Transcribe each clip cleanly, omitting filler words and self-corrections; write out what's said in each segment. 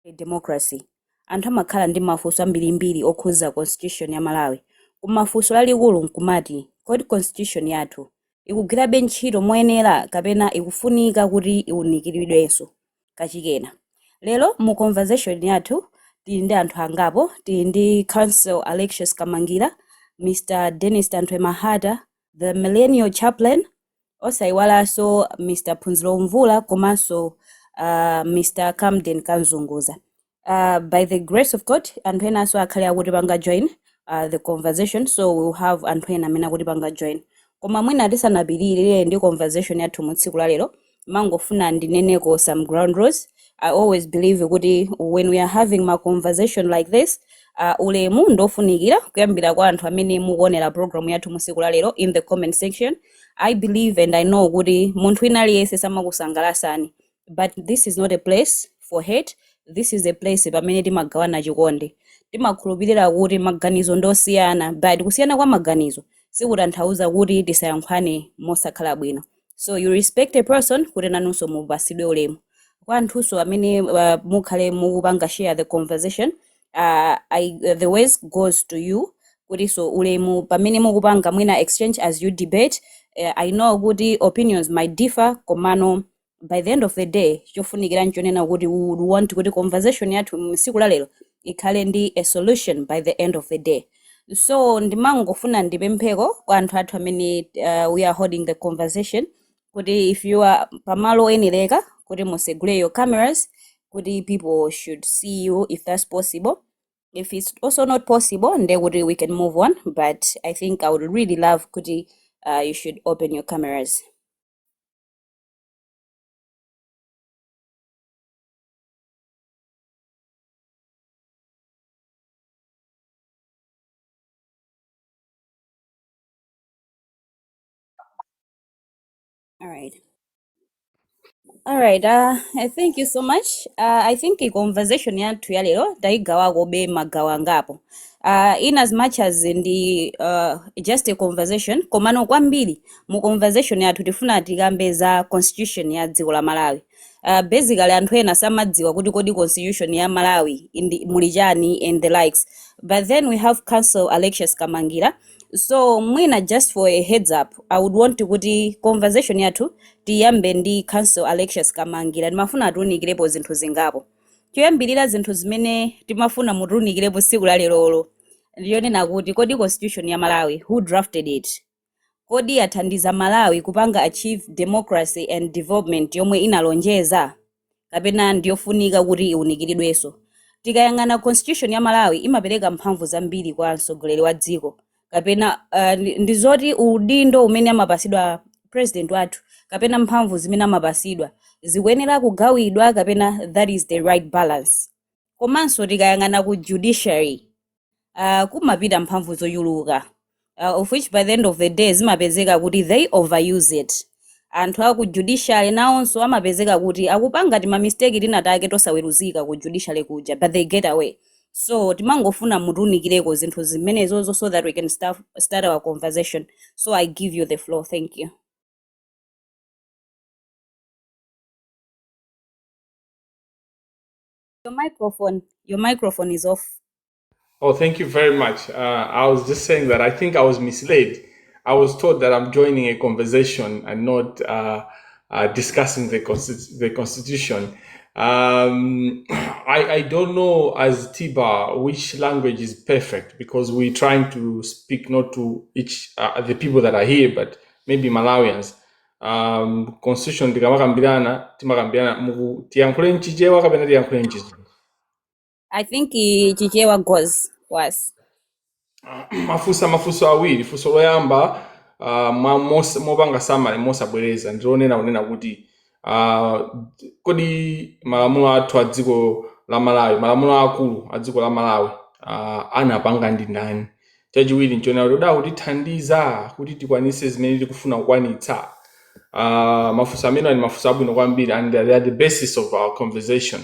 democracy anthu amakhala ndi mafunso ambirimbiri okhuza constitution ya Malawi koma funso lalikulu nkumati kodi constitution yathu ikugwirabe ntchito moyenera kapena ikufunika kuti iwunikiridwenso kachikena. Lero mu conversation yathu tili ndi anthu angapo, tili ndi Council Alexius Kamangira, Mr. Dennis Tantwe Mahata, the Millennial Chaplain, osayiwalanso Mr. Phunziro Mvula komanso Mr. Camden Kanzunguza. By the grace of God, anthu ena so akhale akuti panga join the conversation, so we'll have anthu ena amene akuti panga join. Koma mwina tisanapitire ndi conversation yathu mu tsiku la lero, mangofuna ndineneko some ground rules. I always believe kuti when we are having my conversation like this, ulemu ndofunikira kuyambira kwa anthu amene mukuonera program yathu mu tsiku la lero in the comment section. I believe and I know kuti munthu wina aliyense samakusangalasani, but this is not a place for hate. This is a place pamene timagawana chikondi. Timakhulupirira kuti maganizo ndosiyana, but kusiyana kwa maganizo sikutanthauza kuti tisayankhwane mosakhala bwino. So you respect a person kuti nanunso mupasidwe ulemu. Kwa anthuso amene mukhale mukupanga share the conversation, the ways goes to you kuti so ulemu pamene mukupanga mwina exchange as you debate. I know kuti opinions might differ komano by the end of the day chofunikira nchonena kuti we would want kuti conversation yathu msiku la lero ikhale ndi a solution by the end of the day. So ndimangofuna ndipempheko kwa anthu athu amene we are holding the conversation kuti if you are pamalo eneleka kuti musegule your cameras kuti people should see you if that's possible. If it's also not possible then we can move on, but I think I would really love kuti you should open your cameras. All right. Thank you so much. I think a conversation yathu ya lero taigawako be magawa ngapo. In as much as in the just a conversation, komano kwambiri mu conversation yathu tifuna tikambe za constitution ya dziko la Malawi. Basically anthu ena samadziwa kuti kodi constitution ya Malawi mulijani and the likes. But then we have Council Alexius Kamangira. So mwina just for a heads up, I would want to kuti conversation yathu tiyambe ndi Council Alexius Kamangira. Ndimafuna atiwunikirepo zinthu zingapo. Choyambirira zinthu zimene timafuna mutiwunikirepo tsiku la lerolo ndiyonena kuti kodi constitution ya Malawi, who drafted it? Kodi yathandiza Malawi kupanga achieve democracy and development yomwe inalonjeza kapena ndiyofunika kuti iwunikiridwenso? Tikayang'ana constitution ya Malawi imapereka mphamvu zambiri kwa mtsogoleri wa dziko kapena ndizoti udindo umene amapasidwa president wathu kapena mphamvu zimene amapasidwa zikuyenera kugawidwa kapena that is the right balance. Komanso tikayang'ana ku judiciary kumapita mphamvu zochuluka of which by the end of the day zimapezeka kuti they overuse it. Anthu aku judiciary nawonso amapezeka kuti akupanga tima mistake tinatake tosaweruzika ku judiciary kuja, but they get away. So timangofuna mutiwunikireko zinthu zimenezozo so that we can start our conversation. So I give you the floor. Thank you. Your microphone is off. Oh, thank you very much. I was just saying that I think I was misled. I was told that I'm joining a conversation and not discussing the constitution. I don't know as Tiba which language is perfect because we're trying to speak not to each the people that are here, but maybe Malawians. Constitution timakambirana tiyankhule nchichewa kapena tiyankhule nchizungu? I think chichewa goes was. Mafuso awiri. Fuso loyamba mopanga samale mosabwereza ndionena unena kuti kodi malamulo athu a dziko la Malawi, malamulo akulu a dziko la Malawi anapanga ndi ndani? Chachiwiri nchonena kuti kutithandiza kuti tikwanise zimene tikufuna kukwanitsa. Mafuso amene ali mafuso abwino kwambiri and they are the basis of our conversation.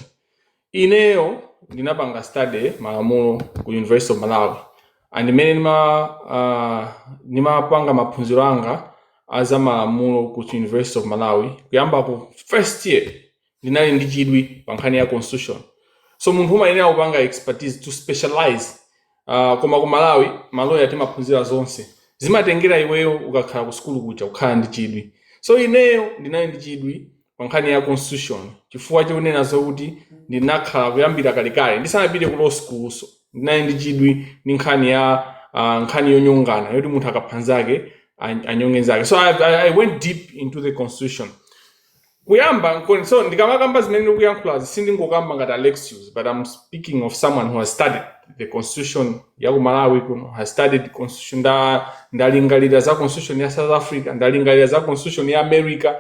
Ineyo ndinapanga study malamulo ku University of Malawi and imene nimapanga maphunziro anga aza malamulo ku University of Malawi kuyamba ku first year ndinali ndi chidwi pa nkhani ya constitution so munthu umayenera kupanga expertise to specialize. Koma ku Malawi maloya timaphunzira zonse, zimatengera iweyo ukakhala ku skulu kuja kukhala ndi chidwi. So ineyo ndinali ndi chidwi pa nkhani ya constitution chifukwa chokunena zokuti ndinakhala kuyambira kalekale ndisanapite ku law school, so ndinali ndi chidwi ndi nkhani ya nkhani yonyongana yoti munthu akaphanzake anyonge zake. So I went deep into the constitution. Kuyamba so ndikamakamba zimene ndikuyankhulazi sindingokamba ngati Alexius, but I'm speaking of someone who has studied the constitution ya ku Malawi kuno, has studied the constitution, ndalingalira za constitution ya South Africa, ndalingalira za constitution ya America.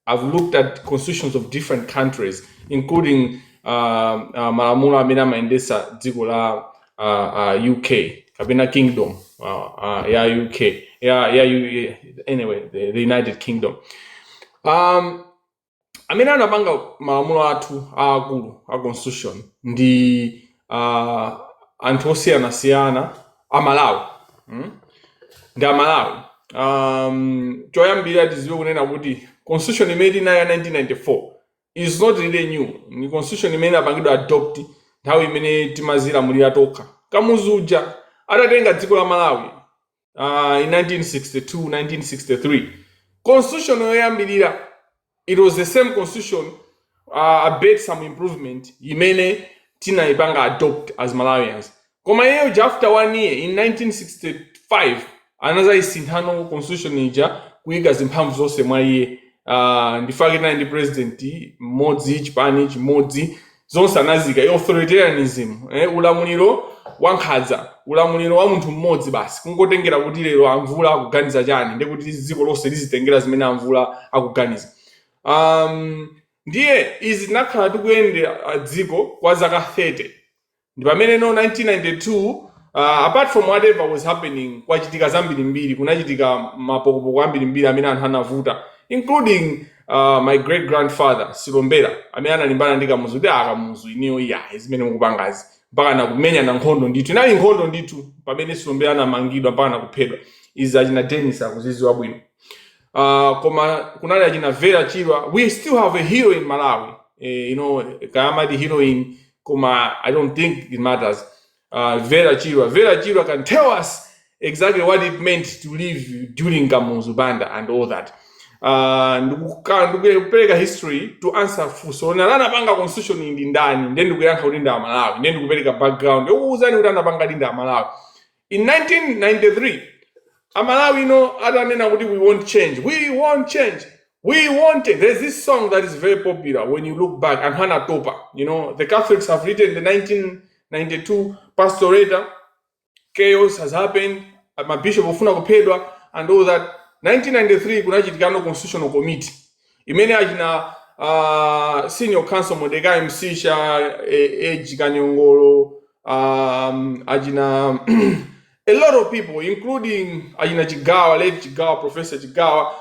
I've looked at constitutions of different countries, including malamulo amene amayendesa dziko la UK kapena kingdom ya UK anyway the United Kingdom. Amene anapanga malamulo athu aakulu a constitution ndi anthu osiyanasiyana a Malawi. Ndi a Malawi. Choyambira tiziwe kunena kuti constitution imene inayo ya 1994 is not really new. Ni constitution imene apangidwa adopt nthawi imene timazilamulira tokha. Kamuzuja atatenga dziko la Malawi in 1962, 1963. Constitution yoyambirira, it was the same constitution, bit some improvement imene tinaipanga adopt as Malawians. Koma yeyo after 1 year in 1965 another isinthano constitution ija kuiga zimphamvu zonse mwa iye. Ndifake ndi president mmodzi, chipani chimodzi, zonse anazika authoritarianism, ulamuliro wankhanza, ulamuliro wa munthu mmodzi basi, kungotengera kuti lero amvula akuganiza chani ndi kuti dziko lonse lizitengera zimene amvula akuganiza. Ndiye izi zinakhala tikuyendera dziko kwa zaka 30. Ndi pamene no 1992 apart from whatever was happening kwachitika zambirimbiri, kunachitika mapokopoko ambirimbiri amene anthu anavuta, including my great grandfather Silombera amene analimbana ndi Kamuzu kuti Kamuzu iniyo iya zimene mukupangazi mpaka nakumenya na nkhondo ndithu. Inali nkhondo ndithu pamene Silombera anamangidwa mpaka nakuphedwa. Izi achina Dennis akuziziwa bwino. Koma kunali achina Vera Chilwa. We still have a hero in Malawi, kayama the heroine, koma I don't think it matters. Vera Chilwa can tell us exactly what it meant to live during Kamuzu Banda and all that. Ndikupeleka history to answer funso anapanga constitution ndi ndani, ndi ndikuyankha kuti ndi Malawi, ndi ndikupeleka background ukuwuzani kuti anapanga ndi Malawi. In 1993 Malawi atanena kuti we won't change. There's this song that is very popular when you look back, and Hannah Topa. The Catholics have written the 1992 pastorata. Chaos has happened. My bishop ofuna kuphedwa and all that. 1993 kunachitikano constitutional committee imene achina senior counsel Mordekai Msisha, Eji Kanyongolo, achina a lot of people, including achina Chigawa, late Chigawa, Professor Chigawa.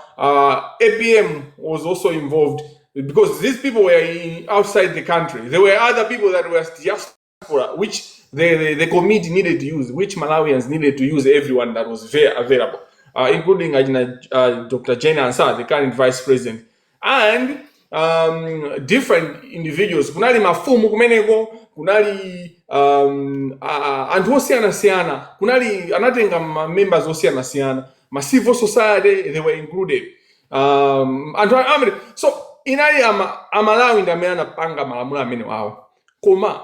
APM was also involved because these people were outside the country. There were other people that were diaspora, which the committee needed to use, which Malawians needed to use everyone that was available. Including Dr. Jane Ansah, the current vice president, and different individuals. Kunali mafumu kumeneko, kunali anthu osiyanasiyana, kunali anatenga members osiyanasiyana, ma civil society, they were included. So inali Amalawi ndi amene anapanga malamulo amene wawo. Koma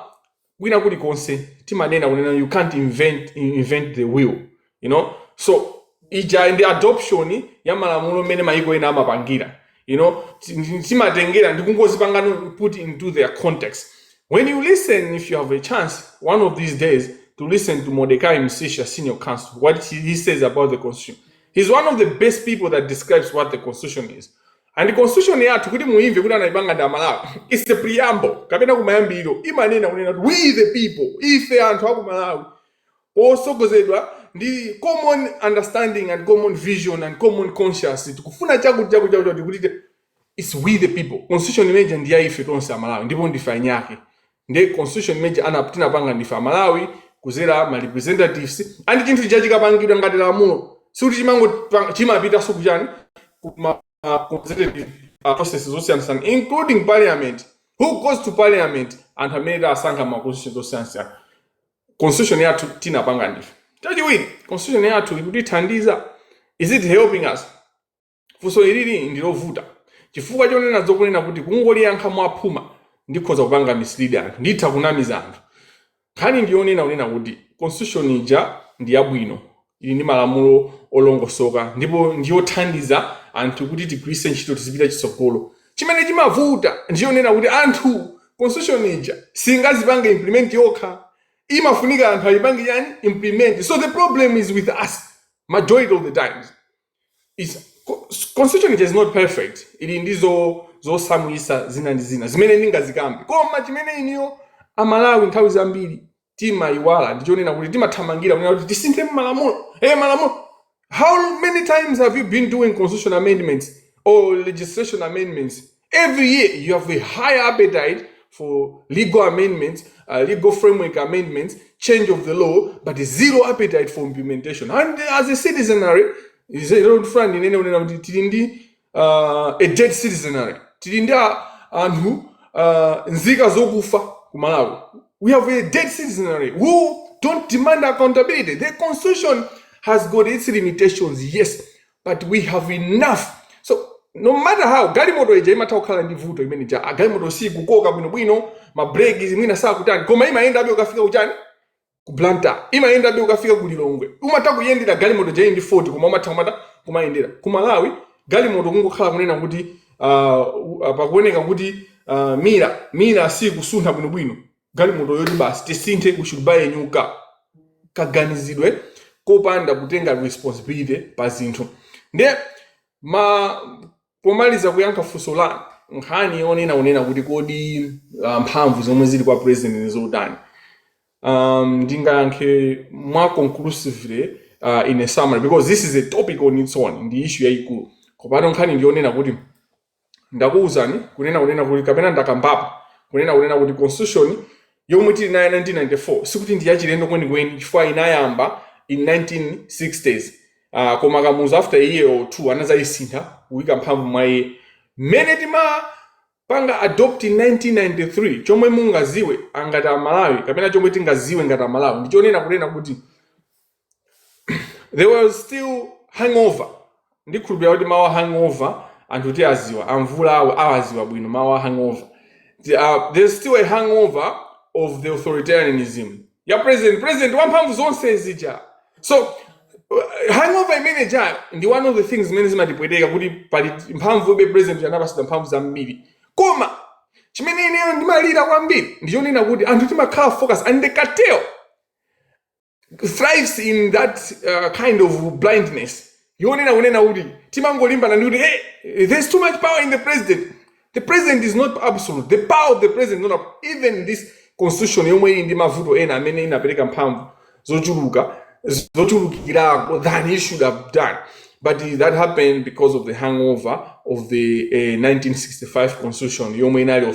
kwina kuli konse timanena kunena you can't invent the wheel, so ija ndi adoption ya malamulo mene maiko ena amapangira, timatengera ndikungozipangano put into their context. When you listen, if you have a chance one of these days to listen to Mordekai Msisha, senior counsel, what he says about the constitution, he's one of the best people that describes what the constitution is. And the constitution yathu kuti muimve kuti anaipanga ndi Malawi, it's the preamble kapena kumayambiro imanena kunena we the people, ife anthu aku Malawi osogozedwa ndi common understanding and common vision and common conscience tikufuna chakuti kuti it's we the people. Constitution imene ndi ya ife tonse Malawi ndipo ndifa yake. Ndi constitution imene tinapanga ndifa Malawi kuzera ma representatives and chinthu chachikapangidwa ngati lamulo sikuti chimapita sokujani representative processes zosiyanasiyana including parliament. Who goes to parliament? anthu amene asankha ma constitution zosiyanasiyana. Constitution yathu tinapanga ndife. Chachiwiri, constitution yathu ikutithandiza, is it helping us? Funso ilili ndilovuta chifukwa chonena zokunena kuti kungoliyankha mwaphuma ndikhoza kupanga mislead anthu, nditha kunamiza anthu. Nkhani ndiyonena kuti constitution ija ndi yabwino, ili ndi malamulo olongosoka, ndipo ndiyothandiza anthu kuti tigwiritse ntchito tizipita chitsogolo. Chimene chimavuta ndiyonena kuti anthu constitution ija singazipange implement yokha, imafunika anthu ayipange yani implement. So the problem is with us majority of the times. Constitution is not perfect. Ili ndizo zosamwisa zina ndi zina zimene ndingazikambe, koma chimene iniyo amalawi nthawi zambiri timayiwala ndichonena kuti timathamangira kunena kuti tisinthe malamulo. Malamulo, how many times have you been doing constitution amendments or legislation amendments? Every year you have a high appetite for legal amendments, legal framework amendments, change of the law, but zero appetite for implementation. And as a citizenry, a dead citizenry. Anhu nzika zokufa kumalawi. We have a dead citizenry who don't demand accountability. The constitution has got its limitations, yes, but we have enough. So no matter how galimoto ija imata kukhala ndi vuto imene ja galimoto si kukoka bwino ma brakes mwina saa kutani koma imayenda abe ukafika kuchani ku Blantyre, imayenda abe ukafika ku Lilongwe, umata kuyendera galimoto ja ndi 40 koma umatha kumayendera. Ku Malawi galimoto kungokhala kunena kuti pakuoneka kuti mira si kusuntha bwino galimoto yoti basi tisinthe, we should buy a new car. Kaganizidwe kopanda kutenga responsibility pa zinthu. Ndiye pomaliza kuyankha funso lanu, nkhani yonena kuti kodi mphamvu zomwe zili kwa president nizotani. Ndingayankhe more conclusively in a summary, because this is a topic on its own, ndi issue yayikulu. Kopano nkhani ndiyonena kuti ndakuwuzani kunena kuti kapena ndakambapa kunena kuti constitution yomwe tili nayo 1994 sikuti ndi yachilendo kwenikweni chifukwa inayamba in 1960s. Koma kamuzu after a year or two anazayisintha kuwika mphamvu mwa iye. Mmene timapanga adopt in 1993 chomwe mungaziwe angati amalawi kapena chomwe tingaziwe ngati amalawi ndichonena kunena kuti there was still hangover. Ndikhulupirira kuti mawu hangover anthu ti aziwa, amvula awaziwa bwino mawu hangover. There's still a hangover of the authoritarianism ya president wamphamvu zonse zija. So hangover imene ja ndi one of the things zimene zimatipweteka kuti pali mphamvu be president anapasida mphamvu zambiri. Koma chimene ineyo ndimalira kwambiri ndichonena kuti anthu timakhala focus, and the cartel thrives in that kind of blindness. Yonena kunena kuti timangolimbana ndi kuti there's too much power in the president. The president is not absolute. The power of the president is not even this constitution yomwe ili ndi mavuto ena amene inapereka mphamvu zochulukirako than he should have done. But that happened because of the hangover of the 1965 constitution yomwe inali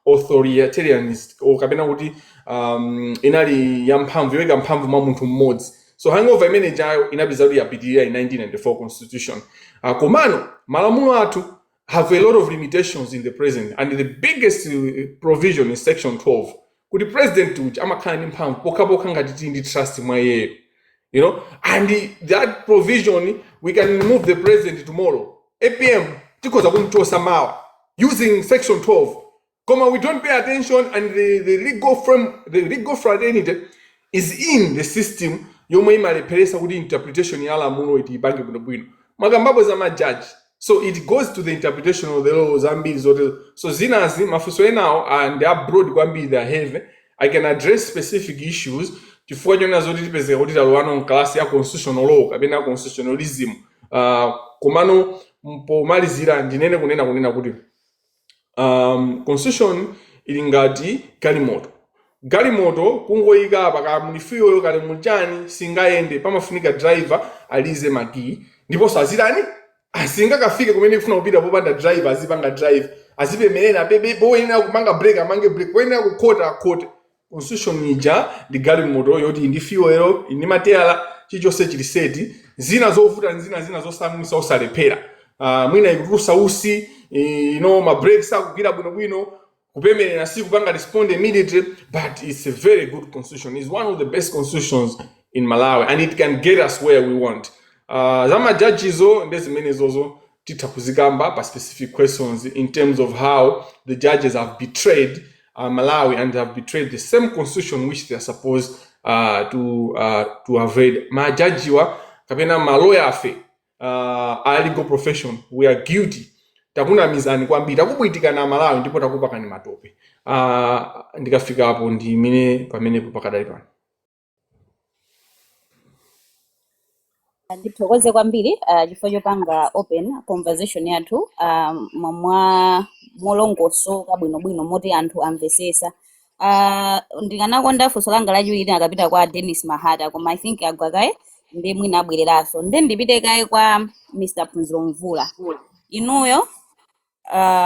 authoritarianist or kapena kuti inali ya mphamvu yoyika mphamvu mwa munthu mmodzi. So hangover imene jayo inabiza kuti yapitirira in 1994 constitution. Komano malamulo athu have a lot of limitations in the present, and the biggest provision is section 12. Kuti president uja amakhala ndi mphamvu pokapoka ngati tili ndi trust mwa iyeyo. You know, and that provision, we can remove the president tomorrow. APM tikhoza kumchosa mawa using section 12. Koma we don't pay attention, and the legal fraternity is in the system yomwe imalepheresa kuti interpretation ya lamulo itipange bwinobwino. Makambapo za majaji. So it goes to the interpretation of the laws ambiri zote. So zinazi mafunso enawo and they are broad kwambiri, they are heavy. I can address specific issues chifukwa chonena zoti tipezeka kuti talowano mklasi ya constitutional law kapena constitutionalism. Komano pomalizira ndinene kunena kuti constitution ili ngati galimoto kungoyika apa mulifiyo kale mulchani singayende, pamafunika driver alize magi ndipo sazirani asingakafike kumene kufuna kupita popanda driver azipanga drive, azipemelera poyenera kupanga brake amange brake, poyenera kukhota akhote. Constitution ija ndi galimoto yoti ndi fuel ndi matela chichonse chili seti, zina zovuta zina zosamwisa osalephera. Mwina ikutulusa usi, ma brakes akugwira bwinobwino, kupemerera sikupanga respond immediately, but it's a very good constitution. It's one of the best constitutions in Malawi, and it can get us where we want. Zama judges ndezimenezozo titha kuzikamba pa specific questions in terms of how the judges have betrayed Malawi and have betrayed the same constitution which they are supposed to have read. Majajiwa kapena maloya afe our legal profession, we are guilty. Takuna mizani kwambiri takubuitika na Malawi ndipo takupakani matope. Ndikafika hapo ndimene pamenepo pakadali pano. Ndithokoze kwambiri chifukwa chopanga open conversation yathu mwa molongoso kabwinobwino moti anthu amvesesa. Ndikanakonda funso langa lachiwiri akapita kwa Dennis Mahata, koma I think agwa kaye ndi mwina abwereranso. Then ndipite kaye kwa Mr. Phunziro Mvula. Inuyo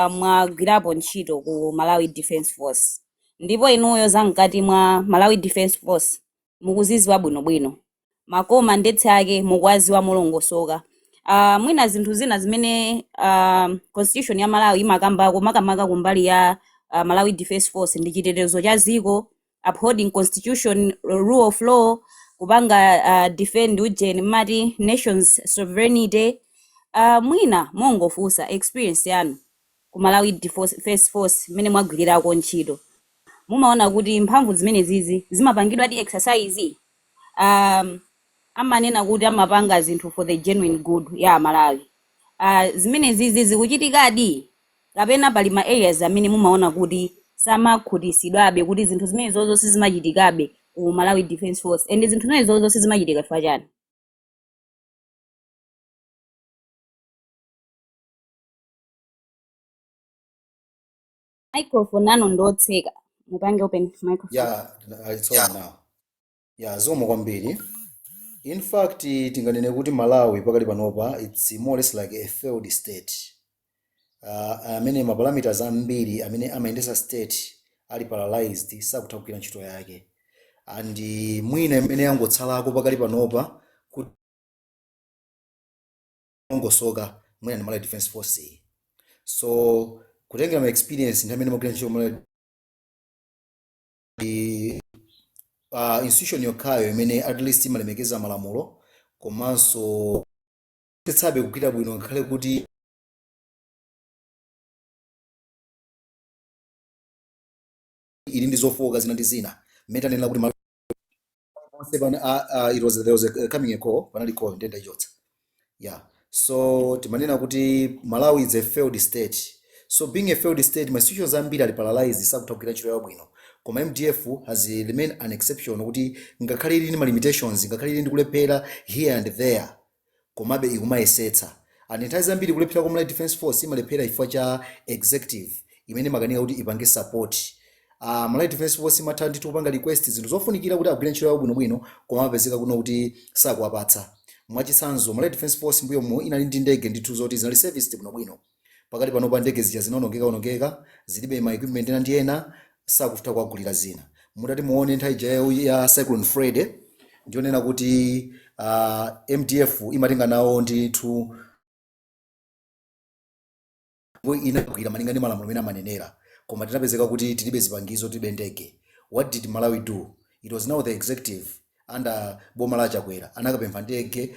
mwagwirapo ntchito ku Malawi Defence Force, ndipo inuyo zamkati mwa Malawi Defence Force mukuziziwa bwinobwino, makoma ndetse ake mukwaziwa molongosoka. Mwina zinthu zina zimene constitution ya Malawi imakambako makamaka kumbali ya Malawi Defence Force ndi chitetezo cha ziko, upholding constitution, rule of law, kupanga defend ujeni mati nation's sovereignty. Mwina mongofusa experience yanu ku Malawi Defence Force mene mwagwirirako ntchito, mumaona kuti mphamvu zimene zizi zimapangidwa di exercise amanena kuti amapanga zinthu for the genuine good ya Malawi. Zimene zizi zikuchitikadi kapena pali ma areas amene mumaona kuti samakhutisidwabe kuti zinthu zimene zozo sizimachitikabe ku Malawi Defence Force, and zinthu zimene zozo sizimachitika chifukwa chani? Microphone nano ndotseka, mupange open microphone. Yeah, it's on now. Yeah, zomwe kwambiri. In fact, tinganene kuti Malawi pakali panopa it's more or less like a failed state. Amene maparameters ambiri amene amayendesa state ali paralyzed sakutha kugwira ntchito yake. And mwina imene yangotsalako pakali panopa kuti ongosoka mwina ni Malawi Defence Force. So kutengera my experience ndi amene magwira ntchito Malawi institution yokhayo imene at least imalemekeza malamulo komanso tetsabe kugwira bwino ngakhale kuti ili ndi zofowoka zina ndi zina metanena kuti there was a coming a call panali call ndenda ichotsa. Yeah, so timanena kuti Malawi is a failed state. So being a failed state, my institutions ambiri ali paralyzed sakutha kugwira ntchito yawo bwino. Koma MDF has remained an exception kuti ngakhale ili ma limitations, ngakhale ili ndi kulephera here and there, komabe ikumayesetsa. And nthawi zambiri kulephera kwa Malawi Defence Force imalephera chifukwa cha executive imene makanika kuti ipange support. Malawi Defence Force imatha ndithu kupanga request zinthu zofunikira kuti agwire ntchito yawo bwinobwino, koma amapezeka kuno kuti sakuwapatsa. Mwachitsanzo Malawi Defence Force mbuyo mu inali ndi ndege ndithu zoti zinali serviced bwinobwino. Pakati panopa ndege zija zinaonongeka zilibe ma equipment ndi ena sakufika kwagulira zina. Mutati muone nthawi ya Cyclone Freddy ndionena kuti MDF imatenga nawo ndithu inagwira malinga ndi malamulo amene amanenera, koma tinapezeka kuti tilibe zipangizo tilibe ndege. What did Malawi do? It was now the executive under boma la Chakwera anakapempha ndege.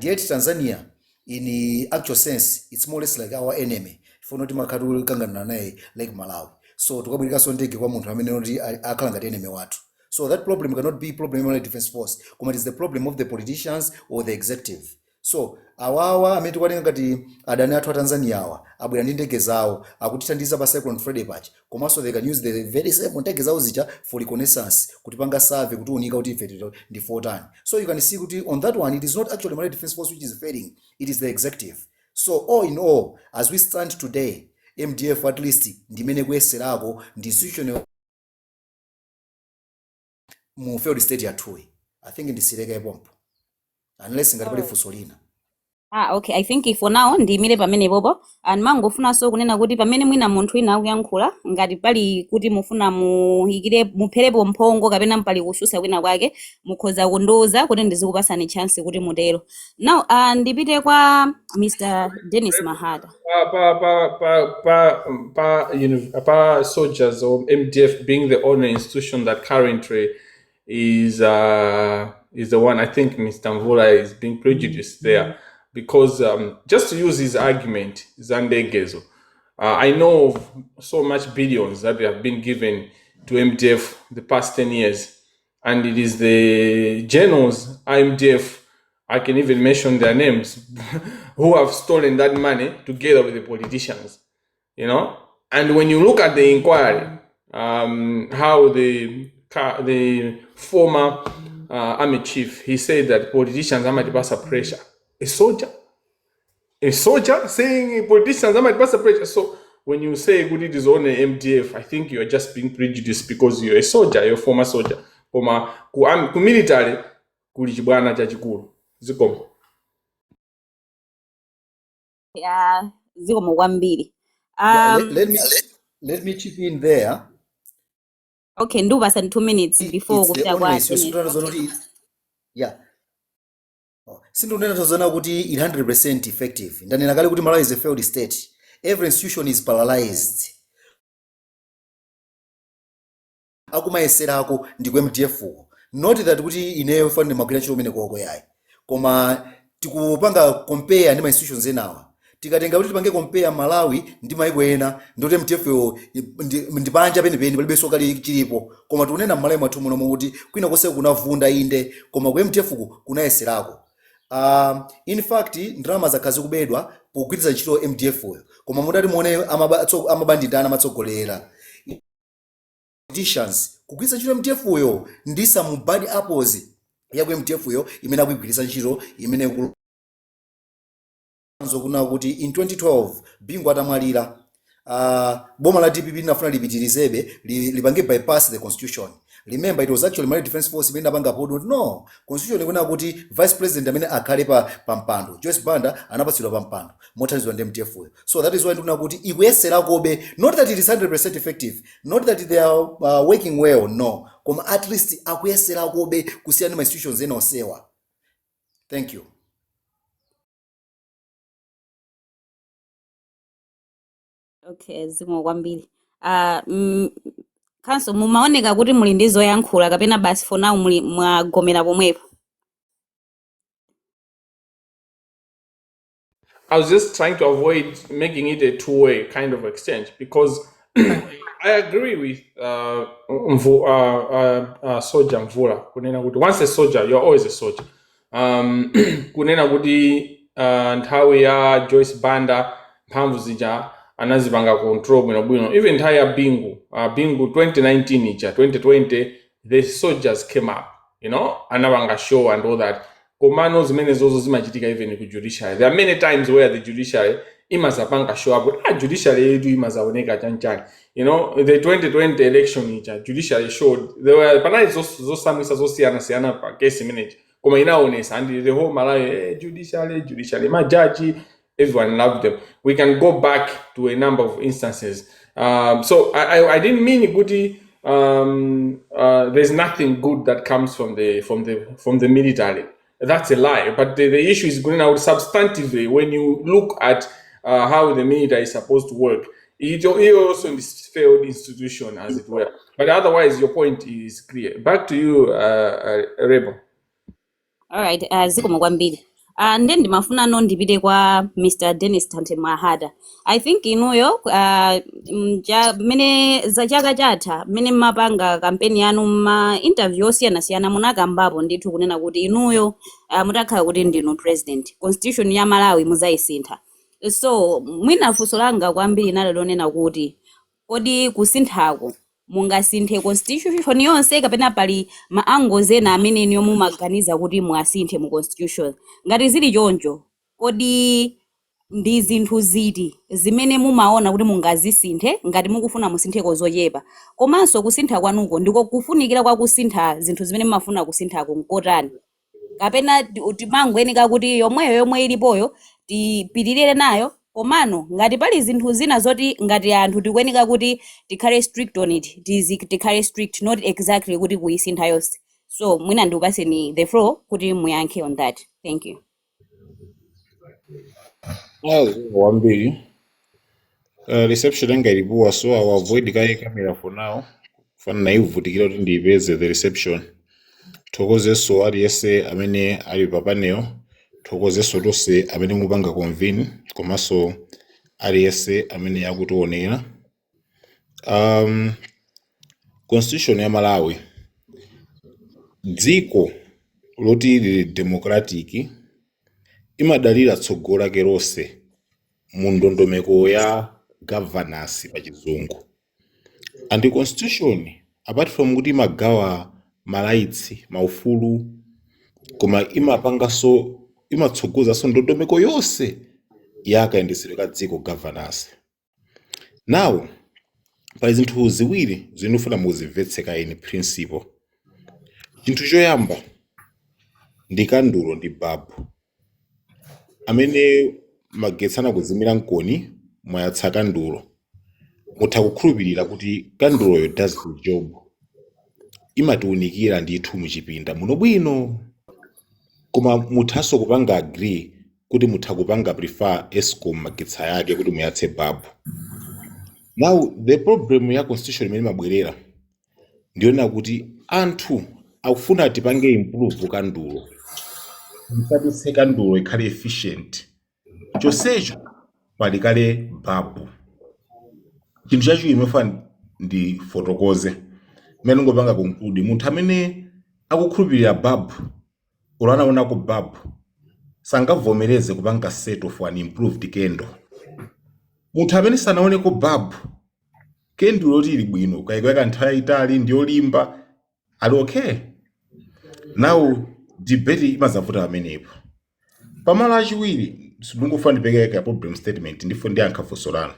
Yet Tanzania in actual sense it's more or less like our enemy for not makatu kangana naye like Malawi. So tukabwirika so ndege kwa munthu amene oti akhala ngati enemy wathu. So that problem cannot be problem of the Defence Force, koma it is the problem of the politicians or the executive. So awawa amene tikwanenga ngati adani athu a Tanzania awa abwera ndi ndege zawo akutithandiza pa Cyclone Freddy patch, komanso they can use the very same ndege zawo zija for reconnaissance kuti panga survey kuti unika kuti ife ndi fotani. So you can see kuti on that one it is not actually Malawi Defence Force which is failing, it is the executive. So all in all, as we stand today, MDF at least ndimene kuyeserako ndi institution mu failed state yathuyi. I think ndisireka ipompo unless ngati pali funso lina. Okay, I think for now ndiyimire pamene popo ndimangofunanso kunena kuti pamene mwina munthu wina akuyankhula ngati pali kuti mufuna mupherepo mphongo kapena pali kususa kwina kwake mukhoza kundiwuza kuti ndizikupasani chance kuti mutero. Now ndipite kwa Mr. Dennis Mahata. Pa soldiers or MDF being the only institution that currently is the one, I think Mr. Mvula is being prejudiced there. Because just to use his argument, Zandegezo, I know of so much billions that have been given to MDF the past 10 years. And it is the generals, IMDF, I can even mention their names, who have stolen that money together with the politicians, you know? And when you look at the inquiry, how the former army chief, he said that politicians are under pressure. A soldier saying politicians are under pressure. So when you say good it is on the MDF, I think you are just being prejudiced because you're a soldier, you're a former soldier. Ku military kuli chibwana chachikulu. Zikomo. Yeah, zikomo kwambiri. Let me chip in there. Okay, ndupasa 2 minutes before kupita kwa yeah. Sindunena tozona kuti 100% effective. Ndanena kale kuti Malawi is a failed state. Every institution is paralyzed. Akumayesera ako ndikwe MDF. Not that kuti ineyo fund magwira chiro mene kwako yayi. Koma tikupanga compare ndi ma institutions enawa. Tikatenga kuti tipange compare Malawi ndi maiko ena ndote MDF ndipanja penipeni palibe soka chilipo. Koma tikunena Malawi mwathu muno kuti kwina kose kunavunda inde koma ku MDF kunayeserako. In fact ndrama zakazi kubedwa pogwiritsa ntchito MDF uyo koma mudati muone amabanditana amatsogolera politicians kugwiritsa ntchito MDF uyo ndi some bad apples ya ku MDF uyo imene akugwiritsa ntchito imene kuna kuti in 2012 Bingu atamwalira boma la DPP linafuna lipitirizebe lipange bypass the constitution. Remember, it was actually Malawi Defense Force imene apanga podo. No, constitution ikuna kuti vice president amene akhale pa mpando. Joyce Banda anapatsidwa pa mpando mothandizidwa ndi MDF. So that is why ndikuna kuti ikuyesera kobe, not that it is 100% effective, not that they are working well, no. Koma at least akuyesera kobe kusiyana ma institutions ena osewa. Thank you. Okay, zikomo kwambiri. Kanso mumaoneka kuti muli ndi zoyankhula kapena basi for now muli mwagomera pomwepo. I was just trying to avoid making it a two-way kind of exchange because I agree with Soldier Mvula. Kunena kuti once a soldier, you're always a soldier. Kunena kuti nthawi ya Joyce Banda mphamvu zija anazipanga control bwino even nthawi Bingu 2019 ija 2020 the soldiers came up, you know, anapanga show and all that. Komano zimene zozo zimachitika even ku judiciary. There are many times where the judiciary imazapanga show up judiciary yedu imazaoneka chanchani, you know. The 2020 election ija judiciary showed there were panali zosamisa zosiyana pa case imene koma inaonesa and the whole Malawi judiciary majaji, everyone loved them. We can go back to a number of instances. So I didn't mean Guti. There's nothing good that comes from the military. That's a lie. But the issue is going out substantively. When you look at how the military is supposed to work, it also in this failed institution, as it were. But otherwise, your point is clear. Back to you, Rebo. All right, zikomo kwambiri. Then ndimafuna ndipite kwa Mr. Dennis Tante Mahata. I think inuyo mene za chaka chatha mene mapanga kampeni yanu ma interview osiyana munakambapo ndithu kunena kuti inuyo mutakhala kuti ndinu president, constitution ya Malawi muzayisintha. So mwina funso langa kwambiri nalo lonena kuti kodi kusinthako mungasinthe constitution yonse kapena pali maangles ena amene niyo mumaganiza kuti mwasinthe mu constitution. Ngati zili choncho kodi ndi zinthu ziti zimene mumaona kuti mungazisinthe ngati mukufuna musintheko zochepa, komanso kusintha kwanuko ndiko kufunikira kwa kusintha zinthu zimene mumafuna kusinthako nkotani? kapena timangoyenika kuti yomwe ilipoyo tipitirire nayo, komano ngati pali zinthu zina zoti ngati anthu tikuyenika kuti tikhale strict on it, tikhale strict, not exactly kuti kuyisintha yonse. So mwina ndikupaseni the floor kuti muyankhe on that. Thank you. Wambiri. Reception yanga ilipowa, so I will avoid kaye camera for now. Fana naivutikira kuti ndiyipeze the reception. Thokozeso aliyense amene ali papanel, thokozeso tonse amene mupanga convene, komanso aliyense amene akutionera. Constitution ya Malawi, dziko loti lili democratic imadalira tsogolo lake lonse mu ndondomeko ya governance pa chizungu. And the constitution, apart from kuti imagawa rights, maufulu, koma imapangaso, imatsogozaso ndondomeko yonse yakayendetsedwe ka dziko governance. Now, pali zinthu ziwiri zinofuna muzimvetseka in principle. Chinthu choyamba ndi kandulo ndi babu amene magetsana kuzimira mkoni mwayatsa kandulo. Mutha kukhulupirira kuti kanduloyo does the job, imatiunikira ndithu muchipinda muno bwino, koma muthaso kupanga agree kuti mutha kupanga prefer Eskom magetsa yake kuti muyatse babu. Now the problem ya constitution imene mabwerera ndiona kuti anthu akufuna tipange improve kandulo, musatitse kandulo ikhale efficient, chonsecho palikale babu. Chinthu chacho imefana ndi fotokoze mmene ngopanga conclude munthu amene akukhulupirira babu ulanaona ku babu sangavomereze kupanga set of an improved kendo. Munthu amene sanaone ku babu kendo loti ili bwino kayikweka nthawi itali ndi olimba ali okay. Now debate imazavuta amenepo. Pamalo achiwiri sindingofuna ndipekeka problem statement ndifo ndi ankhafosolana.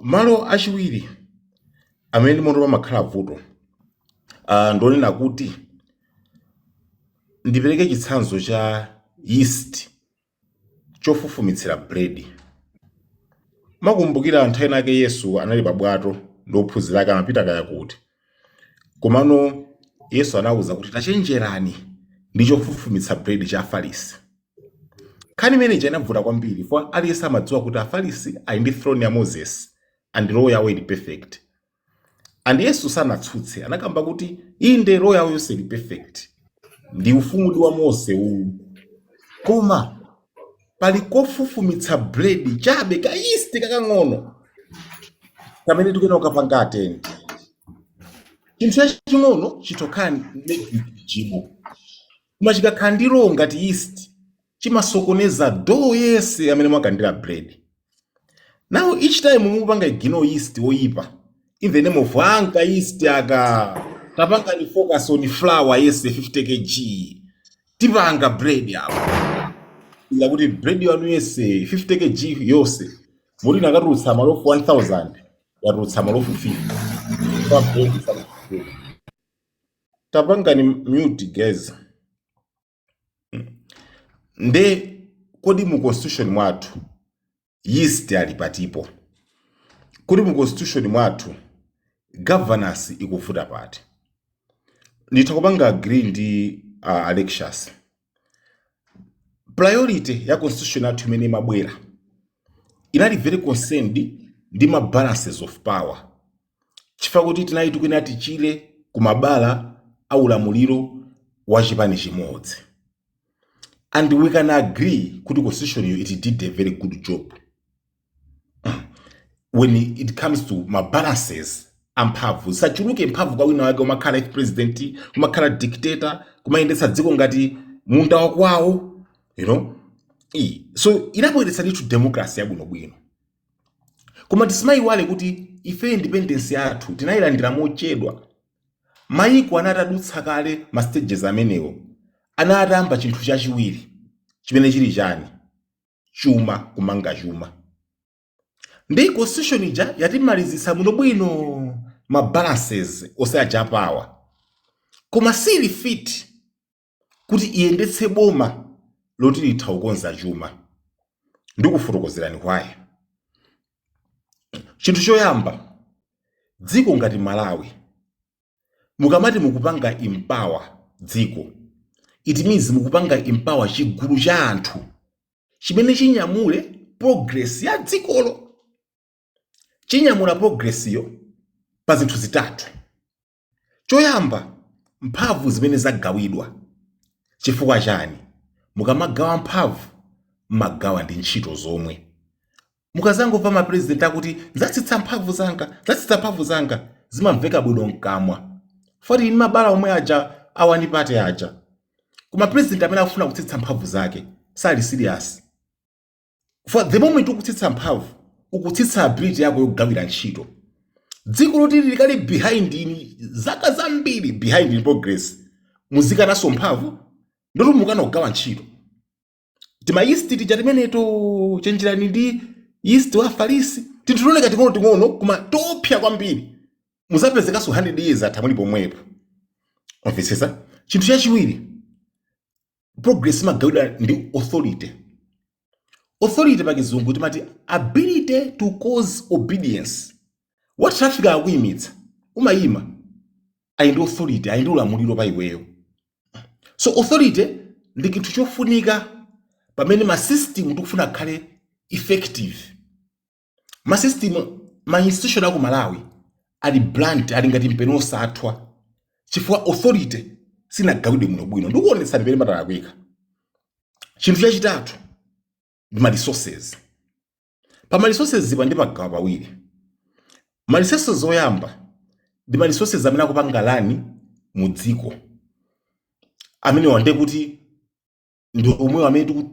Malo achiwiri amene mondo pamakhala vuto ndonena kuti ndipereke chitsanzo cha yeast chofufumitsira bread. Makumbukira nthawi nake Yesu anali pabwato ndi ophunzira ake amapita kaya kuti, komano Yesu anawuza kuti tachenjerani ndi chofufumitsa bread cha Afarisi. Nkhani imene inavuta kwambiri for aliyense amadziwa kuti Afarisi ali ndi throne ya Moses and law yawo ili perfect. And Yesu sanatsutse, anakamba kuti inde law yawo yonse ili perfect, ndi ufumu wa Mose uwu, koma pali kofufumitsa bread chabe ka yeast kakang'ono kamene tikuyena ukapanga ateni. Chinthu chaching'ono chitokani jibo, koma chikakhala ndi law ngati yeast chimasokoneza dough yese amene mwakandira bread. Now each time mupanga igino yeast woyipa, in the name of anka yeast aka tapanga ni focus on flour yese 50 kg tipanga bread yapo, ila kuti bread yanu yese 50 kg yose muri nakatulutsa malofu 1000 yatulutsa malofu 50 kwa bread sana. Tapanga ni mute guys. Nde kodi mu constitution mwathu yeast alipatipo, kodi mu constitution mwathu governance ikuvuta pati. Nditakupanga agree ndi Alexius. Priority ya constitution yathu imene mabwera inali very concerned ndi ma balances of power, chifukwa kuti tinali tikuyena tichire kumabala au ulamuliro wa chipani chimodzi. And we can agree kuti constitution it did a very good job when it comes to ma balances amphamvu. Sachuluke mphamvu kwa wina wake umakhala president, umakhala dictator, kumayendetsa dziko ngati munda wakwawo, you know. So inabweretsa nditu democracy yabwinobwino. Koma tisimayiwale kuti ife independence yathu tinayilandira mochedwa. Mayiko anatadutsa kale ma stages amenewo, anatamba chinthu chachiwiri chimene chili chani chuma, kumanga chuma. Ndi constitution ija yatimalizisa muno bwino ma balances osaya power, koma sili fit kuti iyendetse boma loti litha kukonza chuma. Ndikufotokozerani kwaye. Chinthu choyamba, dziko ngati Malawi mukamati mukupanga empower dziko, it means mukupanga empower chigulu cha anthu chimene chinyamule progress ya dzikolo. Chinyamula progress yo pa zinthu zitatu. Choyamba, mphamvu zimene zagawidwa. Chifukwa chani? Mukamagawa mphamvu magawa ndi ntchito zomwe. Mukazangomva ma president akuti zatsitsa mphamvu zanga zimamveka bwino mkamwa. Foti ni mabala omwe aja awanipate aja. Kuma president amene akufuna kutsitsa mphamvu zake sali serious. For the moment ukutsitsa mphamvu, ukutsitsa ability yako yogawira ntchito. Dziko loti likali behind ini zaka zambiri behind in progress. Muzikanaso mphamvu ndoto mukana kugawa ntchito. Tima East tichatimeneto chenjerani ndi East wa Falisi tituloneka ting'ono kuma topya kwambiri. Muzapezekaso 100 years atamuli pomwepo. Ofisesa, chinthu chachiwiri, progress magawidwa ndi authority. Authority pakizungu timati ability to cause obedience. What traffic akuyimitsa umayima ayindi authority, ayindi ulamuliro pa iweyo. So authority ndi chinthu chofunika pamene ma system tikufuna khale effective. Ma system, ma institution aku Malawi ali blunt, ali ngati mpeno osathwa chifukwa authority sinagawidwe muno bwino. Ndikuonetsa ndipene matalakwika. Chinthu chachitatu ndi ma resources. Pa ma resources zipa ndi magawa pawiri. Ma resources oyamba ndi ma resources amene akupanga lani mu dziko, amene wande kuti ndi omwe amene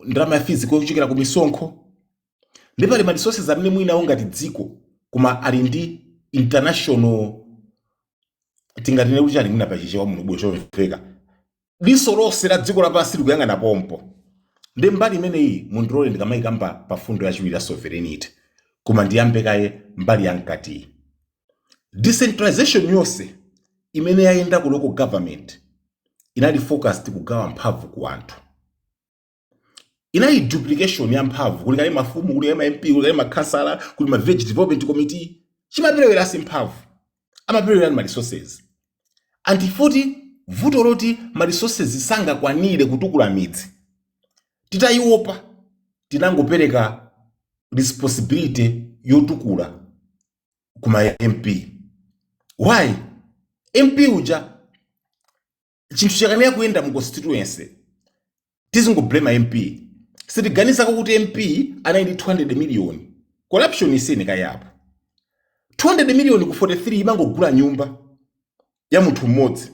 ndalama ya physical kuchokera ku misonkho. Ndipo ali ma resources amene mwina ngati dziko koma ali ndi international tingatine kuti ali mwina pachichewa muno bwe chomveka. Diso lonse la dziko lapansi likuyang'ana pompo. Ndi mbali imeneyi mundilole ndikamayikamba pa fundo yachiwiri ya sovereignty. Koma ndiyambe kaye mbali yankati. Decentralization yonse imene yayenda ku local government inali focused kugawa mphamvu ku anthu. Inali duplication ya mphamvu, kuli kale mafumu, kuli kale MP, kuli kale makhansala, kuli ma village development committee. Chimaperewera si mphamvu, amaperewera ma resources. Antifoti vuto loti ma resources sangakwanire kutukula midzi. Titayiopa tinangopereka responsibility yotukula kuma MP. Why? MP uja chinthu chakanena kuyenda mu constituency tizingoblema MP. Sitiganiza kuti MP anali 200 million. Corruption isene kayapo. 200 million ku 43 imangogula nyumba ya munthu mmodzi.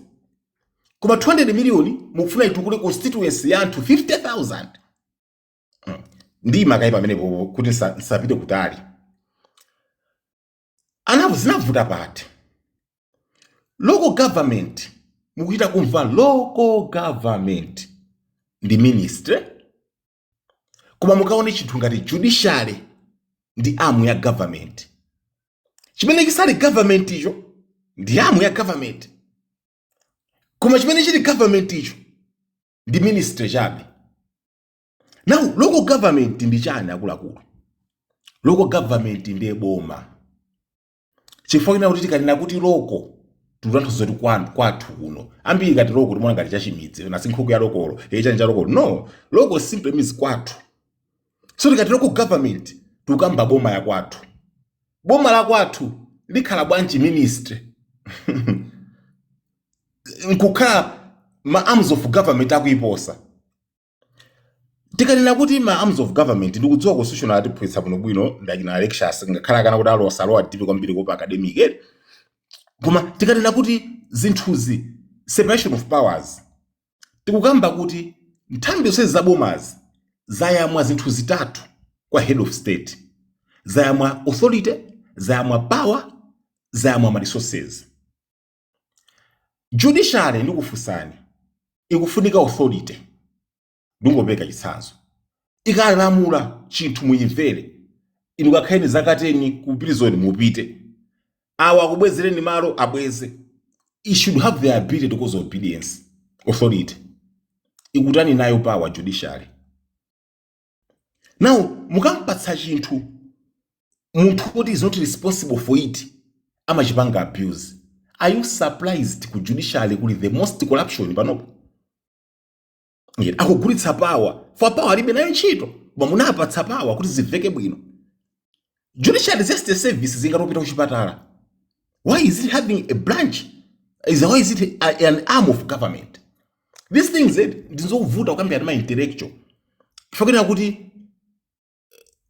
Koma 200 million mukufuna itukule constituency ya anthu 50,000. Ndi makaipa amenepo kuti sapite kutali. Anapo zinavuta pati. Local government, mukuita kumva local government ndi ministry. Koma mukaone chinthu ngati judiciary ndi arm ya government. Chimene chisali government icho ndi arm ya government. Koma chimene chili government icho ndi ministry chabe. Now local government ndi chani akuluakulu? Local government ndiye boma. Chifukwa ina kuti tikanena kuti local tutanthauza kuti kwathu kuno. Ambiri kati local timona ngati chachimidzi na sinkhuku ya lokolo, chanja lokolo. No, local simply means kwathu. So tikati local government tukamba boma ya kwathu. Boma la kwathu likhala bwanji ministry. Nkukhala ma arms of government akuiposa. Tikanena kuti ma arms of government ndikudziwa constitutional atiphwitsa bwino bwino ndakina lectures ngakhala kana kuti alowa dipi kwambiri kopa academic. Koma tikanena kuti zinthuzi separation of powers tikukamba kuti nthambi zonse zabomazi zayamwa zinthu zitatu kwa head of state. Zayamwa authority, zayamwa power, zayamwa ma resources. Judiciary ndikufunsani ikufunika authority. Ndungopeka chitsanzo. Ikalamula chinthu muyimvere. Inu kakhaeni zakateni ku prison mupite. Awa kubwezereni malo abweze. It should have the ability to cause obedience. Authority. ikutani nayo power judiciary. Now mukampatsa chinthu munthu kuti is not responsible for it amachipanga abuse. Are you surprised ku judiciary kuli the most corruption panopo? Akugulitsa power for power alibe nayo ntchito koma munapatsa power kuti ziveke bwino. Judiciary is just a service zingatopita kuchipatala. Why is it having a branch? Why is it an arm of government? These things ndizovuta kukambira ndi ma intellectual. Fakira kuti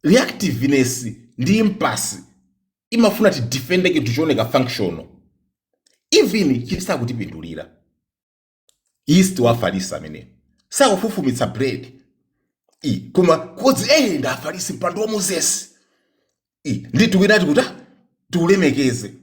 reactiveness ndi impasse imafuna ti defend ke tuchoneka functional. Even chitisa kutipindulira. East wa falisa mene. Sakufufumitsa bread. Koma kodzi ndafalisi mpando wa Moses. Nditu winati kuta tulemekeze.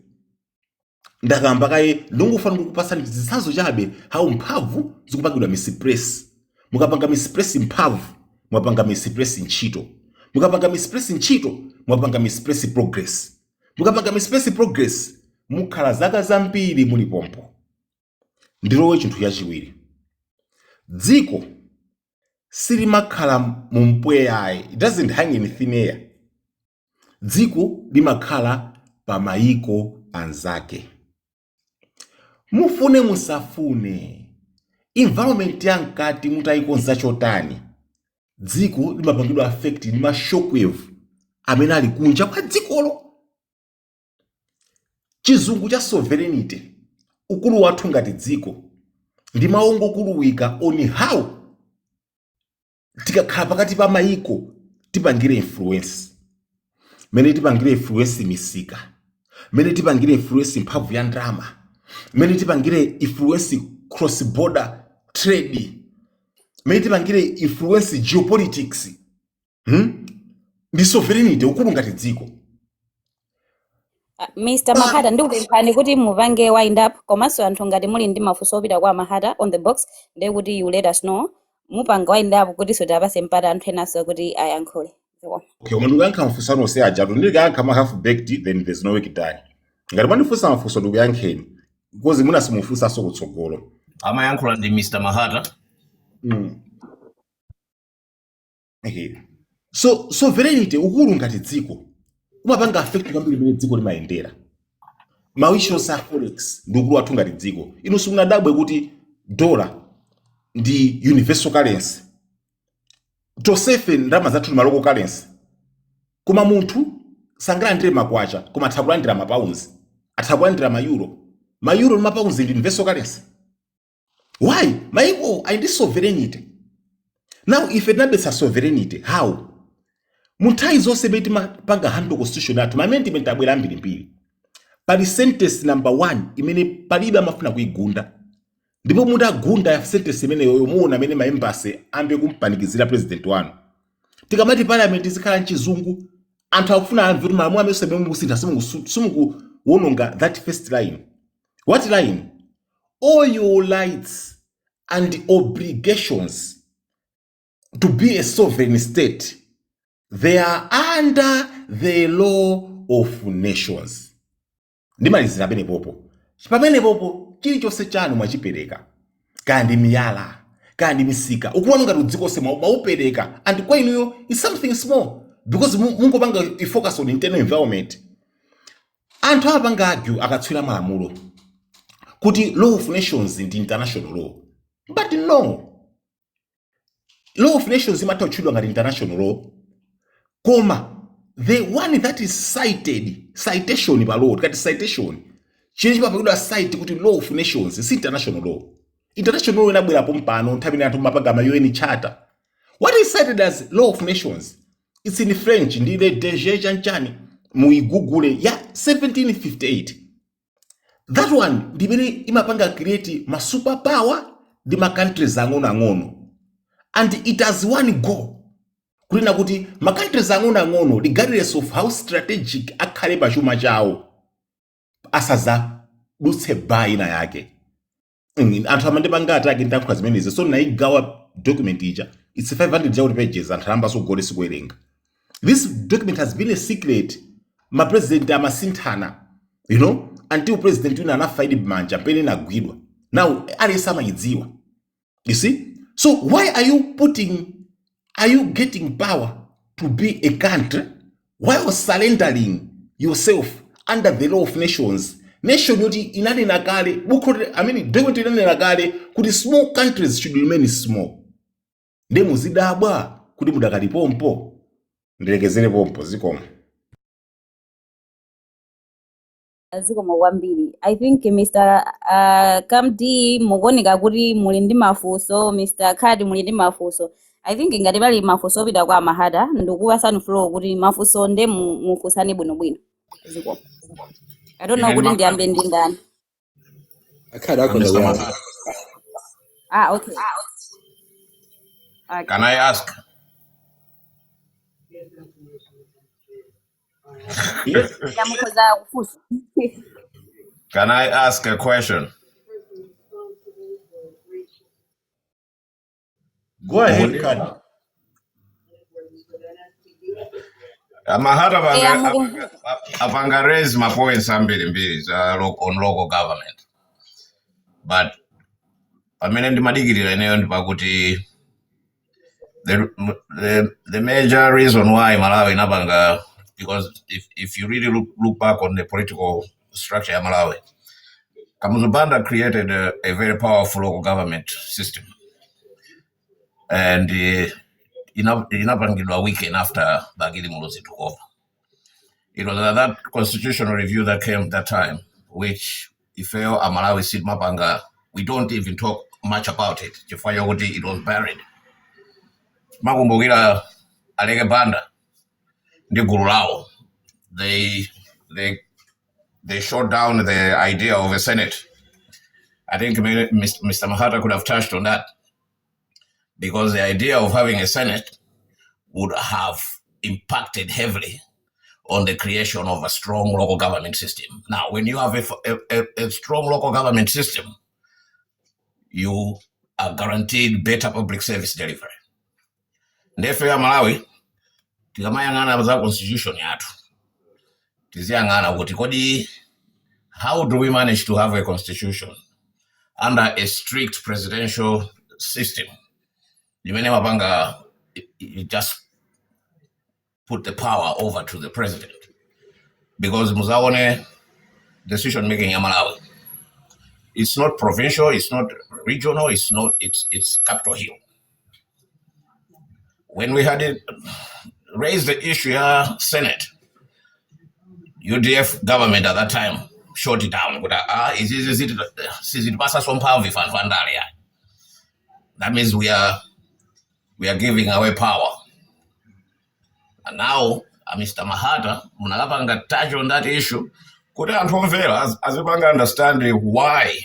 Ndakamba kaye ndongofana kukupasani zitsanzo chabe how mphamvu zikupangidwa mispress. Mukapanga mispress mphamvu, mwapanga mispress ntchito. Mukapanga mispress ntchito, mwapanga mispress progress. Mukapanga mispress progress, mukhala zaka zambiri muli pompo. Ndilowe chinthu chachiwiri. Dziko silimakhala mu mpweyayi. It doesn't hang in thin air. Dziko limakhala pa mayiko anzake. Mufune musafune. Environment yankati mutayikonza chotani. Dziko limapangidwa affect ni ma shockwave amene ali kunja kwa dzikolo. Chizungu cha sovereignty ukulu wathu ngati dziko ndi maongo kuluwika on how tikakhala pakati pa mayiko tipangire influence. Mene tipangire influence misika. Mene tipangire influence mphamvu ya ndrama. Mene tipangire influence cross border trade. Mene tipangire influence geopolitics. Ndi sovereignty ukulu ngati dziko. Mr. Mahata ndikupemphani kuti mupange wind up komanso anthu ngati muli ndi mafunso opita kwa Mahata on the box ndiye kuti you let us know. Mupanga wind up kuti sotapase mpata anthu enanso kuti ayankhule. Okay, umuntu uyankha mafunso anonse ajatu ndikayankha ma half baked then there's no work done. Ngati manifunsa mafunso ndikuyankheni because muna simufunsa so kutsogolo. Amayankhula ndi Mr. Mahata. Okay. So sovereignty ukulu ngati dziko umapanga affect kwambiri mene dziko limayendera. Mawisho sa forex ndi ukulu wathu ngati dziko. Inu simunadabwe kuti dollar ndi universal currency. Tosefe ndalama zathu ndi local currency. Koma munthu sangalandire makwacha koma athakulandira ma pounds. Athakulandira ma euro. Ma euro ndi ma pounds ndi universal currency. Why? Maiko ndi sovereignty. Now if it not sovereignty, how? Munthawi zonse beti mapanga handle constitution athu ma amendment abwera ambirimbiri. Pali sentence number 1 imene palibe amafuna kuigunda. Ndipo munthu agunda sentence imene yoyo muona amene ma embassy ambe kumpanikizira president wanu. Tikamati parliament zikhala nchizungu anthu akufuna amve kuti malamulo amene sembe musintha simukuwononga that first line. What line? All your rights and obligations to be a sovereign state, they are under the law of nations. Ndimalizira pene popo. Pamene popo chilichonse chanu mwachipereka. Kandi miyala, kandi misika. Ukuona ngati dziko se maupereka and kwa inuyo is something small because mungopanga focus on internal environment. Anthu apanga argue akatswira malamulo kuti law of nations ndi international law. But no. Law of nations imata uchidwa ngati international law. Koma the one that is citation pa law, kati citation. Chili chimapangidwa cite kuti law of nations is international law. International law inabwera pompano nthawi ina anthu mapanga ma UN charter. What is cited as law of nations? It's in French, ndile DG chanchani muigugule ya 1758. That one ndimene imapanga create ma superpower ndi ma countries ang'ono. And it has one goal. Kulina kuti ma countries ang'ono regardless of how strategic akhale pa chuma chawo asaza dutse baina yake. Anthu amande pangati ake ndakukha zimenezi so naigawa document ija it's 500 pages anthu amba so gole sikuwerenga. This document has been a secret. Ma president amasinthana, you know, until president una anafaidi manja pene nagwidwa. Now alesama idziwa. You see, So why are you getting power to be a country while surrendering yourself under the law of nations? Nation yoti inanena kale document inanena kale kuti small countries should remain small. Nde muzidabwa kuti mudakali pompo. Ndilekezere pompo zikomo. zikomo kwambiri. I think Mr. Kamdi mukuoneka kuti muli ndi mafunso, Mr. Khadi muli ndi mafunso. I think ngati pali mafunso opita kwa Mahata ndikuwasani flow kuti mafunso nde mufunsani bwinobwino. Zikomo. I don't know kuti ndiyambe ndi ndani. Akhadi akhona Mr. kuyamba. Mahata, Okay. Okay. can I ask? Yes. Ndamukhoza kufunsa. Can I ask a question? Go ahead, Khadi. Mahata Mukumbuka. apanga raise my points ambiri on local government. But pamene ndimadikirira eneyo ndipakuti the major reason why Malawi inapanga, because if you really look back on the political structure of Malawi, Kamuzu Banda created a very powerful local government system, and inapangidwa weekend after Bagili Muluzi took over. It was that constitutional review that came that time, which if Malawi Sid Mapanga, we don't even talk much about it. It was buried. Makumbugira Alege Banda, the Gurulao, they shot down the idea of a Senate. I think Mr. Mahata could have touched on that, because the idea of having a Senate would have impacted heavily on the creation of a strong local government system. Now, when you have a strong local government system, you are guaranteed better public service delivery. Ndefe ya Malawi, tikamayang'ana za constitution yathu, tiziyang'ana kuti kodi how do we manage to have a constitution under a strict presidential system? Limene mapanga, it just put the power over to the president, because muzaone decision making in Malawi, it's not provincial, it's not regional, it's Capitol Hill. When we had raised the issue Senate, UDF government at that time shut it down. That means we are giving away power. And now, Mr. Mahata, munalapanga touch on that issue. Could I as we understand why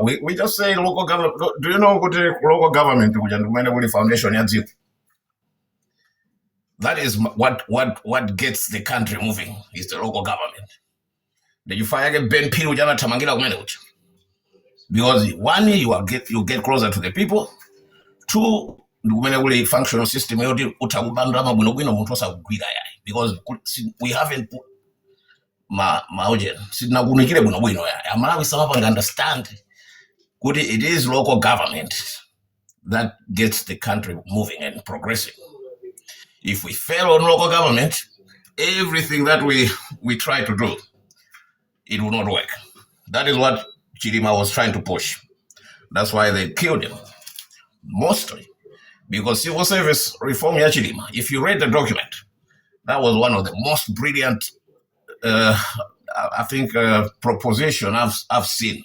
we just say local government? Do you know what local government foundation? That is what gets the country moving, is the local government. Did you fire Ben Piru Jana Tamangira Umenuch? Because one, you get closer to the people. Two, the functional system, because we haven't put understand it is local government that gets the country moving and progressing. If we fail on local government, everything that we try to do, it will not work. That is what Chilima was trying to push. That's why they killed him, mostly because civil service reform ya Chilima. If you read the document, that was one of the most brilliant, proposition I've seen.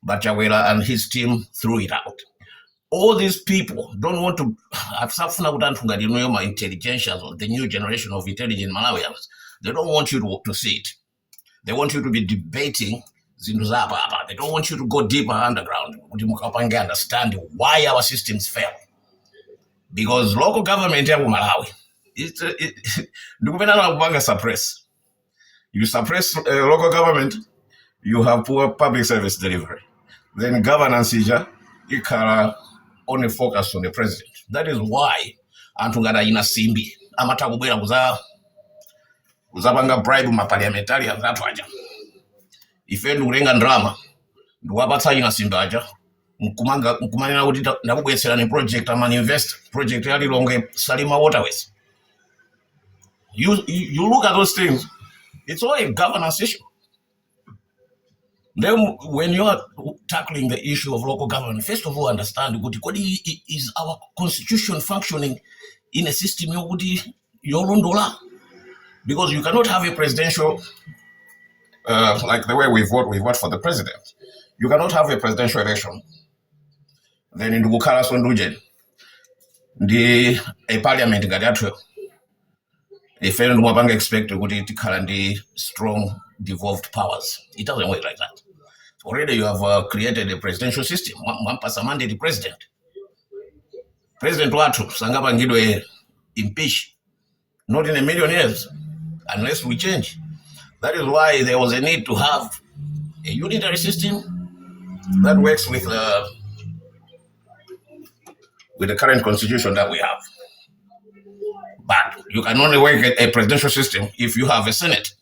Bachawela and his team threw it out. All these people don't want to have intelligence, or the new generation of intelligent Malawians. They don't want you to see it. They want you to be debating. They don't want you to go deeper underground. Understand why our systems fail. Because local government in Malawi, suppress. You suppress local government, you have poor public service delivery. Then governance is only focus on the president. That is why Antungada ina simbi amata kubwera kuzapanga bribe ma parliamentarians atwaja. Ife ndurenga drama nduwapatsa ina simbi aja nkumanena kuti ndakubweretserani project amani invest project yalilonge Salima Waterways. You look at those things, it's all a governance issue. Then when you are tackling the issue of local government, first of all, understand is our constitution functioning in a system because you cannot have a presidential, like the way we vote for the president. You cannot have a presidential election. Then in Bukala Sonduje, a parliament got a fair and expect to currently strong devolved powers. It doesn't work like that. Already you have created a presidential system. One person mandate the president. President Watu, Sangapa Ngidwe impeach, not in a million years, unless we change. That is why there was a need to have a unitary system that works with the current constitution that we have. But you can only work a presidential system if you have a Senate.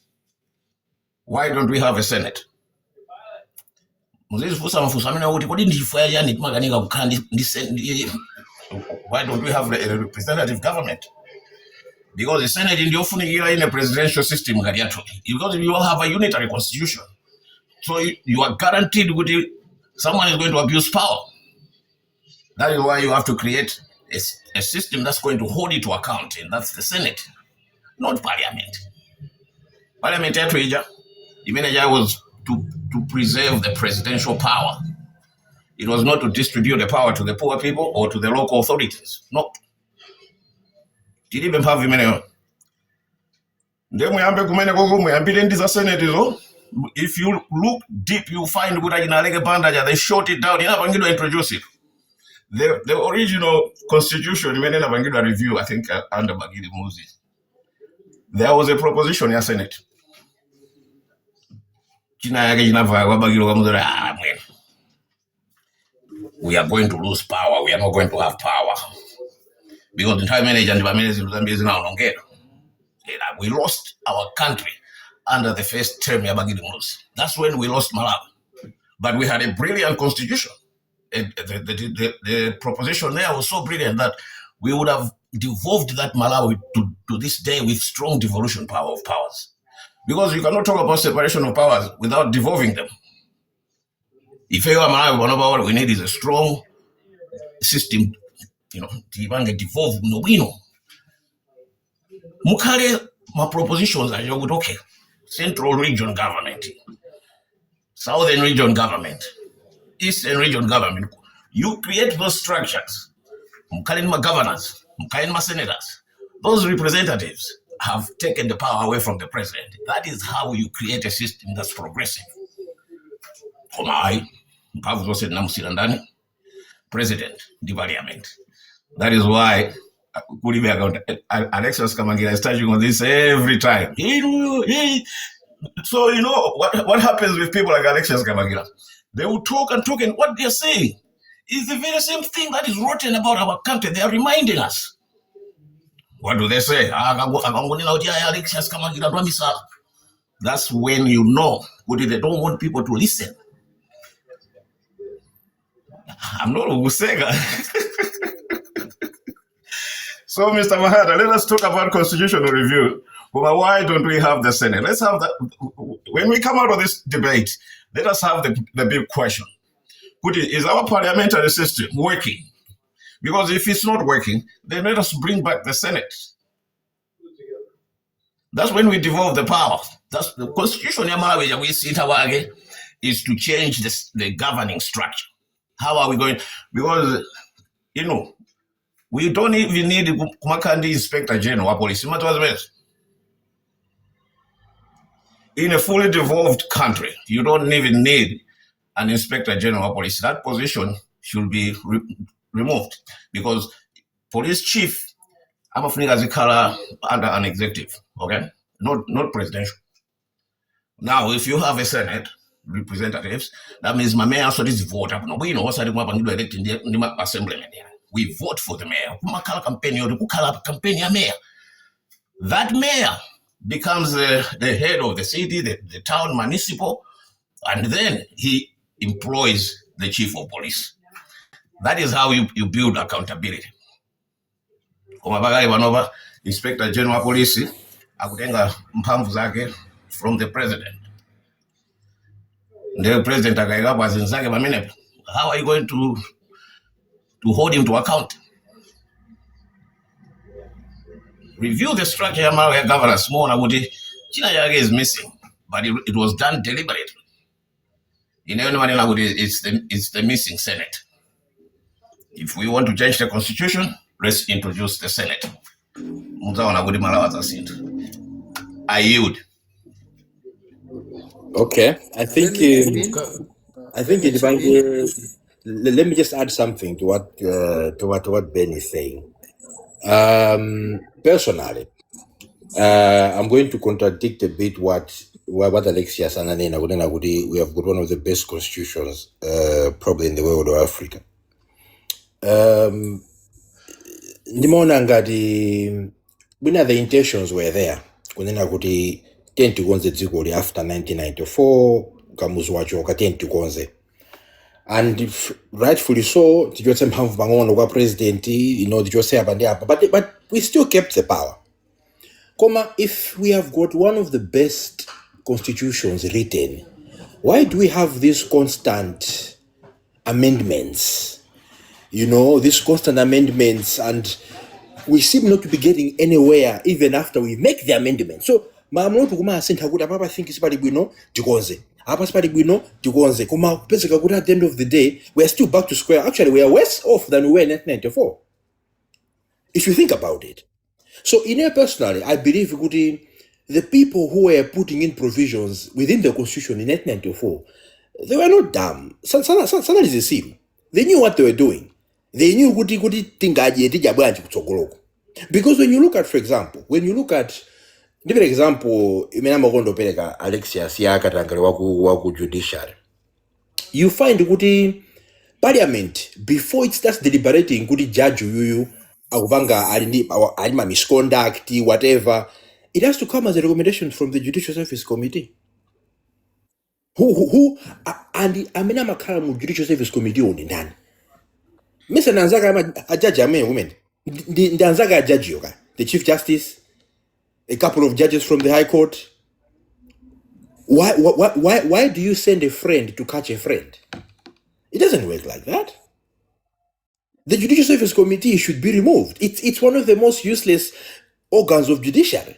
Why don't we have a Senate? Why don't we have a representative government? Because the Senate in a presidential system, because you have a unitary constitution. So you are guaranteed someone is going to abuse power. That is why you have to create a system that's going to hold it to account, and that's the Senate, not Parliament. Parliament was to preserve the presidential power. It was not to distribute the power to the poor people or to the local authorities. No. Did even have Senate. If you look deep, you find they short it down. You're not going to introduce it. The original constitution, review, I think, under Bagidi Moses, there was a proposition in the Senate. We are going to lose power. We are not going to have power. Because the time manager and we lost our country under the first term of Bagidi Moses. That's when we lost Malawi. But we had a brilliant constitution. The proposition there was so brilliant that we would have devolved that Malawi to this day with strong devolution power of powers. Because you cannot talk about separation of powers without devolving them. If you are Malawi, what we need is a strong system, devolve Mukare, my propositions are okay. Central region government, Southern region government, Eastern region government. You create those structures. Mkalinma governors, Mkalinma senators, those representatives have taken the power away from the president. That is how you create a system that's progressive. President, the parliament. That is why Alexis Kamangira is touching on this every time. So what happens with people like Alexis Kamangira? They will talk, and what they're saying is the very same thing that is written about our country. They are reminding us. What do they say? That's when you know they don't want people to listen. I'm not a Usega. So, Mr. Mahata, let us talk about constitutional review. But why don't we have the Senate? Let's have that. When we come out of this debate, let us have the big question. Is our parliamentary system working? Because if it's not working, then let us bring back the Senate. That's when we devolve the power. That's the constitution we see is to change the governing structure. How are we going? Because, we don't even need Kumakandi Inspector General of Police. In a fully devolved country, you don't even need an Inspector General of Police. That position should be removed because police chief, I'm a color under an executive, okay? Not presidential. Now, if you have a Senate, representatives, that means my mayor also is vote. We know what's elected in the assemblyman. We vote for the mayor. That mayor becomes the head of the city, the town municipal, and then he employs the chief of police. That is how you build accountability. Koma pakali panopa Inspector General Police akutenga mphamvu zake from the president. The president akaikapo azinzake pamenepo. How are you going to hold him to account? Review the structure ya Malawi governance muona kuti china chake is missing, but it was done deliberately. Inaona manena kuti it's the missing Senate. If we want to change the constitution, let's introduce the Senate. Muzaona kuti Malawi azasinda. I yield. Okay, I think if I let me just add something to what Ben is saying. Personally, I'm going to contradict a bit what Alexius and Anena Gudenagudi. We have got one of the best constitutions, probably in the world of Africa. Ndimona ngati bwina the intentions were there. Kunena kuti tenti konze dziko li after 1994 kamuzu wacho katenti konze. And rightfully so, tichotse mphamvu pang'ono kwa president, tichotse apa ndi apa, but we still kept the power. Koma, if we have got one of the best constitutions written, why do we have these constant amendments? These constant amendments, and we seem not to be getting anywhere even after we make the amendment. So, maamulo kuma asintha kuti apapa think sipali bwino tikonze. Apa sipali bwino tikonze. Koma kupezeka kuti at the end of the day, we are still back to square. Actually, we are worse off than we were in 1994. If you think about it. So, personally, I believe kuti the people who were putting in provisions within the constitution in 1994, they were not dumb. Sana is a sin. They knew what they were doing. They knew kuti tingaje tijabwanji kutsogoloko. Because when you look at, for example, different example, imenama kondo peleka Alexius yakatangale waku judiciary. You find kuti parliament, before it starts deliberating kuti judge yuyu akupanga alima misconduct, whatever, it has to come as a recommendation from the Judicial Service Committee. Who and amena makhala mu Judicial Service Committee oni ndani. Mr. Nanzaka a judge women. Nanzaka a judge yoga. The Chief Justice, a couple of judges from the High Court. Why do you send a friend to catch a friend? It doesn't work like that. The Judicial Service Committee should be removed. It's one of the most useless organs of judiciary.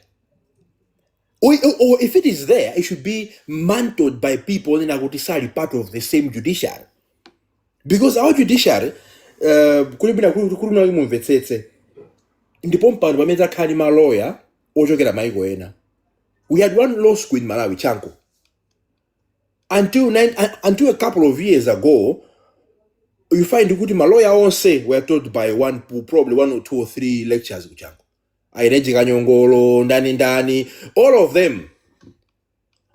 Or if it is there, it should be mantled by people in Agotisari, part of the same judiciary. Because our judiciary, lawyer, we had one law school in Malawi, Chanko. Until a couple of years ago, you find the lawyer all say were taught by probably one or two or three lectures with Chanko. All of them.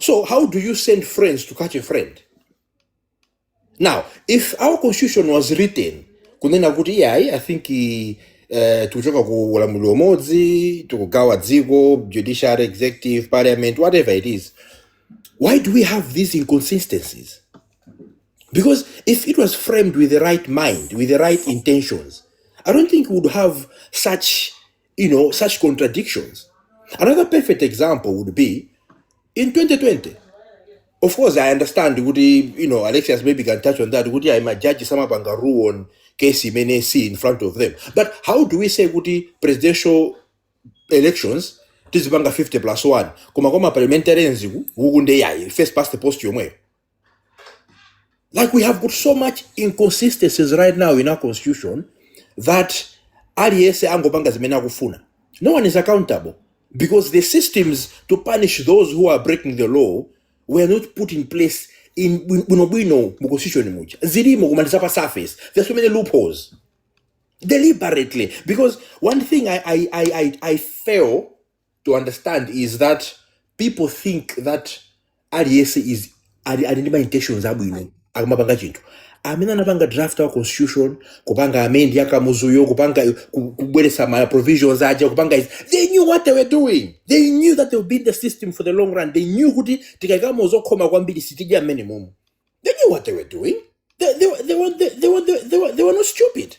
So how do you send friends to catch a friend? Now, if our constitution was written, I think tuchoka ku ulamulo umodzi, tukugawa dziko, judiciary, executive, parliament, whatever it is, why do we have these inconsistencies? Because if it was framed with the right mind, with the right intentions, I don't think we would have such contradictions. Another perfect example would be in 2020. Of course, I understand, Alexius maybe can touch on that. I might judge some bangaru on case many see in front of them. But how do we say presidential elections, this is 50+1, koma parliamentarians first past the post yomwe. Like we have got so much inconsistencies right now in our constitution that no one is accountable because the systems to punish those who are breaking the law were not put in place in constitution. Surface. There's so many loopholes. Deliberately. Because one thing I fail to understand is that people think that RES is intentions amena napanga draft our constitution, kupanga amend yaka muzuyo, kupanga kubweresa my provisions aja, kupanga they knew what they were doing. They knew that they would beat the system for the long run. They knew kuti tikagamo zokoma kwambiri sitija minimum. They knew what they were doing. they were not stupid.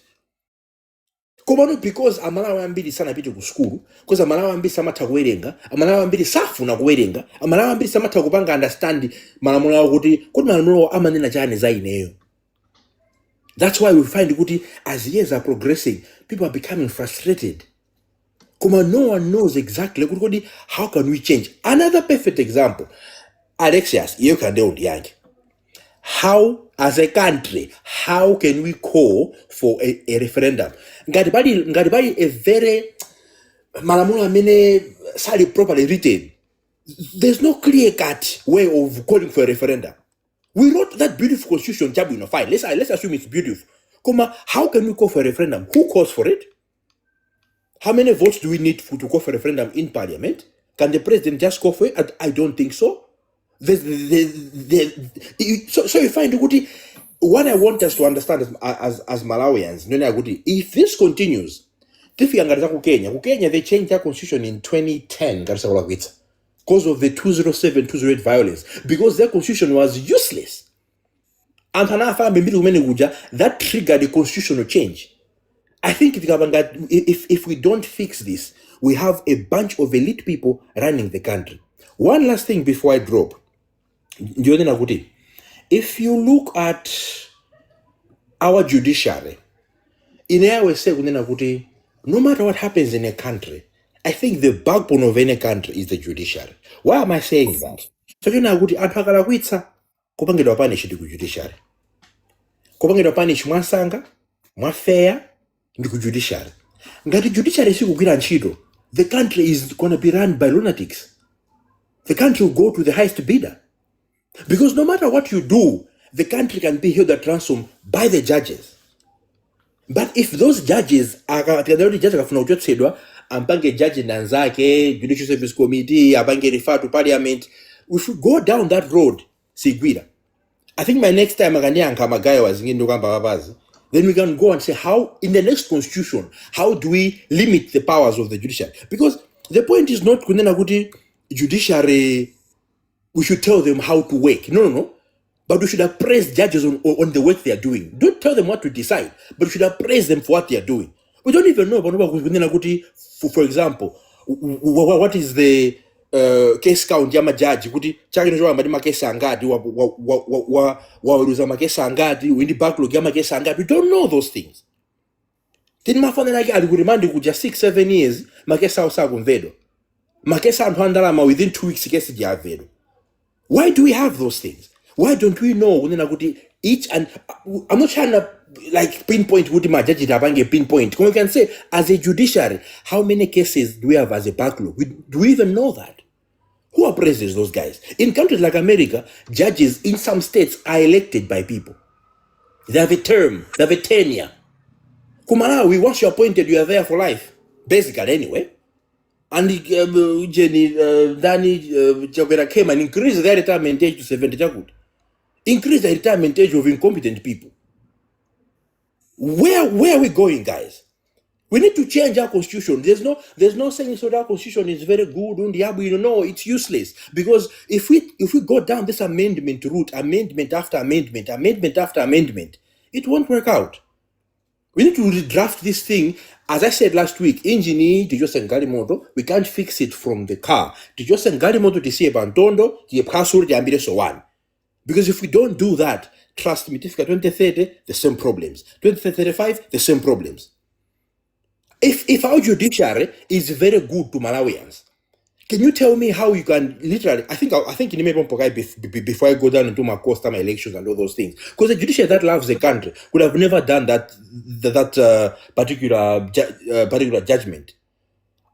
Komano because amalawi ambiri sanapite ku school, because amalawi ambiri samatha kuwerenga, amalawi ambiri safuna kuwerenga, amalawi ambiri samatha kupanga understand malamulo awo kuti malamulo amanena chani za ineyo. That's why we find kuti as years are progressing, people are becoming frustrated. Kuma no one knows exactly kuti how can we change. Another perfect example, Alexius, you can do the how as a country, how can we call for a referendum? Ngati bali a very malamulo amene sali properly written. There's no clear-cut way of calling for a referendum. We wrote that beautiful constitution, fine. Let's assume it's beautiful. How can we call for a referendum? Who calls for it? How many votes do we need to call for a referendum in parliament? Can the president just call for it? I don't think so. So you find what I want us to understand as Malawians, if this continues, Kenya, they changed their constitution in 2010 because of the 207-208 violence, because their constitution was useless. And that triggered the constitutional change. I think if we don't fix this, we have a bunch of elite people running the country. One last thing before I drop. If you look at our judiciary, in a way, say, no matter what happens in a country, I think the backbone of any country is the judiciary. Why am I saying that? So anthu kuitsa kupangidwa punish ndi ku judiciary. Kupangidwa punish mwasanga, mwafeya ndi ku judiciary. Ngati judiciary sikugwira ntchito, the country is going to be run by lunatics. The country will go to the highest bidder. Because no matter what you do, the country can be held at ransom by the judges. But if those judges ampange judge nanzake, Judicial Service Committee, ampange refer to parliament, we should go down that road. Sigwira. I think my next time then we can go and say how, in the next constitution, how do we limit the powers of the judiciary? Because the point is not judiciary, we should tell them how to work. No. But we should appraise judges on the work they are doing. Don't tell them what to decide, but we should appraise them for what they are doing. We don't even know about for example, what is the case count ya judge kuti chakino chwa ma case angati wa makesi angati windi backlog ya makesi angati. We don't know those things. Tini mafanana yake alikurimandi kuja 6-7 years makesi akumvedo. Makesi anthu andalama within 2 weeks kesi javedo. Why do we have those things? Why don't we know each and I'm not trying to pinpoint what my judge tabange pinpoint. We can say as a judiciary, how many cases do we have as a backlog? Do we even know that? Who appraises those guys? In countries like America, judges in some states are elected by people. They have a term, they have a tenure. Kumarawi, once you're appointed, you are there for life. Basically, anyway. And Danny came and increased their retirement age to 70. Increase the retirement age of incompetent people. Where are we going, guys? We need to change our constitution. There's no saying so that constitution is very good. No, it's useless. Because if we go down this amendment route, amendment after amendment, it won't work out. We need to redraft this thing. As I said last week, engineer to just moto, we can't fix it from the car. To just moto to see abandondo, the password the so one. Because if we don't do that, trust me, 2030, the same problems. 2035, the same problems. If our judiciary is very good to Malawians, can you tell me how you can literally? I think in before I go down into my custom elections and all those things, because the judiciary that loves the country could have never done that particular judgment.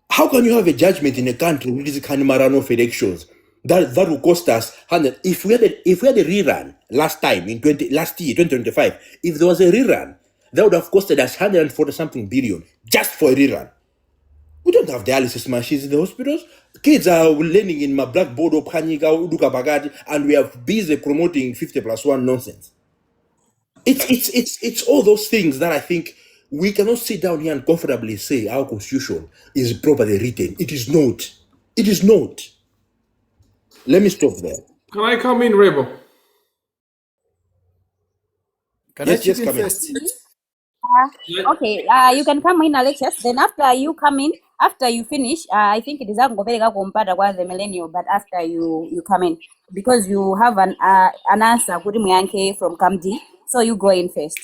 How can you have a judgment in a country which is kind of runoff elections that will cost us 100? If we had a rerun last year 2025, if there was a rerun, that would have costed us 140 something billion just for a rerun. We don't have dialysis machines in the hospitals. Kids are learning in my blackboard or Bagadi, and we are busy promoting 50+1 nonsense. It's all those things that I think we cannot sit down here and comfortably say our constitution is properly written. It is not. It is not. Let me stop there. Can I come in, Rebel? Can I Yes, chip yes, in come in. first? Okay, you can come in, Alexis. Then after you come in, after you finish, I think it is Angoverega kumpata kwa the millennial, but after you come in, because you have an answer kuri muyanke from Kamdi, so you go in first.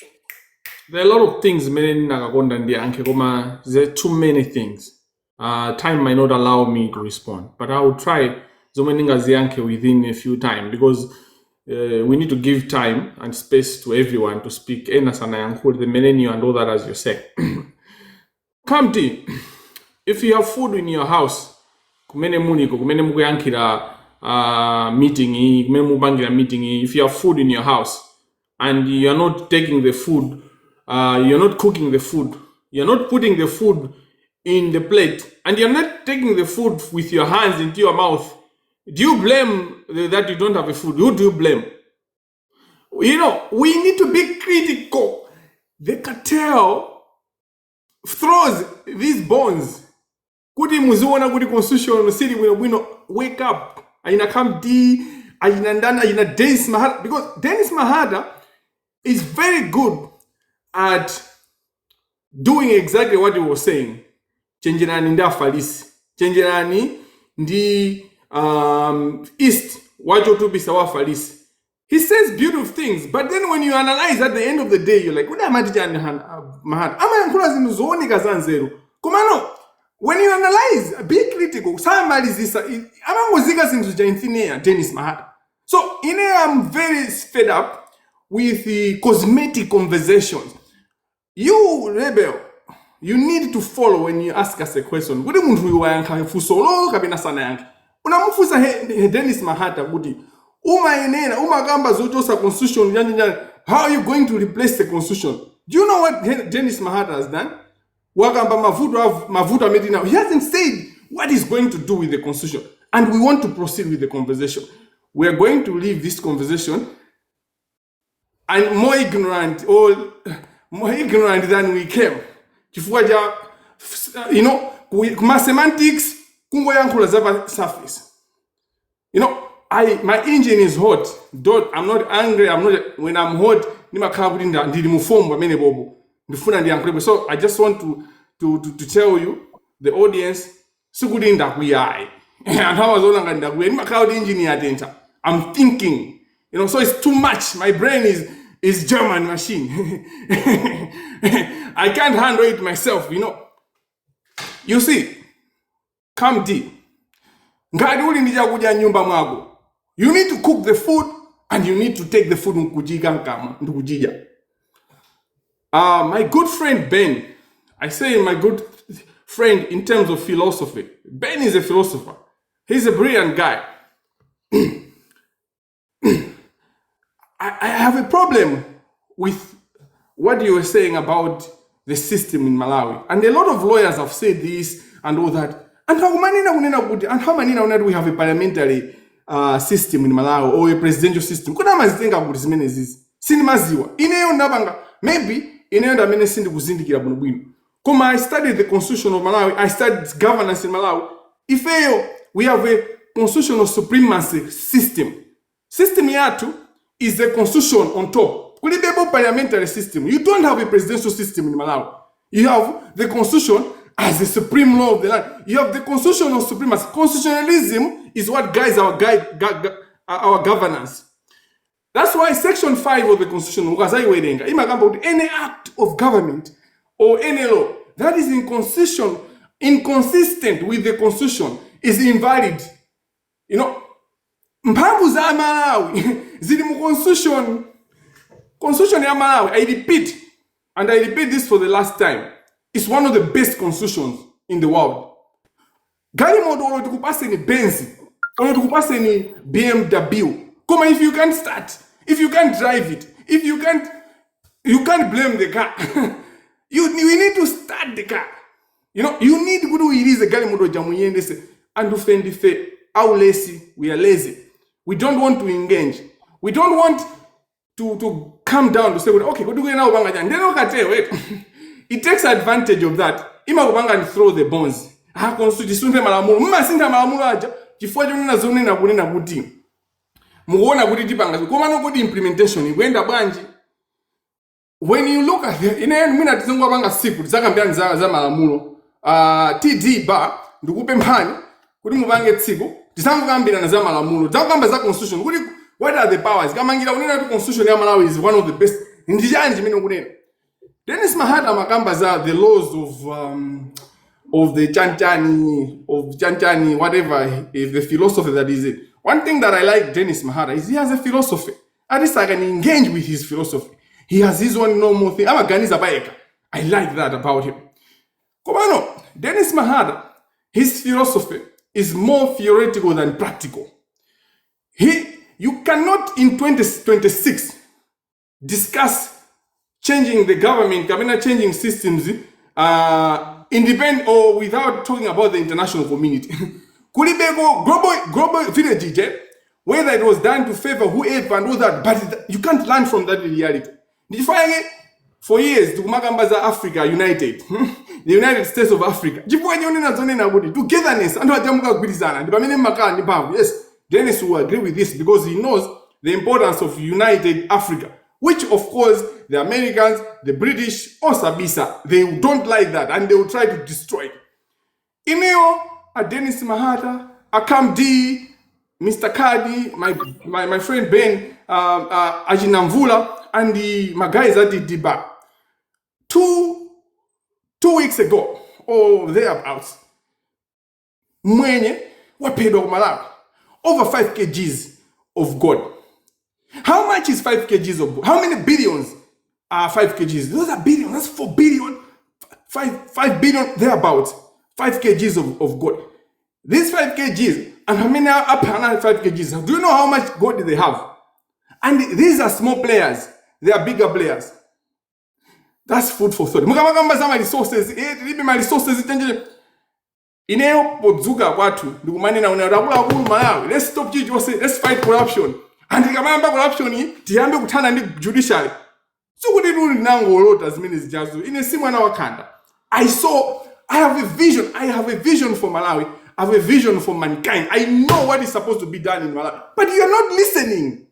There are a lot of things many nagakonda ndiyanke koma there are too many things. Time might not allow me to respond, but I will try zomwe ndingaziyankhe within a few time because we need to give time and space to everyone to speak. Ena sanayankhule the millennial and all that as you say. Kamti, if you have food in your house, kumene muniko kumene mukuyankhira meeting iyi, kumene mupangira meeting iyi, if you have food in your house and you are not taking the food, you're not cooking the food, you're not putting the food in the plate, and you're not taking the food with your hands into your mouth, do you blame that you don't have a food? Who do you blame? You know, we need to be critical. The cartel throws these bones. Kuti muziona kuti constitution city bwino wake up. Aina Kamdi, aina Ndana, aina Dennis Mahata, because Dennis Mahata is very good at doing exactly what he was saying. Chenjerani ndi afalisi. Chenjerani ndi east wacho tubisa wa afalisi. He says beautiful things, but then when you analyze at the end of the day, you're like, kuda matijani Mahata. Ama yankula zinu zooni kazanzeru. Kumano, when you analyze, be critical. Somebody is ama ngozika zinu jainthine Dennis Mahata. So, I'm very fed up with the cosmetic conversations. You, rebel, you need to follow when you ask us a question. Kuti muntu uyu wayankha fusolo kapena sana yankha. Unamufusa Dennis Mahata kuti umayenera umakamba zochosa constitution njani. How are you going to replace the constitution? Do you know what Dennis Mahata has done? Wakamba mavuto medina. He hasn't said what he's going to do with the constitution, and we want to proceed with the conversation. We are going to leave this conversation and more ignorant than we came. You know, kuma semantics kungo yankula zapa surface. You know, my engine is hot. I'm not angry. When I'm hot, so I just want to tell you, the audience, I'm thinking, you know, so it's too much. My brain is German machine. I can't handle it myself, you know. You see, Kamdi, ngadi uli ndija kuja nyumba mwako. You need to cook the food and you need to take the food nkujija. My good friend Ben, I say my good friend in terms of philosophy. Ben is a philosopher. He's a brilliant guy. I have a problem with what you were saying about the system in Malawi. And a lot of lawyers have said this and all that. And how many we have a parliamentary system in Malawi or a presidential system? Maybe I studied the constitution of Malawi. I studied governance in Malawi. We have a constitutional supremacy system. System yatu is the constitution on top. Parliamentary system. You don't have a presidential system in Malawi. You have the constitution as the supreme law of the land. You have the constitutional supremacy. Constitutionalism is what guides our governance. That's why Section 5 of the Constitution, any act of government or any law that is inconsistent with the Constitution is invalid. You know, mphamvu za Malawi zili mu Constitution ya Malawi, I repeat, and I repeat this for the last time, it's one of the best constitutions in the world. Gari modo tukupase ni Benz, tukupase ni BMW. Come on, if you can't start, if you can't drive it, if you can't blame the car. We need to start the car. You know, you need to do it. The gari modo jamuyende se andufendi fe. How lazy? We are lazy. We don't want to engage. We don't want to come down to say, okay, what do we now? It takes advantage of that. Ima kubanga and throw the bones. Constitution malamulo. Sinta malamulo aja. Chifua jonina zone na kunena kuti. Muona kuti tipanga. Koma no kuti implementation. Wenda banji. when you look at ine mwina tizingopanga siku tizakambirani za malamulo TD bar ndikupe mphani kuti mupange tsiku tisangokambirana za malamulo tikukamba za constitution kuti what are the powers kamangira kunena kuti constitution ya Malawi is one of the best ndi chani chimene kunena. Dennis Mahata makamba za the laws of the Chanchani whatever if the philosophy that is it. One thing that I like Dennis Mahata is he has a philosophy. At least I can engage with his philosophy. He has his own normal thing. I'm a Ganiza Baeka. I like that about him. Komano, Dennis Mahata, his philosophy is more theoretical than practical. You cannot in 2026 discuss changing the government, changing systems, independent or without talking about the international community. Kulibego global village, whether it was done to favor whoever and all that, but you can't learn from that reality. For years, Tukumakambaza Africa United, the United States of Africa. Togetherness, yes, Dennis will agree with this because he knows the importance of united Africa, which of course the Americans, the British, or Sabisa, they don't like that and they will try to destroy it. Imeo, Dennis Mahata, Akam D, Mr. Kadi, my friend Ben, Ajinamvula, and my guys at the Diba. 2 weeks ago, or thereabouts, Mwenye, what paid of Malawi? Over 5 kgs of gold. How much is 5 kgs of gold? How many billions are 5 kgs? Those are billions. That's 4 billion. 5 billion thereabouts. 5 kgs of gold. These 5 kgs, and how many are up another 5 kgs? Do you know how much gold they have? And these are small players. They are bigger players. That's food for thought. Mukamagamba za resources. My resources. Ineo podzuka kwatu ndikumanena unadakula kulu Malawi. Let's stop GGOC. Let's fight corruption. And ikamamba corruption tiyambe kuthana ndi judiciary. So kuti rule nango lota zimene zijazo. Ine si mwana wakanda. I have a vision. I have a vision for Malawi. I have a vision for mankind. I know what is supposed to be done in Malawi. But you're not listening.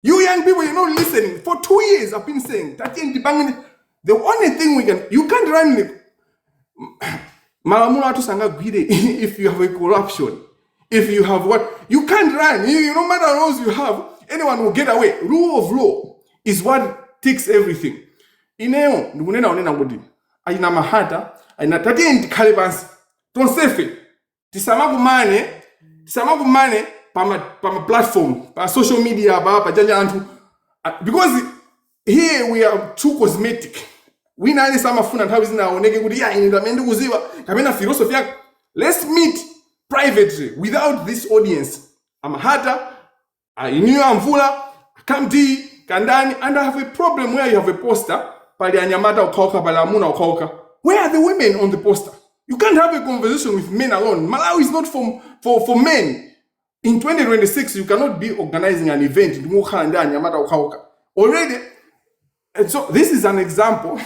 You young people, you're not listening. For 2 years I've been saying that the only thing you can't run Malamula to Sangagwide if you have a corruption. If you have what? You can't run. No matter what laws you have, anyone will get away. Rule of law is what takes everything. Ineo, ndugunena onena ngudi. Aina Mahata, aina tati kalibansi. Tonsefe. Tisamakumane pa platform, pa social media, pa janja antu. Because here we are too cosmetic. We know this samafuna nthawi zina oneke kuti ya ine ndamende kuziwa kapena philosophy yake. Let's meet privately without this audience. Amahata, Iniyo Amvula, Kamdi, Kandani, and I have a problem where you have a poster, pali Anyamata Okauka, Palamuna Okauka. Where are the women on the poster? You can't have a conversation with men alone. Malawi is not for men. In 2026, you cannot be organizing an event in Mukanda and Anyamata Okauka. Already. And so this is an example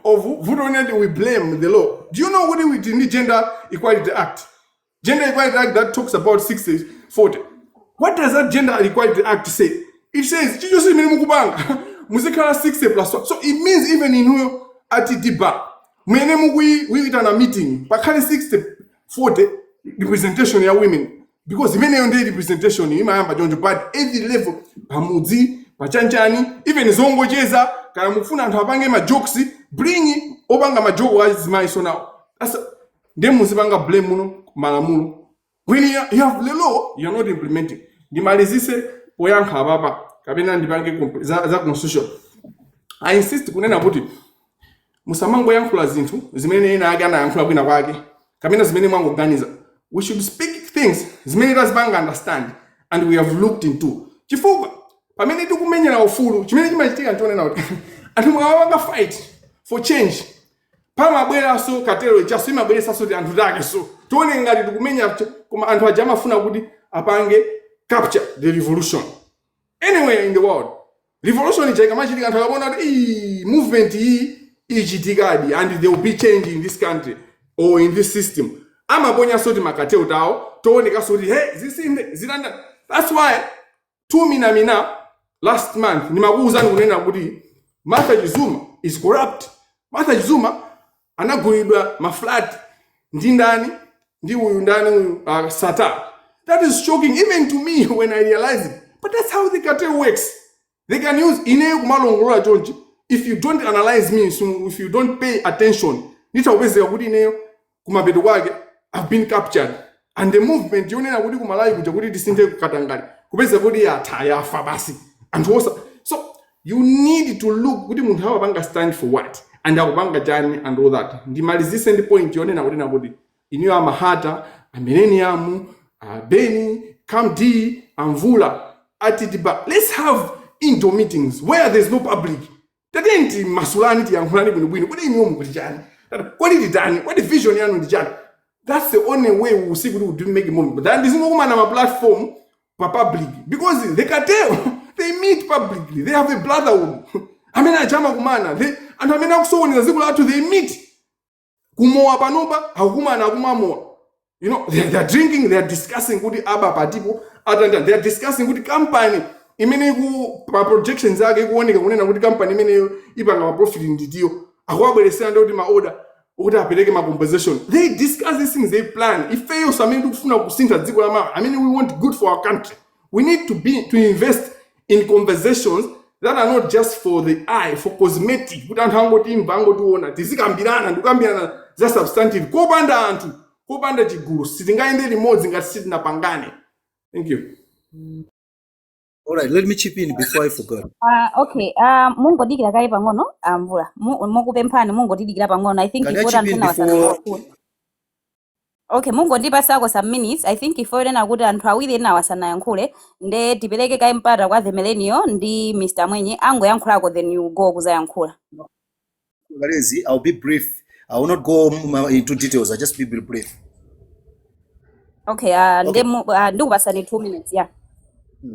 of who we blame the law. Do you know what we did in the Gender Equality Act? Gender Equality Act that talks about 60-40. What does that Gender Equality Act say? It says, Musikala 60+1. So it means even in who at the bar, we in a meeting, but 60-40 representation of women. Because many on the representation in my but every level, Pamudzi, Pachanchani, even Zongo Jeza, Karamufuna and Habange Majoksi, bring Obanga Majo was my so now. That's them Musibanga blame Malamuno. When you have the law, you're not implementing. The Malizise, Poyan Hababa, Kabina and the Bank za constitution. I insist kunena about it. Musamango yang zintu, zimene ina agana yang kula wage. Kabina zimene mango organizer. We should speak things zimene does bank understand and we have looked into. Chifuga, pamene tukumenya na ufulu, chimene chimachitika ntone na and mwawanga fight for change. Pama bwera so katero just imabwera so the antudage so. Tuone ngati tukumenya kuma anthu ajama funa kuti apange capture the revolution. Anywhere in the world. Revolution is cheka machitika anthu akabona kuti movement ichitikadi and there will be change in this country or in this system. Amaponya soti makateo tawo, tuoneka soti hey zilanda. That's why 2 mina last month nimakuuza kunena kuti Martha Zuma is corrupt. Martha Zuma anagulidwa maflat ndi ndani ndi uyu ndani uyu Sata. That is shocking even to me when I realize it. But that's how the cartel works. They can use ineyo kumalongolola chonchi. If you don't analyze me, so if you don't pay attention, nitawezeka kuti ineyo kumapeto kwake I've been captured. And the movement yonena kuti kumalawi kuja kuti tisinthe kukatangali kupeza kuti yafa basi anthu osa. So you need to look kuti munthu amapanga stand for what and akupanga chani and all that. Ndimalizise ndi point yonena kuti iniyo Amahata, Millennium, Beni, Kamdi, Amvula, Atidiba. Let's have indoor meetings where there's no public. Tadenti masulani tiyankhulani bwinobwino kuti iniyo mukuti chani. What did done? What the vision yanu ndi chani? That's the only way we will see we do make a movement. But then this woman on a platform for public because they can tell they meet publicly. They have a brotherhood. I mean, I jama kumana. They and I mean, also when they meet. Kumoa panoba, hakumana kumamoa. You know, they are drinking, they are discussing with the Abba Patipo, they are discussing with the company. Imene ku projections ake kuoneka kunena kuti company imene ipanga profit ndiyo. Akwabwere sanda kuti ma order ukuthi apeleke ma compensation. They discuss these things, they plan. If fail samene kufuna kusintha dziko la mawa. I mean, we want good for our country. We need to invest in conversations that are not just for the eye, for cosmetic. Kuti anthu angoti imva angotiona tizikambirana ndikambirana za substantive. Kopanda anthu, kopanda chigulu. Sitingaende limodzi ngati sitinapangane. Thank you. All right, let me chip in before I forget. Okay, mungodikira kaye pang'ono, Mvula. Mukupemphani mungodikira pang'ono. I think Can I if chip anthu in ena wasana before? Okay, mungondipasako some minutes. I think if ena kuti anthu awiri ena wasanayankhule, nde tipereke kaye mpata kwa the Millennial ndi Mr. Mwenye angoyankhulako then you go kuzayankhula. Galezi, I'll be brief. I will not go into details. I'll just be brief. Okay, Okay. ndikupasani 2 minutes, yeah.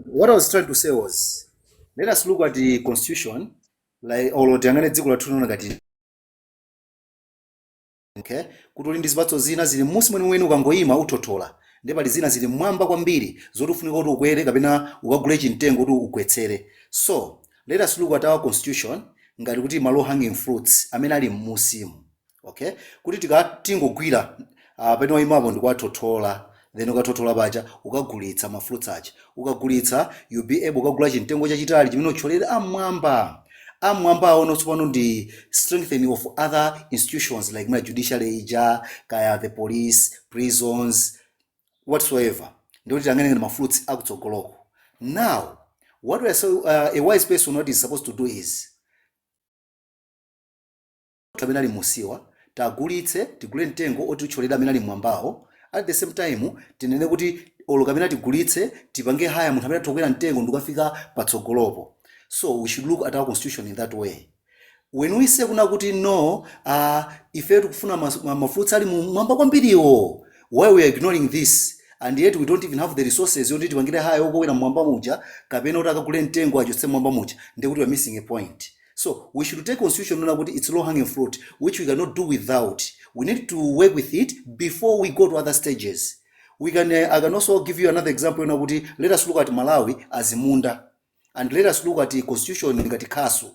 What I was trying to say was, let us look at the constitution, like all of the dziko lathu ngati. Okay, kuti uli ndi zipatso zina zili musi mwenimweni ukangoyima utotola ndi pali zina zili mwamba kwambiri zoti ufunika kuti ukwere kapena ukagule chimtengo kuti ugwetsere. So let us look at our constitution ngati kuti ma low hanging fruits amene ali mmusimu. Okay, kuti tingogwira pene wayimapo ndi kwatotola, then ukatotola paja ukagulitsa ma fruits aja, ukagulitsa you be able ukagula chimtengo chachitali chimene ucholera amwamba ono tsopano ndi strengthening of other institutions like my judiciary ija kaya the police, prisons, whatsoever. Ndikuti tangane ma fruits akutsogoloko. Now what we are so a wise person what is supposed to do is tabena limusiwa tagulitse tigule mtengo oti ucholera amene ali mwambawo. At the same time tinene kuti olo kamene tigulitse tipange haya munthu amene tokwera mtengo ndikafika patsogolopo. So we should look at our constitution in that way. When we say kuna kuti no, ife tikufuna mafruits ali mwamba kwambiriwo, why we are ignoring this? And yet we don't even have the resources yoti tipangire haya okowera mwamba muja kapena kuti akagule mtengo achotse mwamba muja. Ndikuti we are missing a point. So we should take constitution nona kuti it's low hanging fruit which we cannot do without. We need to work with it before we go to other stages. We can I can also give you another example na kuti let us look at Malawi as munda. And let us look at the constitution ngati khasu.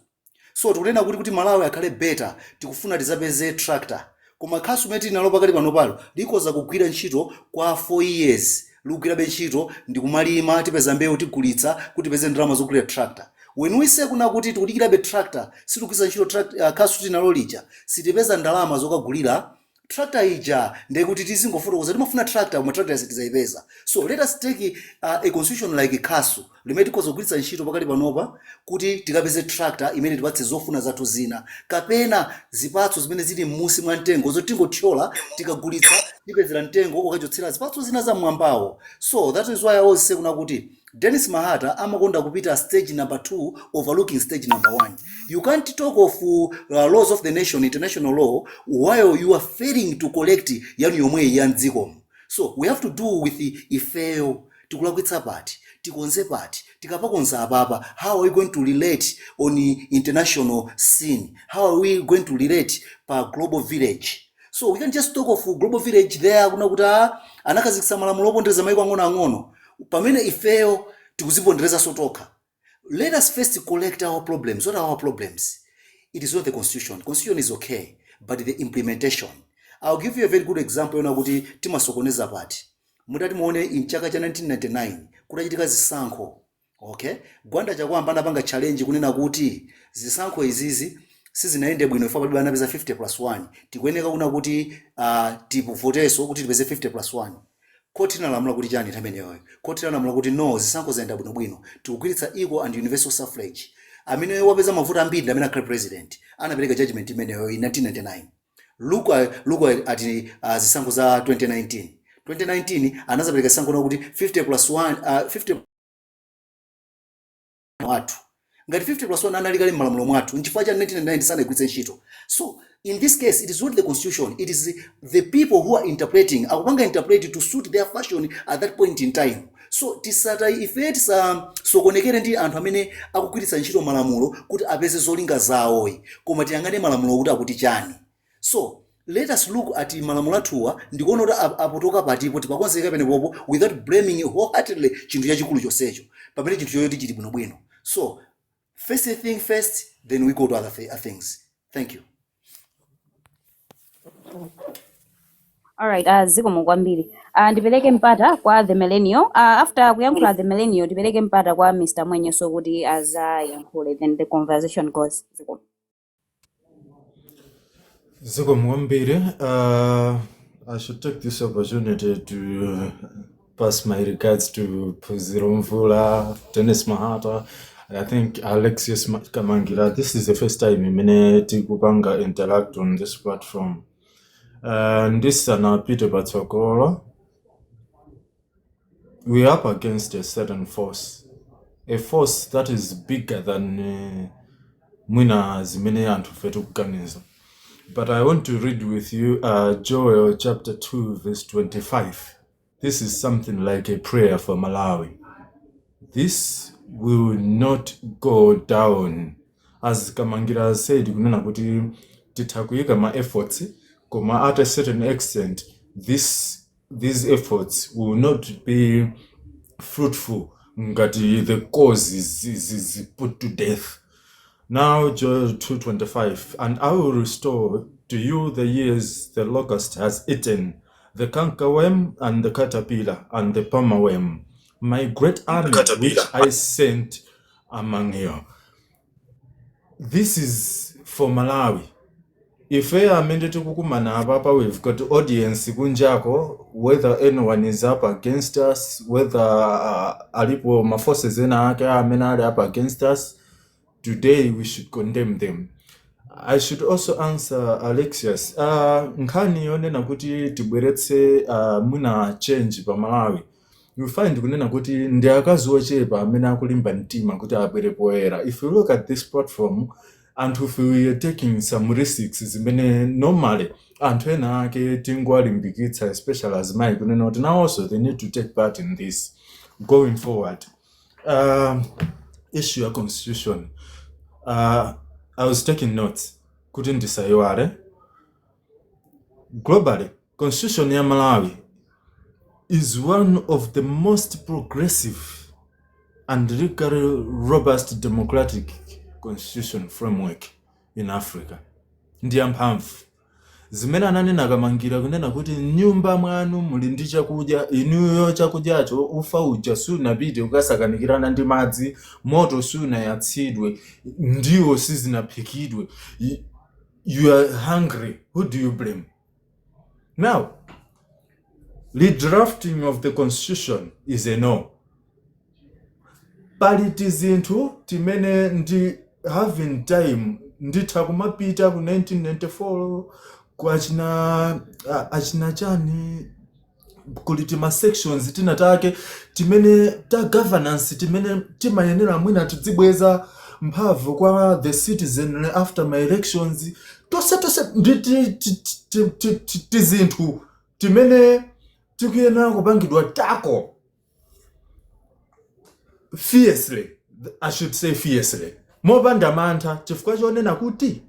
So tikunena kuti Malawi akhale better tikufuna tizapeze tractor. Koma khasu meti nalo pakati pano palo likoza kugwira ntchito kwa 4 years. Lugwira ntchito ndi kumalima tipeza mbewu tigulitsa kuti peze ndalama zogulira tractor. When we say kuna kuti tikudikira be tractor sitikugwira ntchito khasu tinalo lija sitipeza ndalama zokagulira tractor ija ndekuti tizingofotokoza timafuna tractor koma tractor sitizayipeza. So let us take a constitution like khasu limene tikozogwiritsa ntchito pakati panopa kuti tikapeze tractor imene tipatse zofuna zathu zina kapena zipatso zimene zili mmusi mwa mtengo zoti tingothyola tikagulitsa tipezera mtengo ukachotsera zipatso zina za mwambawo. So that is why I always say kuna kuti Dennis Mahata amakonda kupita stage number 2 overlooking stage number 1. You can't talk of laws of the nation, international law, while you are failing to collect yani yomwe ya mdziko. So we have to do with ifeyo tikulakwitsa pati tikonze pati tikapakonza apapa. How are we going to relate on the international scene? How are we going to relate pa global village? So we can just talk of global village there kuna kuti anakazikisa malamulo opondereza maiko ang'ono pamene ifeyo tikuzipondereza sotoka. Let us first collect our problems. What are our problems? it is not the constitution. Constitution is okay, but the implementation. I'll give you a very good example yona kuti timasokoneza pati. Mutati muone in chaka cha 1999 kudachitika zisankho. Okay? Gwanda chakwamba anapanga challenge kunena kuti zisankho izizi sizinaende bwino ifa pali anapeza 50+1. Tikuyeneka kuna kuti tivoteso kuti tipeze 50+1. Koti inalamula kuti chani tameneyo. Koti inalamula kuti no zisankho zaenda bwino. Tikugwiritsa equal and universal suffrage. Amene wapeza mavuto ambiri amene akhale president anapereka judgment imeneyo in 1999. Look at zisankho za 2019. 2019 anazapereka zisankho na kuti 50+1 50 watu ngati 50+1 analikali malamulo mwathu nchifukwa cha 1999 sanagwiritse ntchito. So in this case it is not the constitution, it is the people who are interpreting akupanga interpret to suit their fashion at that point in time. So tisata ife tisasokonekere ndi anthu amene akugwiritsa ntchito malamulo kuti apeze zolinga zawo koma tiyangane malamulo kuti akuti chani. So let us look at malamulo athuwa ndikuona kuti apotoka patipo tipakonzeka penepopo without blaming wholeheartedly chinthu chachikulu chonsecho pamene chinthu choyoti chili bwinobwino. So first thing first, then we go to other things. Thank you. Alright, zikomo kwambiri. Ndipeleke mpata kwa the millennial. After kuyankhula the millennial, ndipeleke mpata kwa Mr. Mwenye so kuti azayankhule, then the conversation goes. Zikomo kwambiri. I should take this opportunity to pass my regards to Phunziro Mvula, Dennis Mahata, and I think Alexius Kamangira. This is the first time Imene Tikupanga interact on this platform. And this is Peter Batsokolo. We are up against a certain force. A force that is bigger than Mwina Zimene and Fetukanism. But I want to read with you Joel chapter 2 verse 25. This is something like a prayer for Malawi. This will not go down. As Kamangira said, kunena kuti titakuyika ma efforts, koma at a certain extent, these efforts will not be fruitful. Ngati the cause is put to death. Now Joel 2:25, and I will restore to you the years the locust has eaten, the cankerworm and the caterpillar and the palmerworm, my great army which I sent among you. This is for Malawi. If I am to kukumana papa, we've got audience kunjako, whether anyone is up against us, whether alipo maforces ake amenali up against us, today we should condemn them. I should also answer Alexius. Nkhani yonena kuti tibweretse muna change pa Malawi. You find kunena kuti ndi akazi ochepa amene akulimba mtima kuti abwere poyera. If you look at this platform, and if we are taking some risks zimene normally anthu ena ake tingwalimbikitsa, especially as Mike kunena kuti now also they need to take part in this going forward. Issue a constitution. I was taking notes. Couldn't decide. Globally, constitution ya Malawi is one of the most progressive and legally robust democratic constitution framework in Africa. Ndiye mphamvu. Zimene ananena Kamangira kunena kuti nyumba mwanu muli ndi chakudya, inuyo chakudyacho ufa uja sunapite ukasakanikirana ndi madzi, moto sunayatsidwe, ndiwo sizinaphikidwe. You are hungry. Who do you blame? Now, redrafting of the constitution is a no. But it is into timene ndi having time nditha kumapita ku 1994 kwa achina chani kuliti ma sections tinatake timene ta governance timene timayenera mwina tidzibweza mphamvu kwa the citizen after my elections tose tizinthu timene tikuyenera kupangidwa tako fiercely. I should say fiercely. Mopanda mantha chifukwa chonena kuti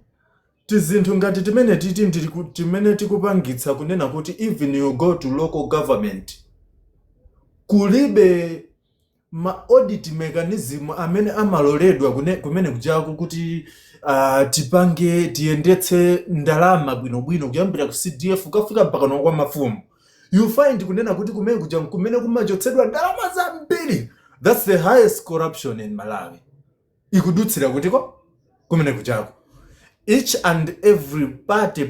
tizinthu ngati timene tikupangitsa kunena kuti even you go to local government kulibe ma audit mechanism amene amaloledwa kumene kujako kuti tipange tiyendetse ndalama bwinobwino kuyambira ku CDF kufika mpaka kwa mafumu. You find kunena kuti kumene kumachotsedwa ndalama zambiri. That's the highest corruption in Malawi. Ikudutsira kutiko kumene kujako. Each and every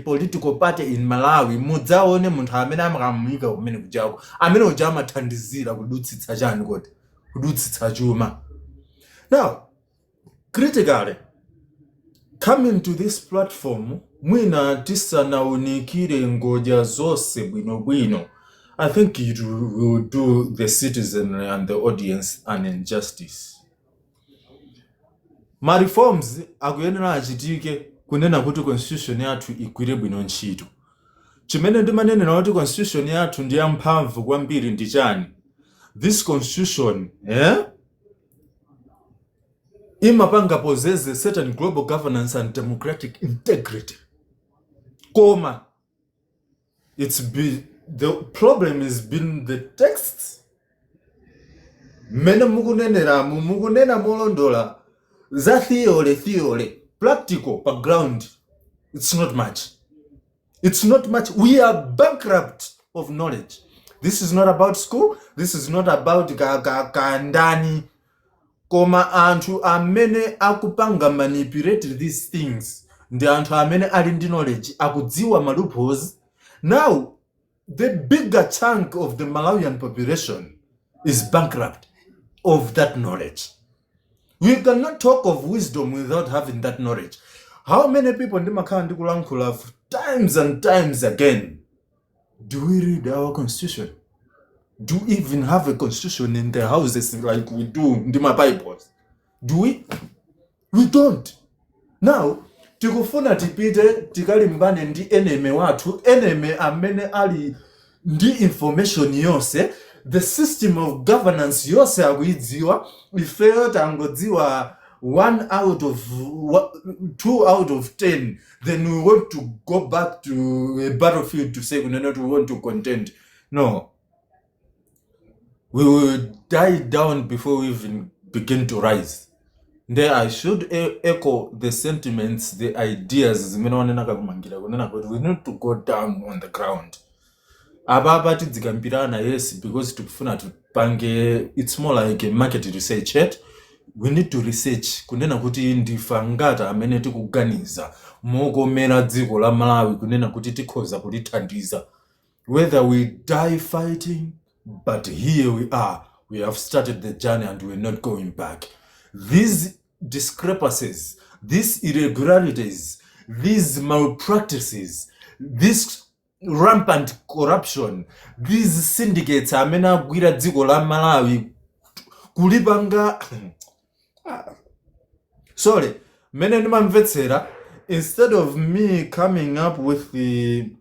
political party in Malawi mudzaone munthu amene amakamuyika kumene kujako, amene uja amathandizira kudutsitsa chani kodi, kudutsitsa chuma. Now, critically, coming to this platform, mwina tisanaunikire ngodya zonse bwinobwino, I think it will do the citizen and the audience an injustice. Ma reforms akuyenera achitike kunena kuti constitution yathu igwire bwino ntchito. Chimene ndimanenera kuti constitution yathu ndi yamphamvu kwambiri ndi chani? This constitution, imapanga possess a certain global governance and democratic integrity. Koma, the problem has been the text. Mene mukunena molondola, za theory, practical background, it's not much. It's not much. We are bankrupt of knowledge. This is not about school. This is not about kandani. Koma anthu amene akupanga manipulate these things. Ndi anthu amene ali ndi knowledge akudziwa ma loopholes. Now, the bigger chunk of the Malawian population is bankrupt of that knowledge. We cannot talk of wisdom without having that knowledge. How many people ndimakhala ndikulankhula times and times again? Do we read our constitution? Do we even have a constitution in the houses like we do in my Bibles? Do we? We don't. Now, tikufuna tipite tikalimbane ndi enemy watu, enemy amene ali ndi information yose, the system of governance yose akuidziwa, ifeyo tangodziwa 2 out of 10, then we want to go back to a battlefield to say we want to contend. No. We will die down before we even begin to rise. There I should echo the sentiments, the ideas, we need to go down on the ground. Ababa tidzikambirana, yes, because tukufuna tupange, it's more like a market research yet. We need to research kunena kuti ndifangata amene tikuganiza mogomera dziko la Malawi kunena kuti tikhoza kulithandiza. Whether we die fighting, but here we are. We have started the journey and we're not going back. These discrepancies, these irregularities, these malpractices, this rampant corruption, these syndicates amene agwira dziko la Malawi kulipanga sorry, mene ndimamvetsera, instead of me coming up with the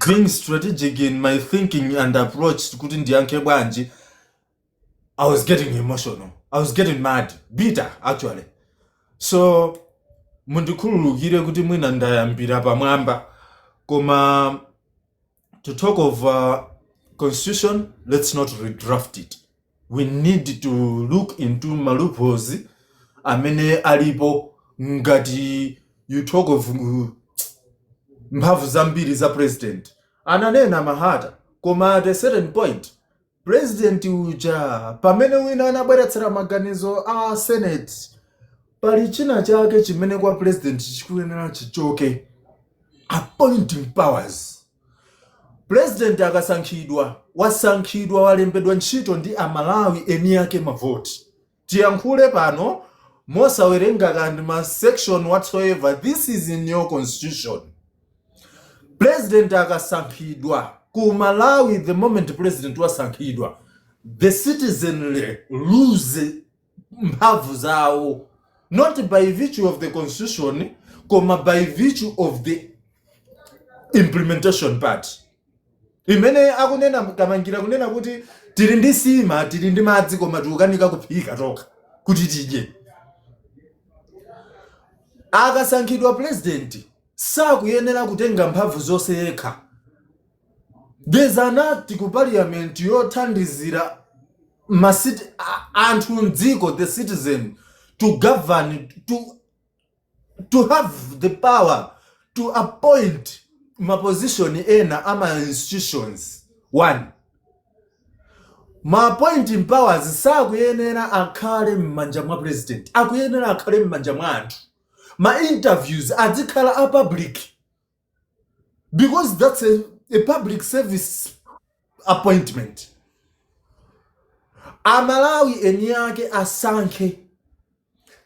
being strategic in my thinking and approach kuti ndiyankhe bwanji, I was getting emotional. I was getting mad, bitter actually. So mundikhululukire kuti mwina ndayambira pamwamba, koma to talk of constitution, let's not redraft it. We need to look into loopholes amene alipo ngati you talk of mphamvu zambiri za president. Ananena Mahata, koma at a certain point, president uja, pamene wina anabweretsera maganizo a Senate, pali china chake chimene kwa president chikuyenera chichoke. Appointing powers. President akasankhidwa, wasankhidwa walembedwa ntchito ndi Amalawi eni yake mavoti. Tiyankhule pano, mosawerenga kandi ma section whatsoever, this is in your constitution. President akasankhidwa, ku Malawi the moment president wasankhidwa, the citizenry lose mphamvu zawo, not by virtue of the constitution, koma by virtue of the implementation part. Imene akunena kamangira kunena kuti tili ndi sima, tili ndi madzi koma tikukanika kuphika toka kuti tidye. Akasankhidwa president sakuyenera kutenga mphamvu zonse yekha. There's an act ku parliament yothandizira anthu mdziko, the citizen, to govern, to have the power to appoint ma position ena ama institutions. One, ma appointing powers sakuyenera akhale m'manja mwa president, akuyenera akhale m'manja mwa anthu. Ma interviews azikhala a public, because that's a public service appointment. Amalawi eni yake asankhe.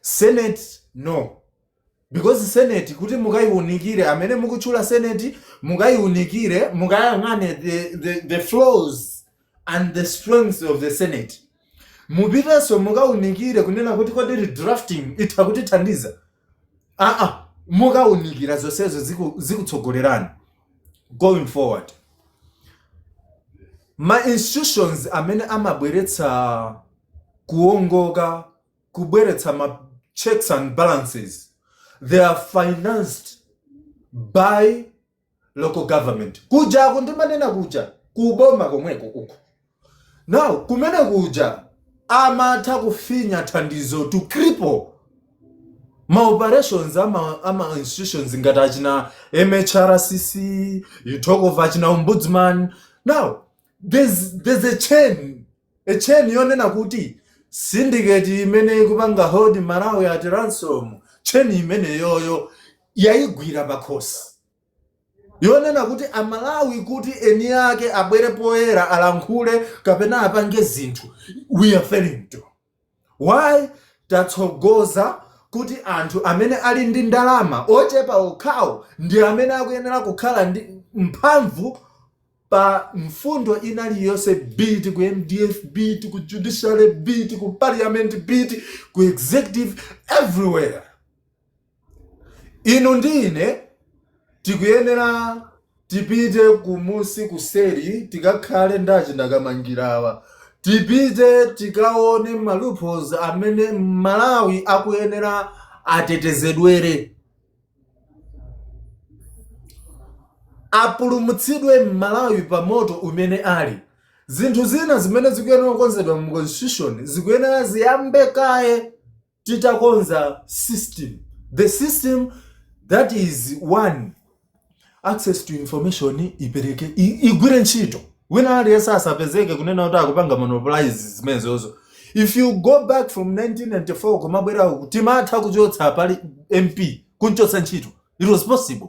Senate no, because Senate kuti mukayiunikire amene mukuchula Senate mukayiunikire mukayang'ane the flaws and the strengths of the Senate. Mupiteso mukaunikire kunena kuti kodi drafting itakutithandiza. Mukaunikira zonsezo zikutsogolerani going forward. Ma institutions amene amabweretsa kuongoka, kubweretsa ma checks and balances, they are financed by local government. Kuja kundimanena kuja kuboma komweko uko. Now kumene kuja amatha kufinya thandizo to cripple ma operations ama institutions ngati achina MHRCC, you talk of achina ombudsman. Now there's a chain yonena kuti syndicate imene ikupanga hold Malawi at ransom, chain imene yoyo yaigwira bakhosi yonena kuti amalawi kuti eni yake abwere poyera alankhule kapena apange zinthu. We are failing to. Why? Tatsogoza kuti anthu amene ali ndi ndalama ochepa okhawo ndi amene akuyenera kukhala ndi mphamvu pa mfundo inali yonse, beat ku MDF, beat ku judiciary, beat ku parliament, beat ku executive, everywhere. Ino ndine tikuyenera tipite kumusi kuseri tikakhale ndakamangirawa, tipite tikaone ma loopholes amene Malawi akuyenera atetezedwere, apulumutsidwe Malawi pa moto umene ali. Zinthu zina zimene zikuyenera kukonzedwa mu constitution zikuyenera ziyambe kaye titakonza system. The system that is one, access to information ipereke igwire ntchito. Wina aliyense asapezeke kunena kuti akupanga monopolize zimenezozo. If you go back from 1994 kumabwera kuti matha kuchotsa pali MP kunchotsa ntchito, it was possible.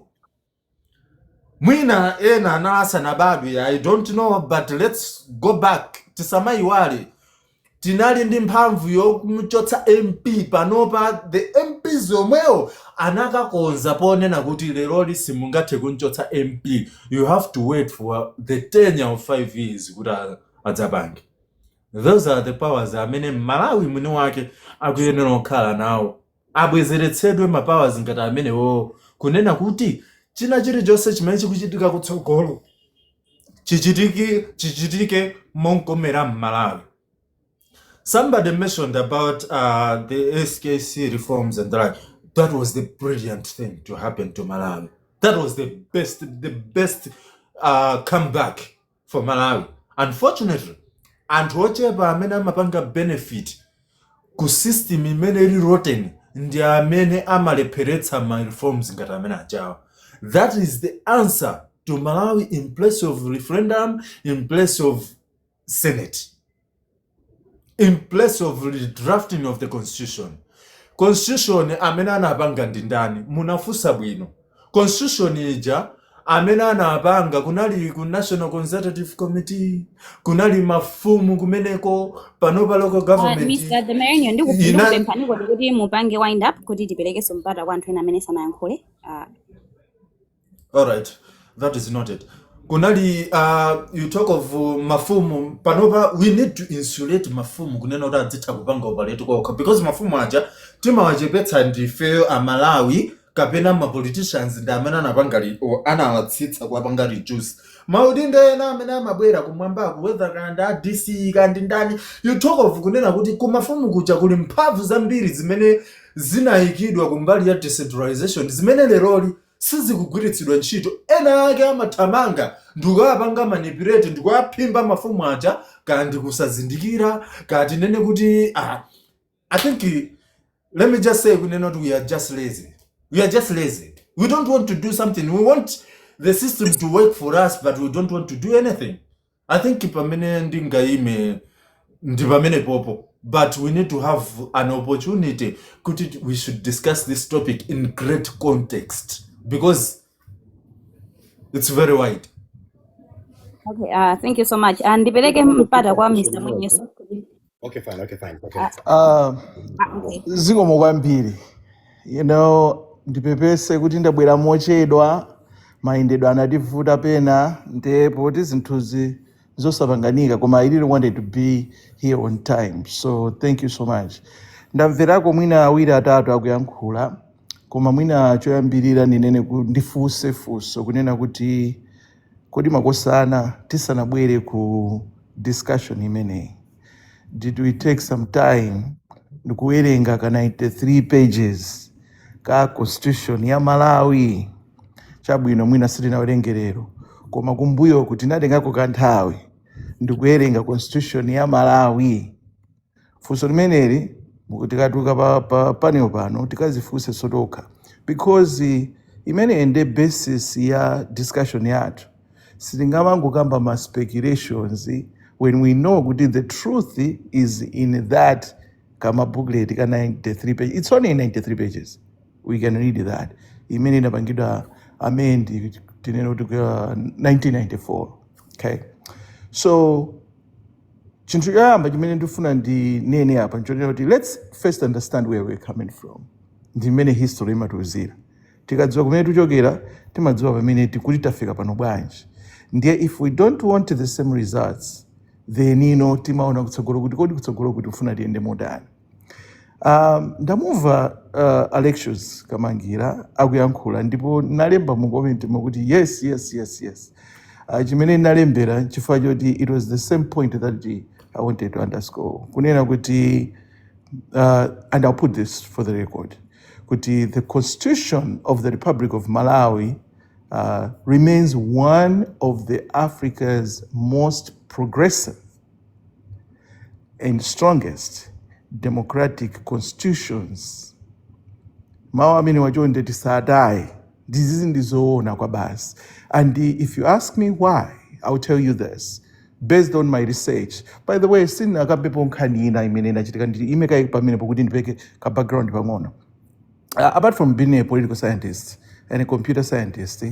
Mwina ena analasa na badu, I don't know, but let's go back. Tisamayiwale tinali ndi mphamvu yokumchotsa MP panopa, the MPs omwewo anakakonza ponena kuti lero simungathe kunchotsa MP, you have to wait for the tenure of 5 years kuti adzapange. Those are the powers amene Malawi mwini wake akuyenera kukhala nawo. Abwezeretsedwe ma powers ngati amenewo kunena kuti china chilichonse chimene chikuchitika kutsogolo chichitike monkomera Malawi. Somebody mentioned about the SKC reforms and that. That was the brilliant thing to happen to Malawi. That was the best comeback for Malawi. Unfortunately, anthu ochepa amene amapanga benefit ku system imene ili rotten ndi amene amalepheretsa ma reforms ngati amene ajawa. That is the answer to Malawi in place of referendum, in place of Senate, in place of the drafting of the constitution. Constitution amene anapanga ndi ndani? Munafusa bwino. Constitution ija amene anapanga kunali ku National Consultative Committee, kunali mafumu kumeneko, panopa local government. Mr. Demerio ndikupempha mpaniko kuti mupange wind up kuti tipereke mpata kwa anthu ena amene sanayankhule. All right, that is noted. Kunali you talk of mafumu panopa, we need to insulate mafumu kunena kuti adzitha kupanga operate kokha, because mafumu aja timawachepetsa ndife Amalawi kapena ma politicians ndi amene anawatsitsa kuwapanga reduce. Maudindo ena amene amabwera kumwambaku whether kanda DC kandi ndani, you talk of kunena kuti kumafumu kuja kuli mphamvu zambiri zimene zinayikidwa kumbali ya decentralization zimene leroli sizikugwiritsidwa ntchito. Ena ake amathamanga ndikapanga manipulate ndikuaphimba mafumu aja kandi kusazindikira kati nene kuti I think let me just say we are just lazy. We are just lazy. We don't want to do something. We want the system to work for us, but we don't want to do anything. I think pamene ndingaime ndi pamene popo. But we need to have an opportunity. We should discuss this topic in great context because it's very wide. Okay, thank you so much. Ndipeleke mpata kwa Mr. Mwenyeso. Okay, fine. Okay. Okay. Zikomo kwambiri. Ndipepese kuti ndabwera mochedwa, mayendedwe anativuta pena, ndipo zinthuzi zosapanganika, koma I really wanted to be here on time. So thank you so much. Ndamverako mwina awiri atatu akuyankhula, koma mwina choyambirira ndinene ndifunse funso kunena kuti kodi makosana tisanabwere ku discussion imeneyi. Did we take some time ndikuwerenga ka 93 pages ka constitution ya Malawi? Chabwino mwina sitinawerenge lero, koma kumbuyo kuti ndadengako kanthawi ndikuwerenga constitution ya Malawi. Funso limeneli tikatuka pa panel pano tikazifunse sotoka, because imene ende basis ya discussion yathu sitingamangokamba ma speculations when we know kuti the truth is in that kama booklet ka 93 pages. It's only 93 pages. We can read that. Imene inapangidwa amend tineno tuka 1994. Okay. So chinthu choyamba chimene ndifuna ndinene apa nchonena kuti let's first understand where we're coming from. Ndi imene history imatiuzira. Tikadziwa kumene tuchokera timadziwa pamene kuti tafika pano bwanji. Ndiye if we don't want the same results, then timaona kutsogolo kuti kodi kutsogolo kuti ufuna tiyende modani. Ndamumva Alexius Kamangira akuyankhula ndipo nalemba mu comment kuti yes. Chimene nalembera chifukwa choti it was the same point that I wanted to underscore. Kunena kuti and I'll put this for the record. Kuti the Constitution of the Republic of Malawi remains one of the Africa's most progressive and strongest democratic constitutions. Mawu amene wajonde tisadai ndizizi ndizoona kwa basi. And if you ask me why, I'll tell you this based on my research. By the way, sina kapepo nkhani ina imene inachitika ndi imeka pamene pokuti ndipeke ka background pang'ono. Apart from being a political scientist and a computer scientist,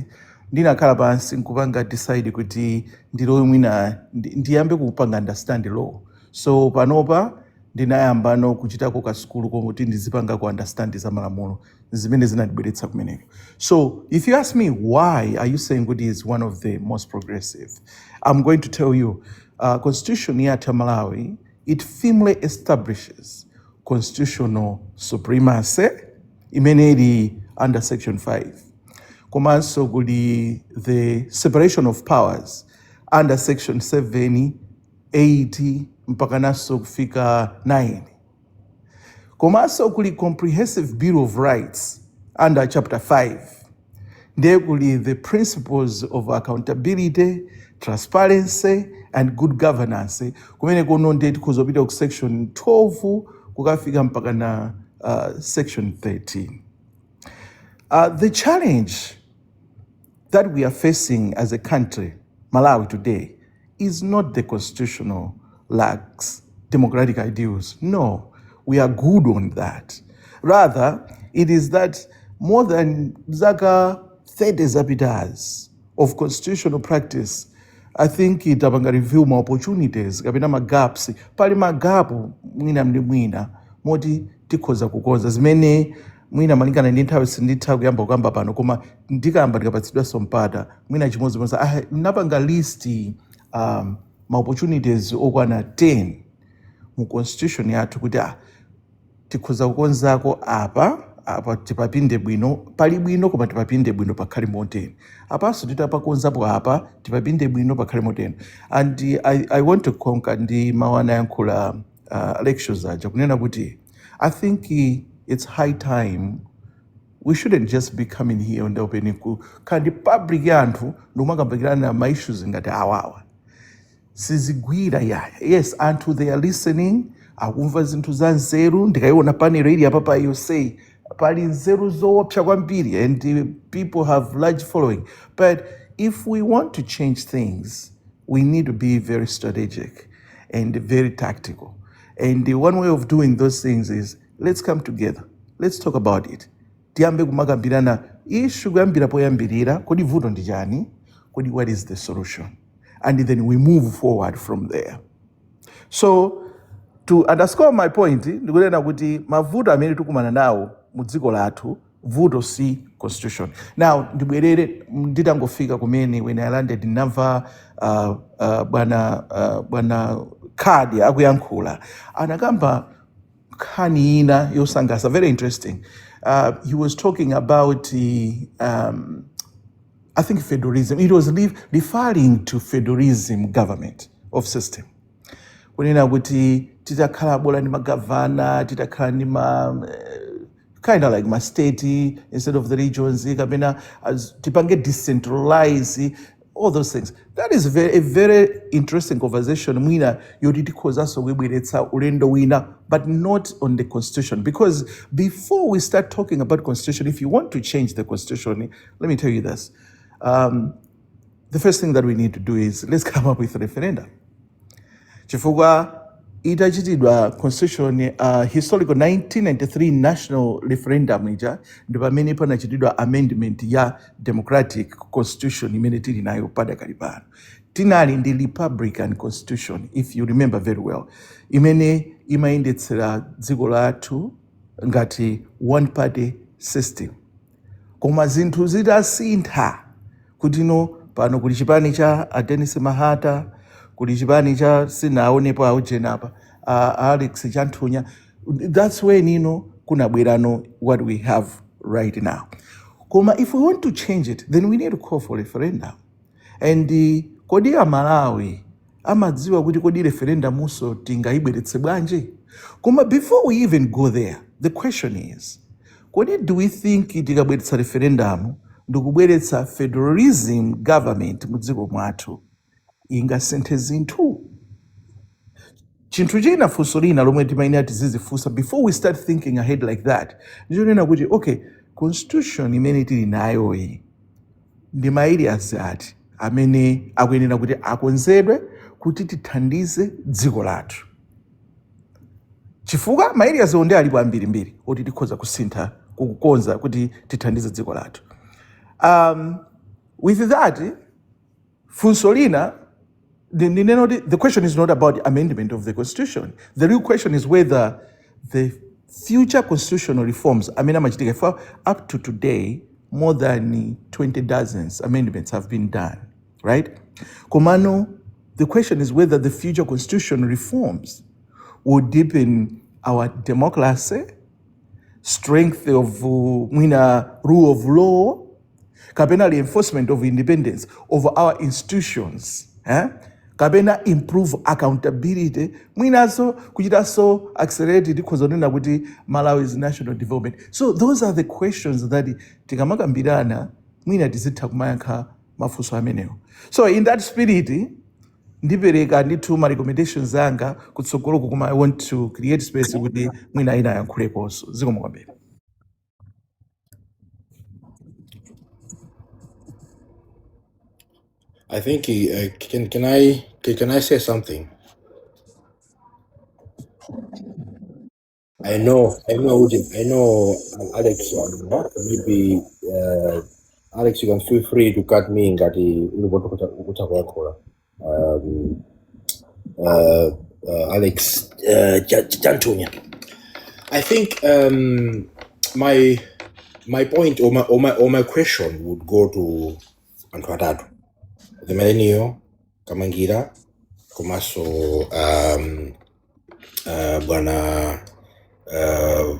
ndinakhala pansi nkupanga decide kuti ndilowe mwina ndiyambe kupanga understand law. So panopa ndinayamba kuchitako ka skulu kuti ndizipanga ku understand za malamulo zimene zinandibweretsa kumeneko. So if you ask me why are you saying kuti is one of the most progressive, I'm going to tell you constitution yathu Malawi, it firmly establishes constitutional supremacy imene ili under section 5. Komanso kuli the separation of powers under section 7, 8 mpaka naso kufika 9. Komanso kuli comprehensive bill of rights under chapter 5. Ndiye kuli the principles of accountability, transparency and good governance. Kumene kuno ndiye tikuzopita ku section 12 kukafika mpaka na section 13. The challenge that we are facing as a country, Malawi today, is not the constitutional lacks democratic ideals. No, we are good on that. Rather, it is that more than zaka 30 zapita's of constitutional practice, I think itapanga review ma opportunities kapena ma gaps. Pali ma gapu mwina mwina moti tikhoza kukonza zimene mwina malingana ndi nthawi sinditha kuyamba kukamba pano, koma ndikamba ndikapatsidwa sompata mwina chimodzi napanga list ma opportunities okwana 10 mu constitution yathu kuti tikhoza kukonzako apa tipapinde bwino, pali bwino koma tipapinde bwino pakhale moten. Apaso titapakonzapo apa tipapinde bwino pakhale moten. And I want to conquer ndi mawana yankhula lectures aja kunena kuti I think it's high time we shouldn't just be coming here on the open kandi public yanthu ndomakambikirana ma issues ngati awawa sizigwira yaya. Yes, anthu they are listening, akumva zinthu za nzeru. Ndikaiona panelo ili apa pa you say pali nzeru zoopsa kwambiri and people have large following. But if we want to change things, we need to be very strategic and very tactical. And one way of doing those things is let's come together. Let's talk about it. Tiyambe kumakambirana issue kuyambira poyambirira kodi vuto ndi chani, kodi what is the solution, and then we move forward from there. So to underscore my point, ndikunena kuti mavuto amene tikumana nawo mu dziko lathu vuto si constitution. Now ndibwerere nditangofika kumene when I landed ndinamva bwana Khadi akuyankhula anakamba nkhani ina yosangalatsa very interesting. He was talking about I think federalism. It was referring to federalism government of system. Kunena kuti titakhala bola ndi magavana, titakhala ndi kind of like my state instead of the regions, kapena tipange decentralize, all those things. That is a very interesting conversation mwina yoti tikhozanso kubweretsa ulendo wina, but not on the constitution. Because before we start talking about constitution, if you want to change the constitution, let me tell you this. The first thing that we need to do is let's come up with a referendum. Chifukwa itachitidwa constitution historical 1993 national referendum ija ndi pamene panachitidwa amendment ya democratic constitution imene tili nayo padakali pano. Tinali ndi republican constitution, if you remember very well, imene imayendetsera dziko lathu ngati one party system. Koma zinthu zitasintha kutino pano kuli chipani cha Dennis Mahata, kuli chipani cha sinaonepo aujenapa Alex Chanthunya. That's when kunabwerano what we have right now. Koma if we want to change it, then we need to call for referendum. And kodi ya Malawi amadziwa kuti kodi referendum uso tingaibweretse bwanji? Koma before we even go there, the question is, kodi do we think tikabweretsa referendum ndikubweretsa federalism government mu dziko mwathu ingasinthe zinthu? Chinthu china funso lina lomwe timayenera tizizifunsa before we start thinking ahead like that ndichonena kuti okay, constitution imene tili nayo ndi maerias ati amene akuyenera kuti akonzedwe kuti tithandize dziko lathu. Chifukwa maerias onde alipo ambirimbiri oti tikhoza kusintha kukonza kuti tithandize dziko lathu. With that, funso lina, the question is not about amendment of the constitution. The real question is whether the future constitutional reforms, for up to today, more than 20 dozens amendments have been done, right? Komano, the question is whether the future constitutional reforms will deepen our democracy, strength of rule of law, kapena reinforcement of independence of our institutions, kapena improve accountability, mwinaso kuchitaso accelerated kuzonena kuti Malawi's national development. So those are the questions that tikamakambirana mwina tizitha kumayankha mafunso amenewo. So in that spirit, ndipereka ndithu ma recommendations anga kutsogolo kukuma I want to create space kuti mwina ina yankhuleponso. Zikomo kwambiri. I think can I say something? I know Alex, maybe Alex, you can feel free to cut me in ngati ukutakula. Alex Chanthunya. I think my point or my question would go to anthu atatu. The Millennial, Kamangira, Komaso, Bwana,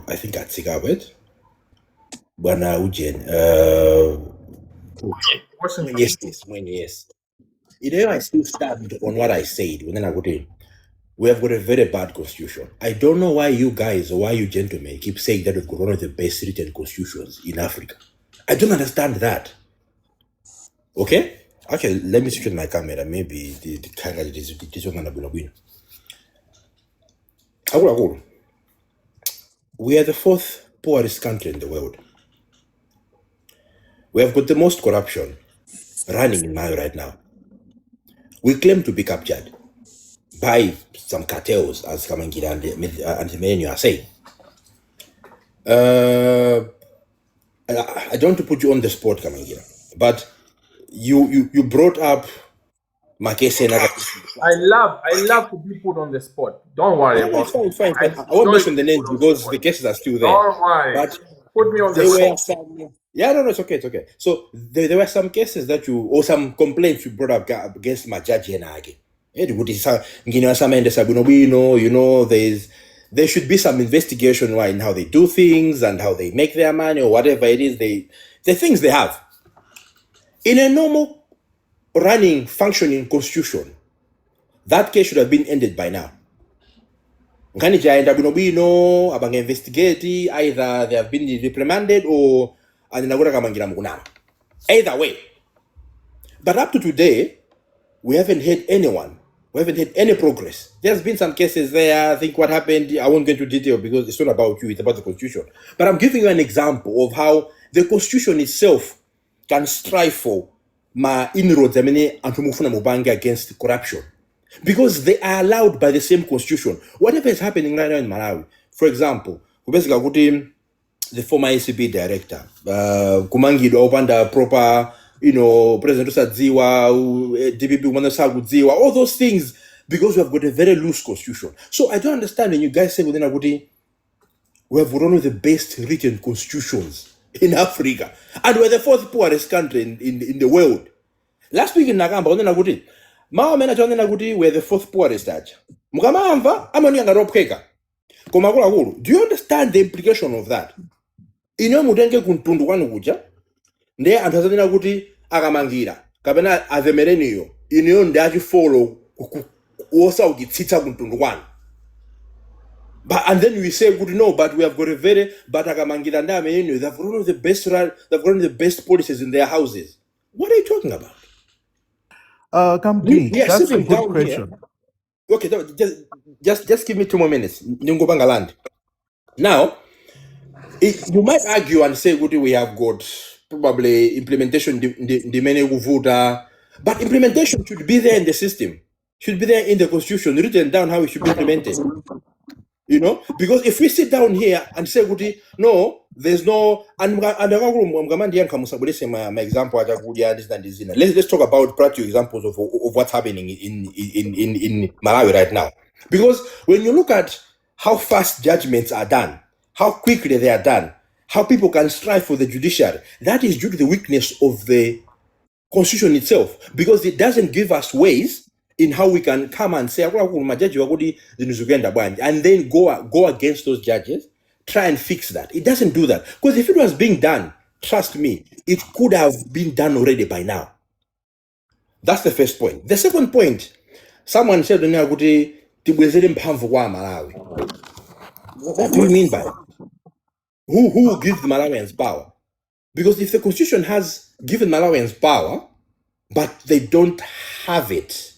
I think Atsigabet, Bwana Ujen, yes. You know, I still stand on what I said when I go to we have got a very bad constitution. I don't know why you guys or why you gentlemen keep saying that we've got one of the best written constitutions in Africa. I don't understand that. Okay? Actually, let me switch on my camera. Maybe the camera is on the Akulu, we are the fourth poorest country in the world. We have got the most corruption running in Mali right now. We claim to be captured by some cartels, as Kamangira and Menu are saying. I don't want to put you on the spot, Kamangira, but you brought up Makese Naga. I love to be put on the spot. Don't worry No, about it's fine. I I won't enjoy mention the being names put on the because spot. the cases are still there. Don't worry. But Put me on the there were spot. some. Yeah, no, it's okay, it's okay. So there were some cases that you, or some complaints you brought up against Majaji and Age. You know, there should be some investigation in how they do things and how they make their money or whatever it is the things they have. In a normal running, functioning constitution, that case should have been ended by now. Nkani jaenda bwinobwino abanga investigate, either they have been reprimanded or aninakuta kamangira mukunama. Either way. But up to today, we haven't had anyone. We haven't had any progress. There's been some cases there. I think what happened, I won't get into detail because it's not about you, it's about the constitution. But I'm giving you an example of how the constitution itself can strive for inroads against corruption. Because they are allowed by the same constitution. Whatever is happening right now in Malawi, for example, basically the former ACB director, Kumangido Opanda proper, President Usadziwa, DPP Umasagudziwa, all those things, because we have got a very loose constitution. So I don't understand when you guys say within Agudi, we have one of the best written constitutions in Africa. And we're the fourth poorest country in the world. Last week in Nagamba, we're the fourth poorest. Do you understand the implication of that? Ndiye anthu azanena kuti akamangira kapena avemereniyo iniyo ndi achifolo wosaukitsitsa kumtundu kwanu. And then we say good no, but we have got a very but akamangira ndi ameneniyo, they've got one of the best policies in their houses. What are you talking about? Kamdi, We are that's a sitting good down question. here. Okay, just give me 2 more minutes. Ndingobanga land. Now, you might argue and say, we have got probably implementation but implementation should be there in the system, should be there in the constitution, written down how it should be implemented. Because if we sit down here and say, no, there's no, and my example, let's talk about practical examples of what's happening in Malawi right now. Because when you look at how fast judgments are done, how quickly they are done, how people can strive for the judiciary, that is due to the weakness of the constitution itself, because it doesn't give us ways in how we can come and say, and then go against those judges, try and fix that. It doesn't do that. Because if it was being done, trust me, it could have been done already by now. That's the first point. The second point, someone said, what do you mean by it? Who gives the Malawians power? Because if the constitution has given Malawians power, but they don't have it,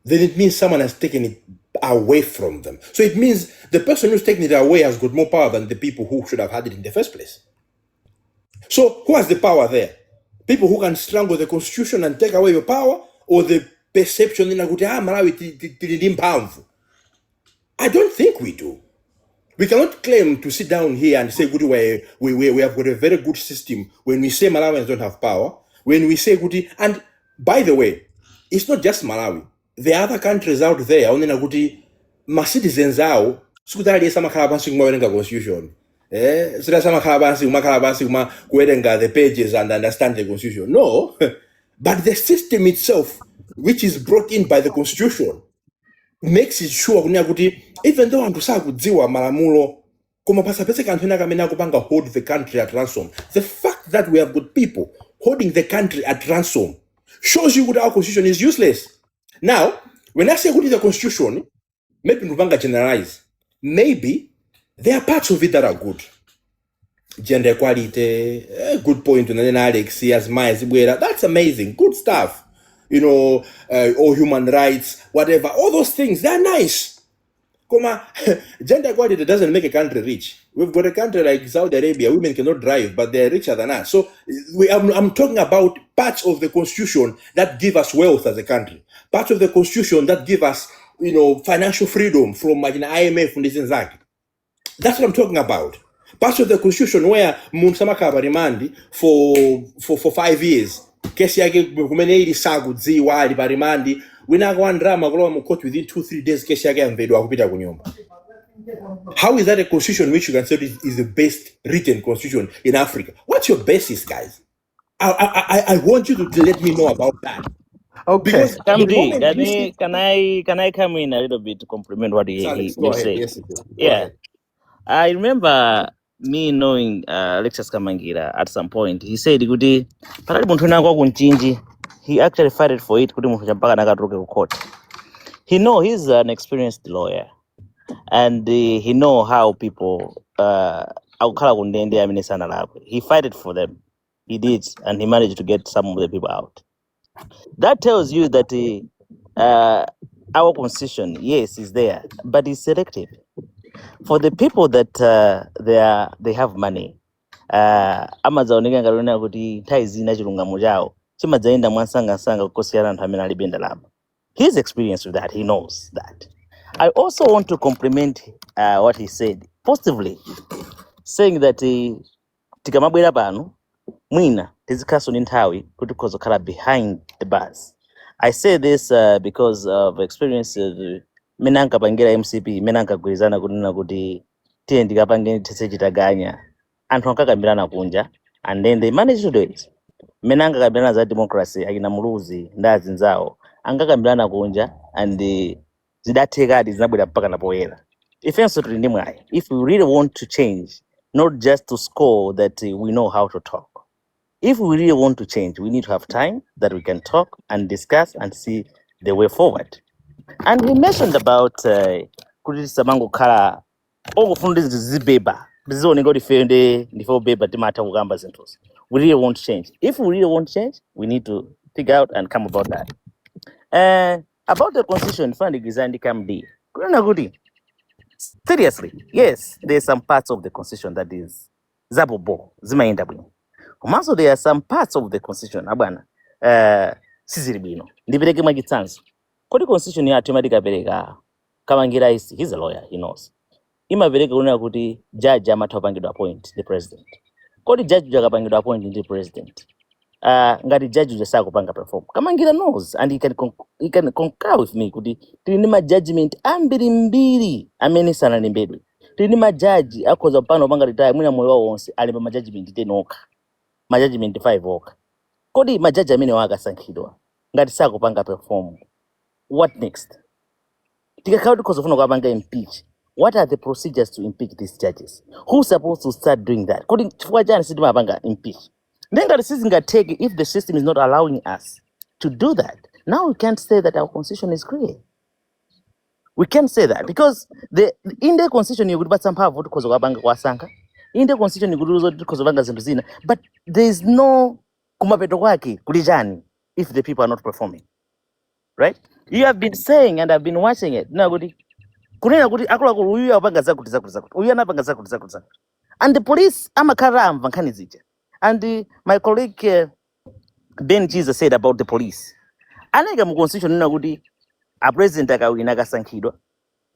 then it means someone has taken it away from them. So it means the person who's taking it away has got more power than the people who should have had it in the first place. So who has the power there? People who can strangle the constitution and take away your power, or the perception in Malawi? I don't think we do. We cannot claim to sit down here and say, we have got a very good system when we say Malawians don't have power, when we say, and by the way, it's not just Malawi. There are other countries out there, my citizens are, constitution. The pages and understand the constitution. No, but the system itself, which is brought in by the constitution, makes it sure even though antusakudziwa malamulo koma pasapese kanthu ena kamene akupanga hold the country at ransom. The fact that we have got people holding the country at ransom shows you that our constitution is useless. Now, When I say what is the constitution, maybe Nubanga generalize. Maybe there are parts of it that are good. Gender equality, good point. And then Alex, as Myers, that's amazing, good stuff. You know, all human rights, whatever, all those things, they're nice. Gender equality doesn't make a country rich. We've got a country like Saudi Arabia, women cannot drive, but they're richer than us. So I'm talking about parts of the constitution that give us wealth as a country, parts of the constitution that give us, you know, financial freedom from IMF and this and that. That's what I'm talking about. Parts of the constitution where Munsamaka Barimandi for 5 years. Kesi yake kumene ili sagu ziwa ali Barimandi. Wina kwa drama kwa mkoti within 2-3 days kesi yake amvedwa kupita kunyumba. How is that a constitution which you can say is the best written constitution in Africa? What's your basis, guys? I want you to let me know about that. Okay. Because the Kamdi, moment you see... can I come in a little bit to compliment what Alex, go you ahead. said? Yes, you do. Go Yeah, ahead. I remember me knowing Alexis Kamangira at some point. He said, "Kuti pakati munthu nanga kunchinji." He actually fought for it. Kuti munthu champaka nakatuluke ku court. He's an experienced lawyer, and he know how people akukhala kundende amene sanalakwe. He fought for them. He did, and he managed to get some of the people out. That tells you that our constitution, yes, is there, but it's selective. For the people that they have money, amazaoneka ngalona kuti nthawi zina chilungamo chawo chimadzaenda mwasangasanga kukosiyana anthu amene alibe ndalama. He's experienced with that. He knows that. I also want to compliment what he said positively, saying that tikamabwera pano mwina tizikhaso ndi nthawi kuti tikhozokhala behind the bars. I say this because of experience mene ankapangira MCP, mene ankagwirizana kunena kuti tiye ndikapange tese chitaganya anthu ankakambirana kunja, and then they managed to do it. Mene ankakambirana za democracy akina Muluzi ndi azinzawo ankakambirana kunja, and zidathekadi zinabwera mpaka napoyera. Ifenso tuli ndi mwayi, if we really want to change, not just to score that we know how to talk. If we really want to change, we need to have time that we can talk and discuss and see the way forward. And he mentioned about kuti samango khala okufunda zibeba bizoneka kuti fende ndifo beba timatha kukamba zinthuzi. We really want to change. If we really want to change, we need to figure out and come about that. About the constitution, fund Gizandi Kamdi. Kuna kuti seriously, yes, there's some parts of the constitution that is zabobo zimaenda bwino. Also, there are some parts of the constitution abana sizili bwino. Ndipereke mwachitsanzo. Kodi constitution yathu imatikapereka Kamangira he's a lawyer, he knows. Imapereka kunena kuti judge amatha kupangidwa appoint the president. Kodi judge uja akapangidwa appoint the president. Ngati judge uja sakupanga perform. Kamangira knows, and he can concur with me kuti tili ndi ma judgment ambirimbiri amene sanalembedwe. Tili ndi ma judge akhoza pano panga retire mwina moyo wawo wonse alemba ma judgment 10 okha. Ma judgment 5 okha. Kodi ma judge amene wakasankhidwa ngati sakupanga perform. What next? Tikakhala tikhozofuna kupanga impeach. What are the procedures to impeach these judges? Who's supposed to start doing that? Kodi chifukwa chani sitimapanga impeach? Then ngati sizingateke if the system is not allowing us to do that. Now we can't say that our constitution is clear. We can't say that because in the constitution you could put some power because of abanga kwasankha. In the constitution you could because of zinthu zina, but there is no kumapeto kwake kuli chani if the people are not performing. Right? You have been saying, and I've been watching it. Na kuti kunena kuti akuluakulu uyu apanga zakuti uyu anapanga zakuti. And the police amakhala amva nkhani zija. And my colleague Ben Jesus said about the police. Anega mu constitution nena kuti a president akawina akasankhidwa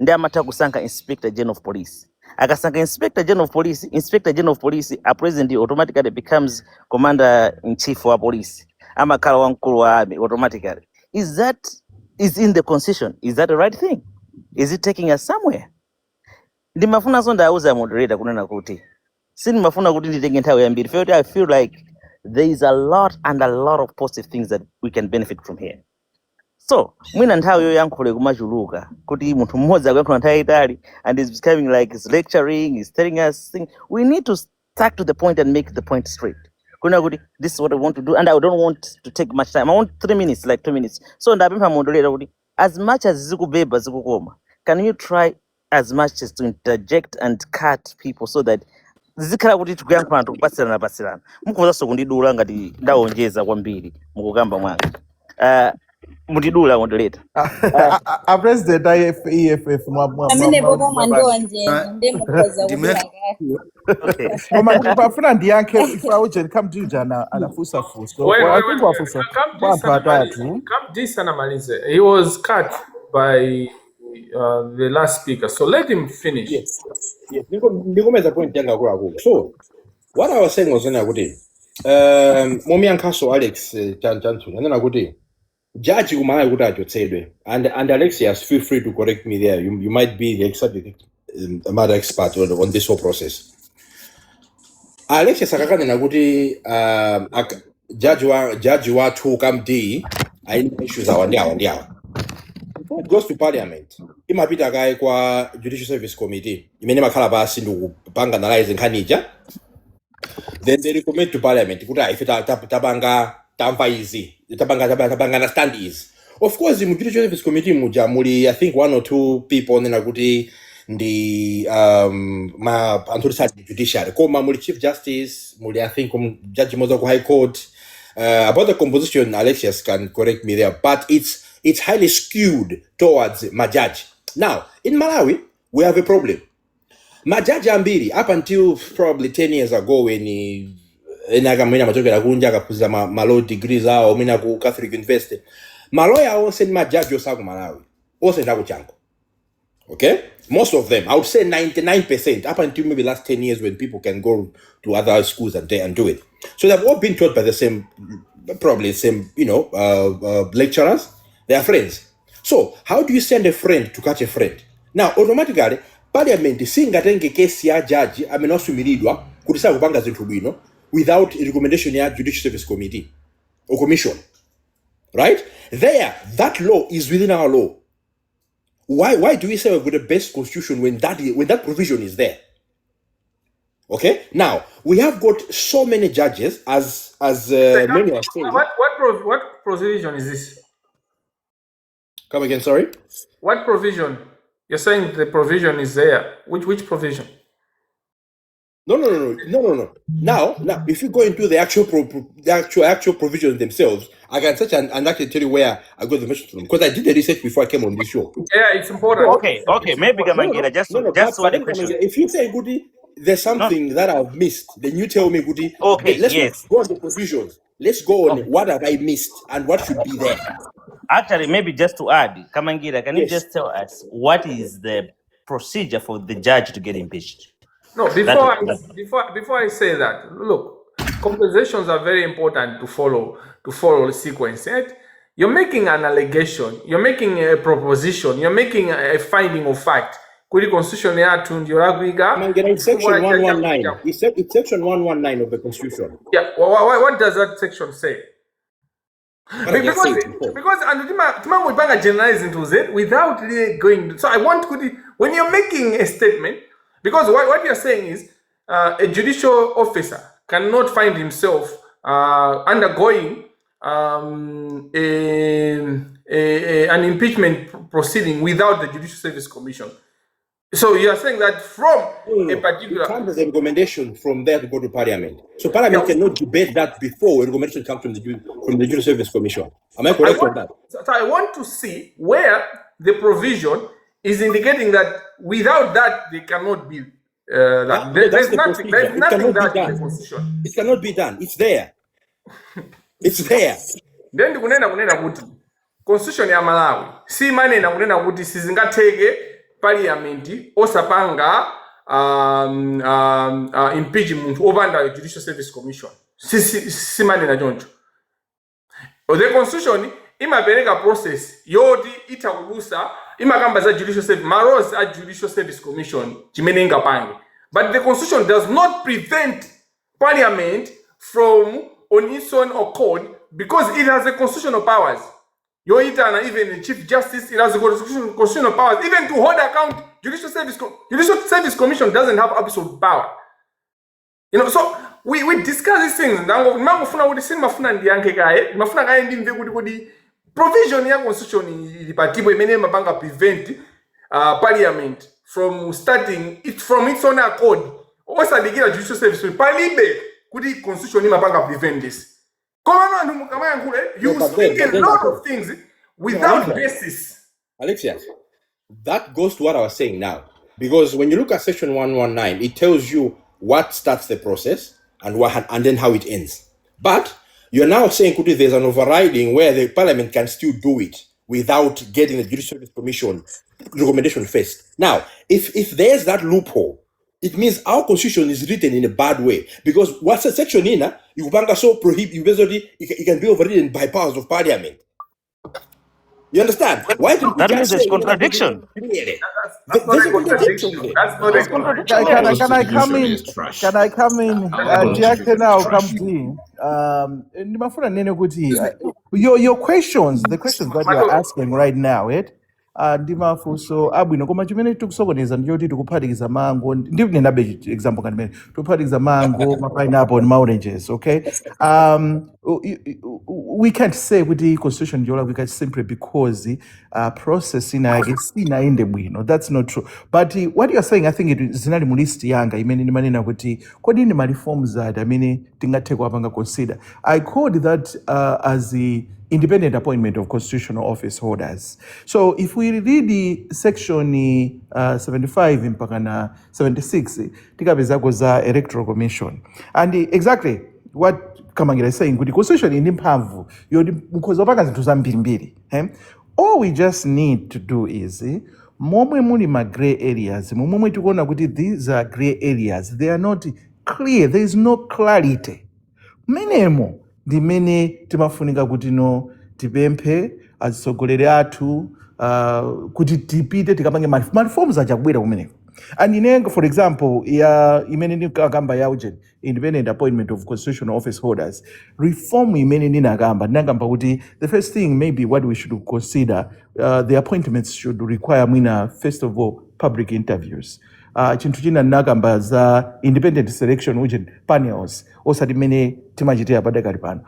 ndi amatha kusankha inspector general of police. Akasankha inspector general of police, a president automatically becomes commander in chief wa police. Amakhala wamkulu wa army automatically. Is in the constitution? Is that the right thing? Is it taking us somewhere? Ndimafuna sonda auza moderator kunena kuti sinimafuna kuti nditenge nthawi yambiri. I feel like there is a lot of positive things that we can benefit from here. So mwina nthawi yoyankhula kumachuluka kuti munthu mmodzi akuyankhula nthawi itali and is becoming like he's lecturing, he's telling us things. We need to stuck to the point and make the point straight. Kuna kuti this is what I want to do, and I don't want to take much time. I want 3 minutes, like 2 minutes. So ndapempha moderator kuti as much as zikubeba zikukoma, can you try as much as to interject and cut people so that zikhala kuti tikuyankhula tukupasirana mukhoza kundidula ngati ndawonjeza kwambiri mukukamba mwanga mutidula moderator. A president EFF Amene bobo mwandonjeza ndemukhoza kudula Okay. koma kuti pafuna ndiyankhe ifa uje come to jana anafusa fuso Wait, I wait, think wait. wafusa wanthu atatu Come this Anamalize. He was cut by the last speaker. So let him finish. Yes. Ndikomeza point yanga akuluakulu. So what I was saying was kuti momi yankhaso Alex Chanchanthu anena kuti judge kumalawi kuti achotsedwe, and Alexius, feel free to correct me there. You might be the subject matter expert on this whole process. Alexius akakanena kuti judge wathu kamd aine issues awandiawa. Before it goes to parliament, imapita kai kwa judicial service committee imene makhala pasi ndikupanga analyze nkhanija, then they recommend to parliament kuti ife tabanga tamva izi tabanga na stand is. Of course mu judicial service committee muja muli I think 1 or 2 people nena kuti ndi ma anthu sa judiciary koma muli chief justice muli I think judge moza ku high court. About the composition, Alexius can correct me there, but it's highly skewed towards majaji. Now in Malawi we have a problem. Majaji ambiri up until probably 10 years ago when mwina machokera kunja akaphunzira ma law degrees awo mwina ku Catholic University, maloya onse ni majaji osaku Malawi onse ndakuchango. Okay, most of them, I would say 99% up until maybe last 10 years when people can go to other schools and do it. So they've all been taught by the same, probably same, lecturers. They are friends. So how do you send a friend to catch a friend? Now automatically parliament singatenge case ya judge amenasumiridwa kutisa kupanga zinthu bwino without a recommendation ya judicial service committee or commission, right? There, that law is within our law. Why do we say we've got the best constitution when that provision is there? Okay, now we have got so many judges as many are saying. What provision is this? Come again, sorry. What provision? You're saying the provision is there. Which provision? No. Now, if you go into the actual provisions themselves, I can search and actually tell you where I got the message from because I did the research before I came on this show. Yeah, it's important. Okay, maybe Kamangira, just one question. If you say Goody, there's something that I've missed, then you tell me Goody. Okay, let's yes. go on the provisions. Let's go on what have I missed and what should be there. Actually, maybe just to add, Kamangira, can you Yes. just tell us what is the procedure for the judge to get impeached? No, before I say that, look, conversations are very important to follow the sequence. Right? You're making an allegation, you're making a proposition, you're making a finding of fact. Kuri constitution yathu ndio agwiga. It's section 119. It's section 119 of the constitution. Yeah, what does that section say? Because and Timango Ibanga generalize into it without really going. So I want to, when you're making a statement, because what you're saying is a judicial officer cannot find himself undergoing an impeachment proceeding without the Judicial Service Commission. So you are saying that from a particular... It comes as a recommendation from there to go to Parliament. So Parliament cannot debate that before a recommendation comes from the Judicial Service Commission. Am I correct on that? So I want to see where the provision is indicating that without that they cannot be... there's nothing that in the Constitution. It cannot be done. It's there. It's there. Then kunena kuti Constitution ya Malawi si manena kunena kuti sizingateke parliament osapanga impeachment opanda Judicial Service Commission. Si manena choncho. The Constitution imapereka process yoti itakulusa imakamba za Judicial Service marosi a Judicial Service Commission chimene ingapange. But the Constitution does not prevent Parliament from on its own accord because it has a constitutional powers. Yoita, even the Chief Justice, it has a constitutional powers. Even to hold account, Judicial Service Commission doesn't have absolute power. So we discuss these things. provision ya constitution ili patipo imene mapanga prevent parliament from starting it from its own accord. Osadikira judicial service palibe kuti constitution imapanga prevent this. Koma anthu mukamayankhule you speak a lot of things without basis. Alexia, that goes to what I was saying now. Because when you look at section 119, it tells you what starts the process and then how it ends. But you're now saying, Kuti, there's an overriding where the parliament can still do it without getting the judicial service permission recommendation first. Now, if there's that loophole, it means our constitution is written in a bad way. Because what's a section in, you can so prohibit, it can be overridden by powers of parliament. You understand? Why did That means there's contradiction. That's not a contradiction. That's not a contradiction. Can I come in? Is trash. Can I come in? Our Jackson, constitution now is come trash. in. Ndimafuna nene kuti your questions, the questions that you are asking right now, ndimafunso abwino koma chimene tikusokoneza ndichoti tikuphatikiza mango ndikunenabe example ngati mene tikuphatikiza mango mapineapple ma-oranges, okay? We can't say kuti constitution ndiolakwika simply because process inayake sinaende bwino. That's not true. But what you're saying, I think zinali mu list yanga imene ndimanena kuti kodi ndi ma reforms ati amene tingathe kuwapanga consider. I called that as the independent appointment of constitutional office holders. So if we read the section 75 mpaka na 76 tikapezako za electoral commission, and exactly what Kamangira is saying, kuti constitution ndi mphamvu yoti mukhoza kupanga zinthu zambirimbiri. All we just need to do is momwe muli ma gray areas, momwe tikuona kuti these are gray areas, they are not clear, there is no clarity. Menemo ndimene timafunika kuti no tipemphe atsogoleri athu kuti tipite tikapange reforms achakubwera kumeneko. And inengo, for example, ya imene ndikakamba ya ujeni independent appointment of constitutional office holders, reform imene ndinakamba kuti the first thing maybe what we should consider, the appointments should require first of all public interviews. Chinthu china ndinakamba za independent selection ujeni panels osati mene timachitira padakali pano.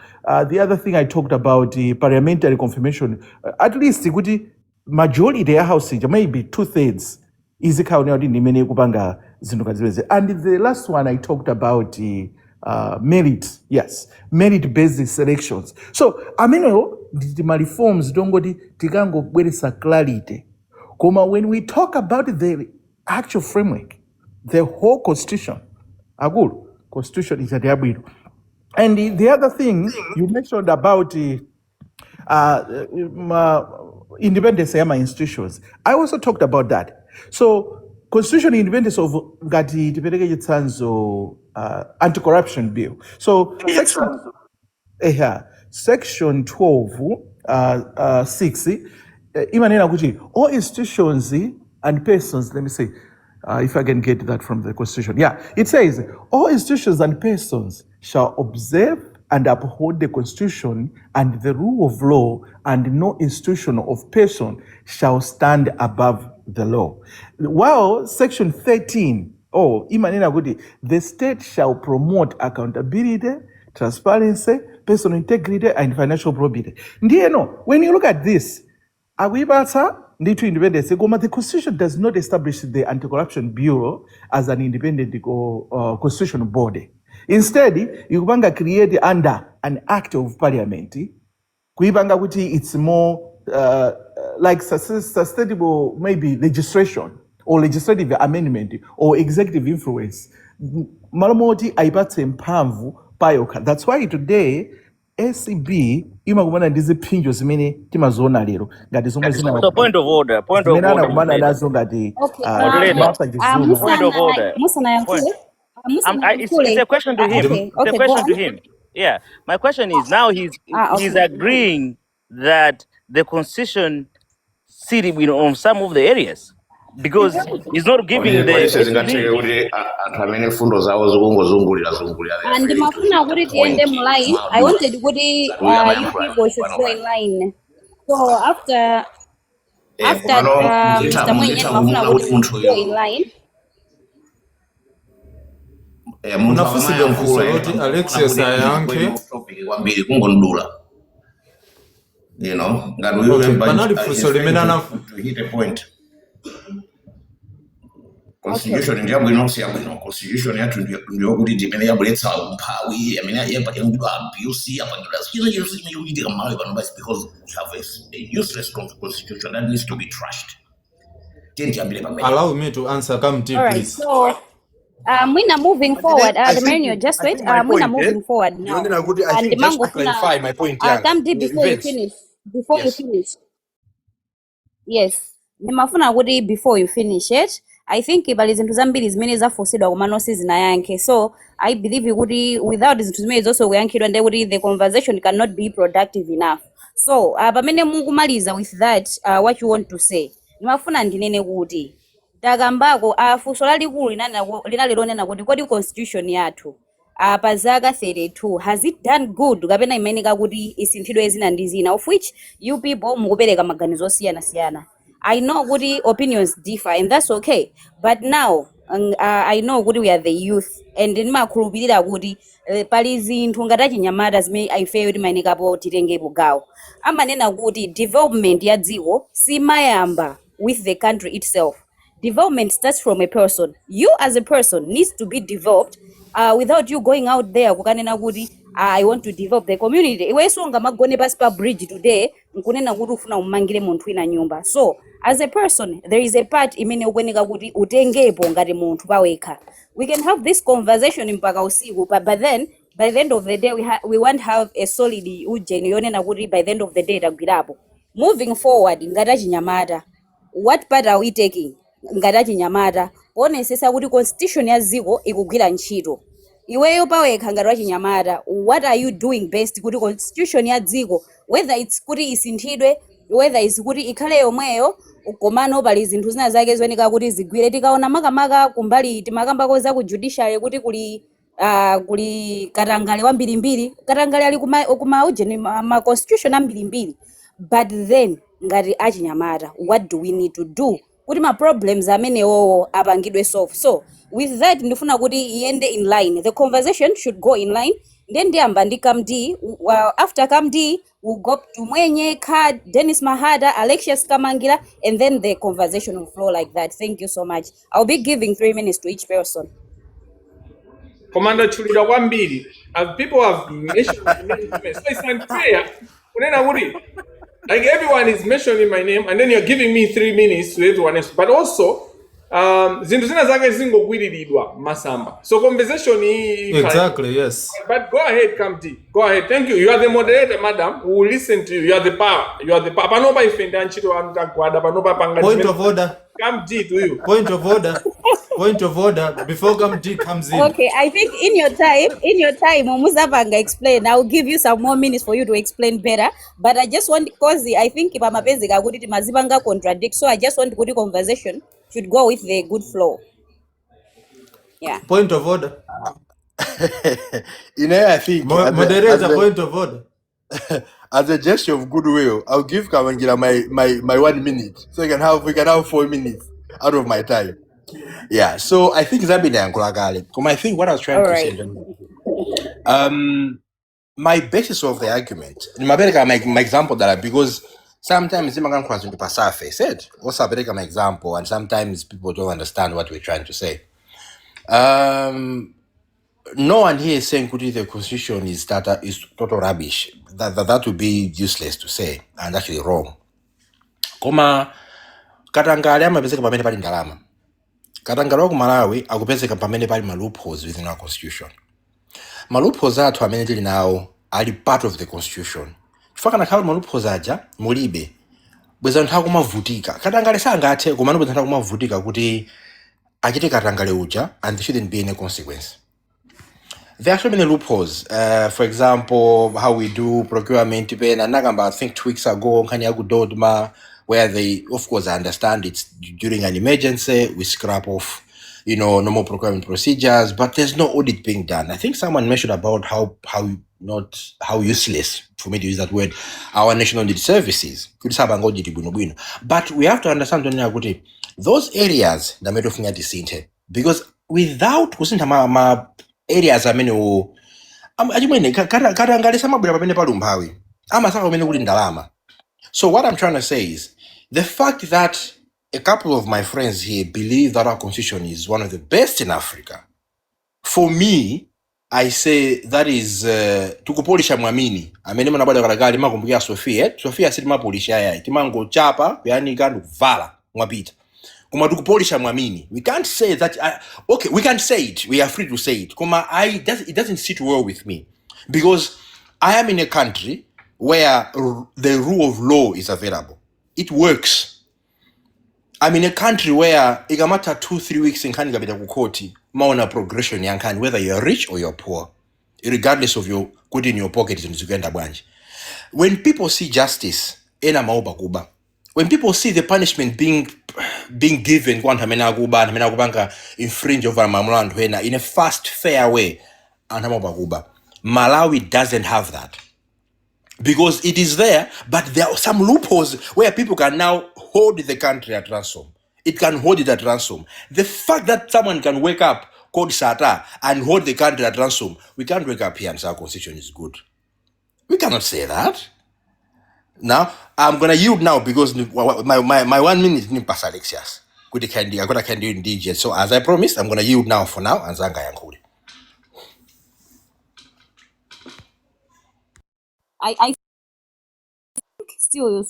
The other thing I talked about parliamentary confirmation, at least kuti majority ya house maybe 2/3 izikhaonera kuti ndimene kupanga zinthu kazipeze. And the last one I talked about merit, yes, merit based selections. So amenewo ndi ma reforms tongoti tikangobweresa clarity. Koma when we talk about the actual framework, the whole constitution, akulu constitution is at yabwino. And the other thing you mentioned about independence of my institutions, I also talked about that. So constitutional independence of ngati tipereke chitsanzo anti-corruption bill. So section 12 6 imanena kuti all institutions and persons, let me say if I can get that from the constitution. Yeah, it says all institutions and persons shall observe and uphold the constitution and the rule of law, and no institution of person shall stand above the law. While section 13, imanena kuti the state shall promote accountability, transparency, personal integrity, and financial probity. Ndiye when you look at this, akuipatsa ndithu independence, koma the constitution does not establish the Anti-Corruption Bureau as an independent constitutional body. Instead, ikupanga create under an act of parliament, kuipanga kuti it's more like sustainable maybe legislation or legislative amendment or executive influence. Malomoti aipatse mphamvu payoka. That's why today SCB imakumana ndi ziphinjo zimene timaziona lero ngati zomwe zina So point of order, kumana nazo ngati Okay, Martha Chizulo. point of order. Musanayankhule. It's a question to him. Okay, It's a go question to on. him. Yeah. My question is now he's Okay. agreeing that the constitution city on some of the areas because he's not giving Polisi the zingateke kuti anthu amene fundo zawo zikungozungulira And ndimafuna kuti tiende mu line. I wanted kuti you people should go in line. So after Mr. Mwenye ndimafuna kuti go in line. Unafusiga mfuso loti Alexius ayankhe. kwambiri kungondula you know, ngati uyu Okay, lemba panali is funso trying limene to hit a point. Okay. Constitution ndi yabwino si yabwino. Constitution yathu ndiyokuti ndimene yabweretsa umphawi, amene yapangidwa abuse, yapangidwa chino chimene chikuchitika m'Malawi pano basi because we have a useless constitution that needs to be trashed. Tiye tiyambire pamene. allow me to answer Kamti, All right. please. So, Mwina moving forward. I The think Marinho, just I wait. think my Mwina point, moving forward now. Yonena kuti I And think just Mango to clarify my point yanga. Kamdi, before you Vince. finish. Before you Yes. finish. Yes. Nimafuna kuti before you finish it, I think pali zinthu zambiri zimene zafosedwa komano sizinayankhe. So I believe kuti without zinthu zimene zonse kuyankhidwa ndiye kuti the conversation cannot be productive enough. So pamene mukumaliza with that, what you want to say, nimafuna ndinene kuti takambako funso lalikulu linali lonena kuti kodi constitution yathu pa zaka 32 has it done good kapena imayeneka kuti isinthidwe zina ndi zina, of which you people mukupereka maganizo osiyana-siyana. I know kuti opinions differ and that's okay, but now I know kuti we are the youth and ndimakhulupirira kuti pali zinthu ngati achinyamata zimene ifeyo kuti mayenekapo titengepo gawo. Amanena kuti development ya dziko simayamba with the country itself. Development starts from a person. You as a person needs to be developed without you going out there kukanena kuti I want to develop the community. Iwe songa magone pasi pa bridge today nkunena kuti ufuna umangire munthu ina nyumba. So as a person there is a part imene ukuyeneka kuti utengepo ngati munthu pawekha. We can have this conversation mpaka usiku, but then by the end of the day we won't have a solid ujeni yonena kuti by the end of the day tagwirapo. Moving forward ngati achinyamata, what part are we taking ngati achinyamata ponesesa kuti constitution ya dziko ikugwira ntchito? Iweyo pawekha ngati wachinyamata, what are you doing best kuti constitution ya dziko, whether it's kuti isinthidwe, whether it's kuti ikhale yomweyo, komano pali zinthu zina zake zoyeneka kuti zigwire. Tikaona makamaka kumbali timakambako za ku judiciary kuti kuli katangale wambirimbiri, katangale ali kuma ujeni ma constitution ambirimbiri, but then ngati achinyamata what do we need to do kuti ma problems amenewo apangidwe solve? So with that ndifuna kuti iende in line, the conversation should go in line. Then ndiyamba ndi Kamdi, after Kamdi we'll go to Mwenye, Kad, Dennis Mahada, Alexius Kamangira, and then the conversation will flow like that. Thank you so much. I'll be giving 3 minutes to each person. Commander Chulida kwambiri, as people have mentioned my name, so it's unfair. Unena kuti, like everyone is mentioning my name and then you're giving me 3 minutes to everyone else. But also, zinthu zina zake zingogwiriridwa masamba. So conversation Exactly, yes. But go ahead, Kamti. Go ahead. Thank you. You are the moderator, madam. We will listen to you. You are the power. You are the power. Panopa ifenda nchito antagwada. Panopa panga. Point of order. Kamti to you. Point of order. Point of order. Before Kamti comes in. Okay, I think in your time, Muzabanga explain. I'll give you some more minutes for you to explain better. But I just want, because I think if I'm a basic, Mazibanga contradict. So I just want good conversation should go with the good flow. Yeah. Point of order. I think Moderator, point of order. as a gesture of goodwill, I'll give Kamangira my 1 minute, so we can have 4 minutes out of my time. Yeah. So I think Zabine and Kulagale. I think what I was trying All to right. say, my basis of the argument, in my example that because sometimes Zimagan cross into Pasafe said, also my example, and sometimes people don't understand what we're trying to say. No one here is saying the constitution is total rubbish. That would be useless to say and actually wrong. Koma katangale amapezeka pamene pali ndalama. Katangale ku Malawi akupezeka pamene pali ma loopholes within our constitution. Ma loopholes athu amene tili nawo ali part of the constitution. Chifukwa nakhala ma loopholes aja mulibe. Bweza nthawi kumavutika. Katangale sangathe komano bweza nthawi kumavutika kuti achite katangale uja and there shouldn't be any consequence. There are so many loopholes. For example, how we do procurement. I think 2 weeks ago, Kanyagu Dodma, where they, of course, I understand it's during an emergency, we scrap off, normal procurement procedures, but there's no audit being done. I think someone mentioned about how useless, for me to use that word, our national need services. But we have to understand those areas that made of Sinte, because without areas amene achimwene katangale samabwera pamene pali umphawi amasaka pamene kuli ndalama So what I'm trying to say is the fact that a couple of my friends here believe that our constitution is one of the best in Africa. For me, I say that is tukupolisha mwamini amene manabada kalagali makumbukia Sofia sili mapolisha yaya timango chapa yani kandu vala mwapita kuma tukupolisha mwamini. We can't say that okay, we can say it, we are free to say it kuma it doesn't sit well with me because I am in a country where the rule of law is available. It works. I'm in a country where ikamata 2-3 weeks in kani kapita kukoti maona progression yankani, whether you're rich or you're poor, regardless of your good in your pocket zikenda bwanji. When people see justice ena maoba kuba, when people see the punishment being given kwa ntamena kubanga infringe over mamland wena in a fast fair way anamaoba kuba. Malawi doesn't have that. Because it is there, but there are some loopholes where people can now hold the country at ransom. It can hold it at ransom. The fact that someone can wake up, called Sata, and hold the country at ransom, we can't wake up here and say our constitution is good. We cannot say that. Now, I'm going to yield now because my 1 minute is Pastor Alexius. I got a candy in DJ. So as I promised, I'm going to yield now for now and Zanga Yankuri. I still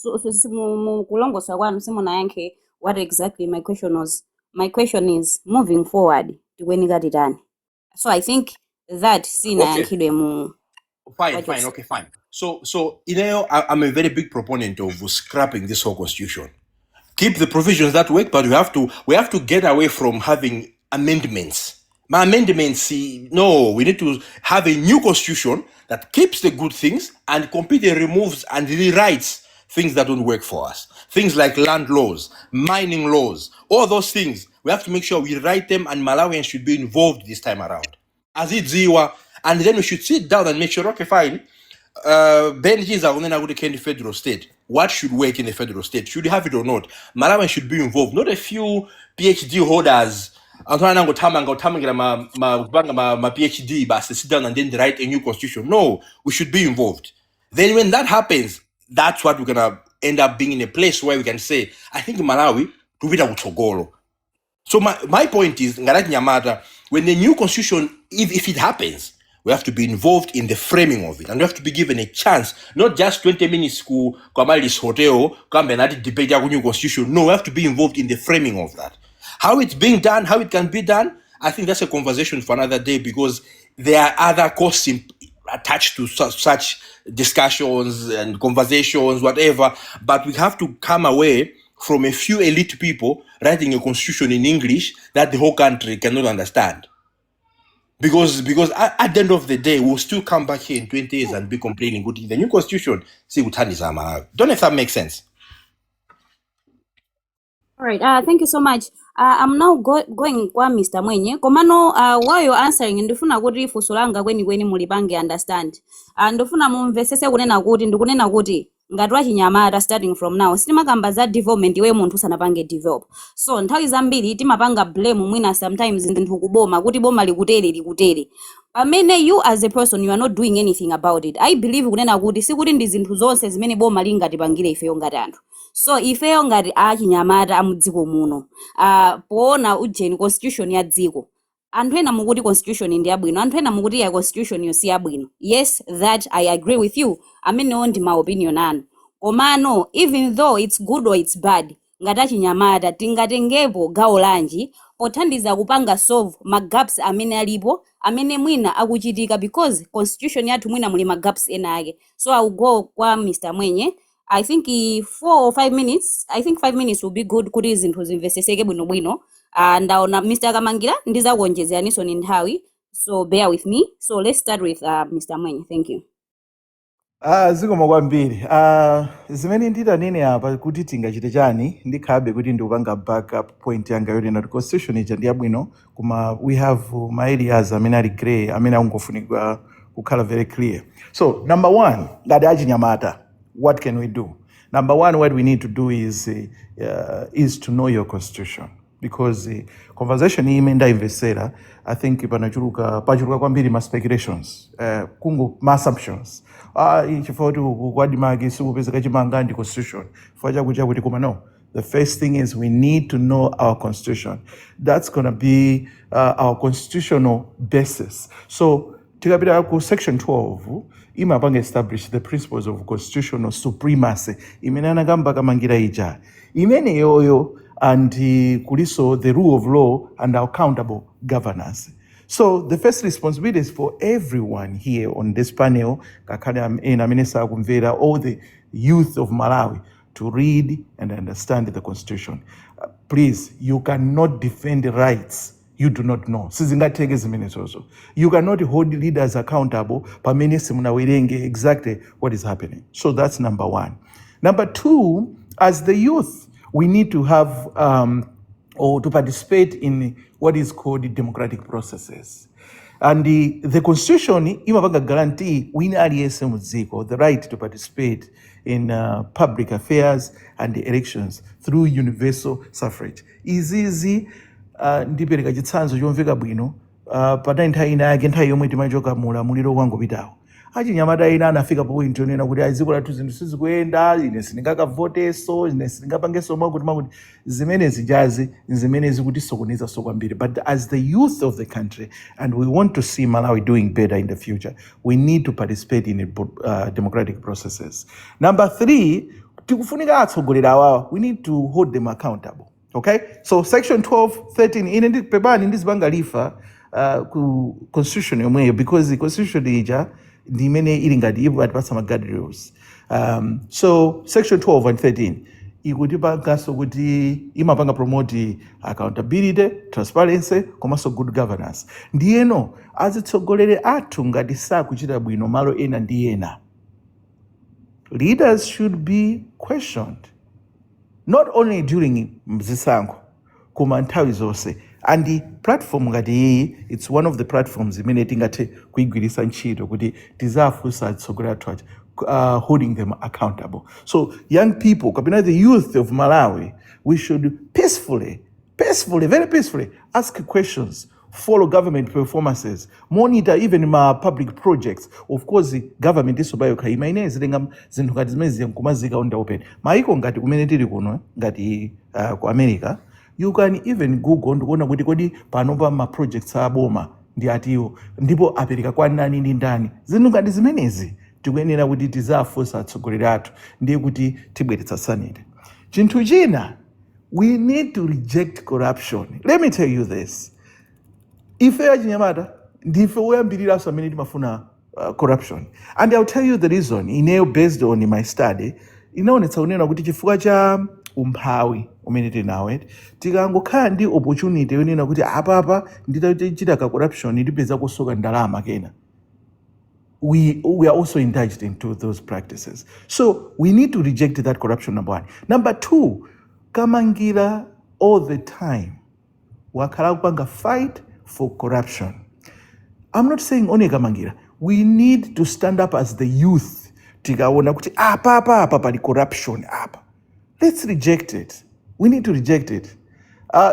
kulongosa kwanu simona yanke what exactly my question was. My question is moving forward tikwenika titani. So I think that sina Okay. yankidwe mu Fine. So you know, I'm a very big proponent of scrapping this whole constitution. Keep the provisions that work, but we have to get away from having amendments. My amendments, no, we need to have a new constitution that keeps the good things and completely removes and rewrites things that don't work for us. Things like land laws, mining laws, all those things. We have to make sure we write them, and Malawians should be involved this time around. As it Ziwa, and then we should sit down and make sure, okay, fine. Benjis are going to the federal state. What should work in the federal state? Should you have it or not? Malawians should be involved. Not a few PhD holders. I'm trying to get my PhD, but sit down and then write a new constitution. No, we should be involved. Then when that happens, that's what we're gonna end up being in a place where we can say, I think Malawi to be utogolo. So my point is, Ngarati Nyamata, when the new constitution, if it happens, we have to be involved in the framing of it, and we have to be given a chance, not just 20 minutes school, Kamalis hotel, come and debate the new constitution. No, we have to be involved in the framing of that. How it's being done, how it can be done, I think that's a conversation for another day because there are other costs attached to such discussions and conversations, whatever. But we have to come away from a few elite people writing a constitution in English that the whole country cannot understand. Because at the end of the day, we'll still come back here in 20 years and be complaining. Good, the new constitution, see what Don't know if that makes sense. All right. Thank you so much. I'm now going kwa Mr. Mwenye. Komano while you're answering ndifuna kuti funso langa kweni mulipange understand. Ndifuna mumvesese kunena kuti ngati wachinyamata starting from now sitimakamba za development iwe munthu sanapange develop. So nthawi zambiri timapanga blame mwina sometimes ndinthu kuboma kuti boma likutere. Pamene you as a person you are not doing anything about it. I believe kunena kuti sikuti ndi zinthu zonse zimene boma lingatipangire ifeyo ngati anthu. So ifeyo ngati achinyamata amudziko muno poona ujeni constitution ya dziko anthu ena mukuti constitution ndi yabwino, anthu ena mukuti ya constitution yo si yabwino. Yes, that I agree with you. Amenewo ndi my opinion anu. Komano even though it's good or it's bad, ngati achinyamata tingatengepo gawo lanji pothandiza kupanga solve magaps amene alipo amene mwina akuchitika because constitution yathu mwina muli magaps ena ake. So I will go kwa Mr. Mwenye. I think 4 or 5 minutes. I think 5 minutes will be good kuti zinthu zimveseseke bwino. Ndaona Mr. Kamangira ndizakuonjezeraniso ni nthawi. So bear with me. So let's start with Mr. Mwenye. Thank you. Zikomo kwambiri. Zimene nditanene apa kuti tingachite chani ndikhabe kuti ndikupanga backup point yanga yoti not constitution ija ndi yabwino koma we have my areas amene ali gray amene akungofunika kukhala very clear. So number 1, ngati achinyamata, what can we do? Number 1, what we need to do is to know your constitution. Because conversation imenda imvesera, I think pachuluka kwambiri ma speculations, ma assumptions. chifukwa kuti kwadimake sikupezeka chimanga ndi constitution chifukwa chakuti kuti koma no. The first thing is we need to know our constitution. That's going to be our constitutional basis. So tikapita ku section 12 imapanga establish the principles of constitutional supremacy imene anakamba kamangira ija imene yoyo and kuliso the rule of law and accountable governance. So the first responsibility is for everyone here on this panel, all the youth of Malawi, to read and understand the constitution. Please, you cannot defend the rights you do not know. Sizingateke zimene also. You cannot hold leaders accountable pamene simunawerenge exactly what is happening. So that's number one. Number two, as the youth, we need to have or to participate in what is called the democratic processes. And the constitution imapanga guarantee wina aliyese mudziko the right to participate in public affairs and the elections through universal suffrage. Izizi ndipereka chitsanzo chomveka bwino patali nthawi ina yake nthawi yomwe timachoka mulamuliro wangopitawo achinyamata ina anafika point yonena kuti dziko lathu zinthu sizikuyenda, ine sindingakavoteso, ine sindingapangeso mwakuti zimenezi jazi zimenezi kuti sokoneza so kwambiri. But as the youth of the country and we want to see Malawi doing better in the future, we need to participate in democratic processes. Number three, tikufunika atsogoleri awawa, we need to hold them accountable. Okay, so section 12, 13 in pepani ndizibanga lifa ku constitution yomweyo because the constitution ija ndi imene ili ngati ivo atipatsa ma guardrails. So section 12 and 13 ikutipanganso kuti imapanga promote accountability, transparency komanso good governance. Ndiyeno azitsogoleri athu ngati sakuchita bwino malo ena ndi ena, leaders should be questioned. Not only during mzisankho, koma nthawi zonse. And the platform ngati iyi, it's one of the platforms imene tingathe kuigwirisa ntchito kuti tizafunsa atsogoleri athu aja, holding them accountable. So young people, kapena the youth of Malawi, we should peacefully, very peacefully ask questions, follow government performances, monitor even my public projects. Of course, the government is sobayo kaima ine zilenga zinthu ngati zimene ziyankumazika on the open. Maiko ngati kumene tili kuno, ngati ku America, you can even Google ndikuona kuti kodi panopa ma projects aboma ndi atiwo ndipo apereka kwa nani ndi ndani. Zinthu ngati zimenezi tikuyenera kuti tizafunsa atsogoleri athu ndiye kuti tibweretsa sanity. Chinthu china, we need to reject corruption. Let me tell you this. Ife achinyamata ndife oyambiriraso amene timafuna corruption, and I'll tell you the reason. Ineyo based on my study inaonetsa kunena kuti chifukwa cha umphawi umene tinawo tikangokhala ndi opportunity yonena kuti apapa nditachita ka corruption ndipeza kusoka ndalama kena, we are also indulged into those practices. So we need to reject that corruption, number one. Number two, Kamangira all the time wakhala kupanga fight for corruption. I'm not saying only Kamangira. We need to stand up as the youth. Tikaona kuti apa pali corruption apa. Let's reject it. We need to reject it.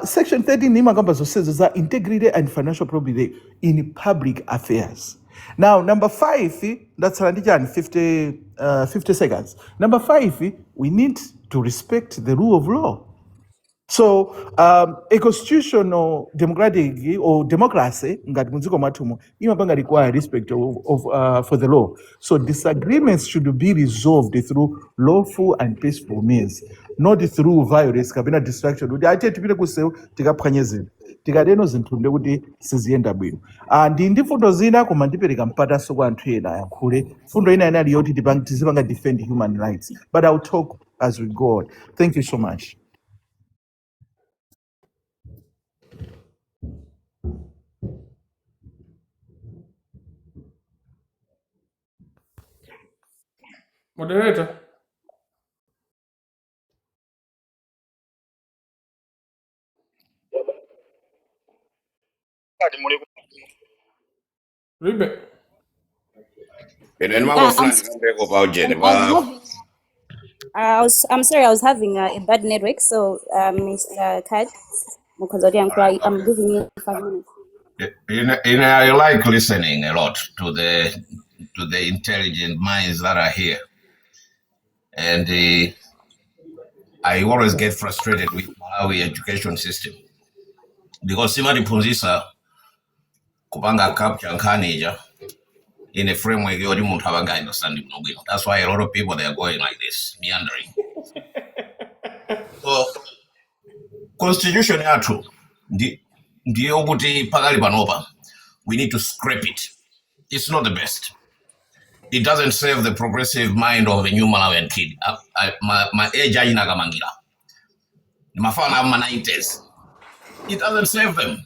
Section 13 imakamba says that integrity and financial probity in public affairs. Now, number 5, that's 50 seconds. Number 5, we need to respect the rule of law. So, a constitutional democratic or democracy, ngati muziko matumo, imapanga require respect for the law. So disagreements should be resolved through lawful and peaceful means, not through violence, kapena distraction. Kuti ache tipite kusewu tikaphwanye zinthu. Tikadeno zinthu ndi kuti siziyenda bwino. Ndi ndi fundo zina koma ndipereka mpataso kwa anthu ena yankhule. Fundo ina inali yoti tizipanga defend human rights. But I'll talk as we go on. Thank you so much. Moderator. Ribe. And I'm I'm sorry, I was having a bad network, so Mr. Kad, I'm giving you 5 minutes. I like listening a lot to the to the intelligent minds that are here. And I always get frustrated with Malawi education system because simatiphunzitsa kupanga capture nkhani in a framework yoti munthu apanga understand bwino. That's why a lot of people, they are going like this, meandering. So constitution yathu ndiyo kuti pakali panopa we need to scrape it. It's not the best. It doesn't serve the progressive mind of a new Malawian kid. My age Kamangira. Mafana ma 90s. It doesn't serve them.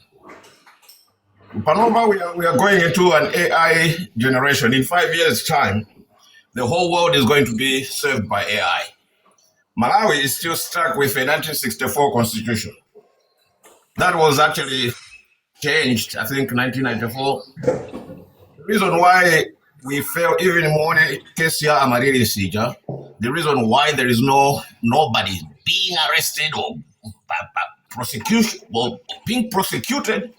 Panova, we are going into an AI generation. In 5 years' time, the whole world is going to be served by AI. Malawi is still stuck with a 1964 constitution. That was actually changed, I think, 1994. The reason why we fell even more in Kesia Amarili Sija, the reason why there is nobody being arrested or prosecution or being prosecuted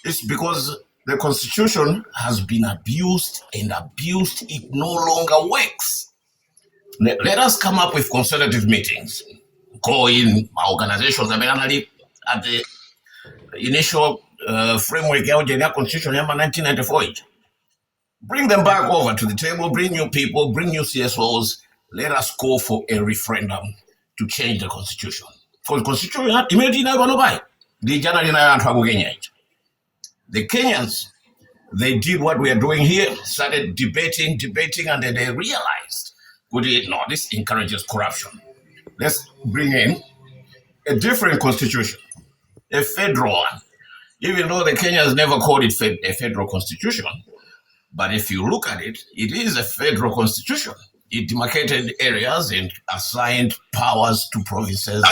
is because the constitution has been abused, and abused, it no longer works. Let us come up with consultative meetings. Go in organizations. I mean, at the initial framework of the constitution in 1994. Bring them back over to the table, bring new people, bring new CSOs. Let us go for a referendum to change the constitution. For the constitution, immediately the Kenyans, they did what we are doing here, started debating, and then they realized, no, this encourages corruption. Let's bring in a different constitution, a federal one. Even though the Kenyans never called it a federal constitution, but if you look at it, it is a federal constitution. It demarcated areas and assigned powers to provinces,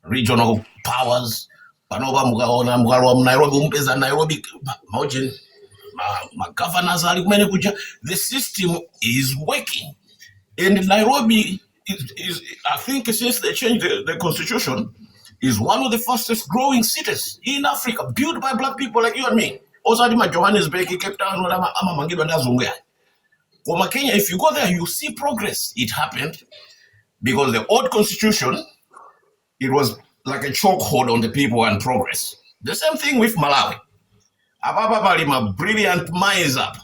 regional powers. Panova mugaona mugalo wa Nairobi umpeza Nairobi mountain governors are the system is working. And Nairobi is I think since they changed the constitution, is one of the fastest growing cities in Africa, built by black people like you and me. Also, Johannesburg, Cape Town, Kenya, if you go there, you see progress. It happened because the old constitution, it was like a chokehold on the people and progress. The same thing with Malawi. Ababa brilliant minds up.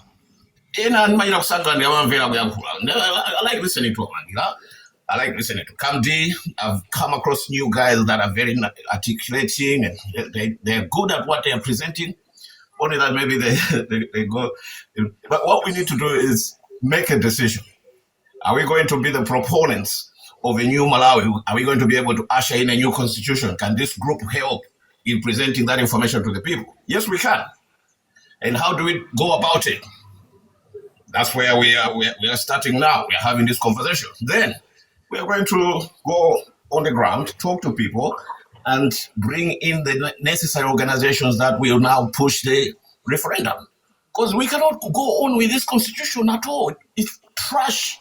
I like listening to Amandila. I like listening to Kamdi. I've come across new guys that are very articulating and they're good at what they are presenting. Only that maybe they go. But what we need to do is make a decision. Are we going to be the proponents of a new Malawi? Are we going to be able to usher in a new constitution? Can this group help in presenting that information to the people? Yes, we can. And how do we go about it? That's where we are starting now. We are having this conversation. Then we are going to go on the ground, talk to people, and bring in the necessary organizations that will now push the referendum. Because we cannot go on with this constitution at all. It's trash.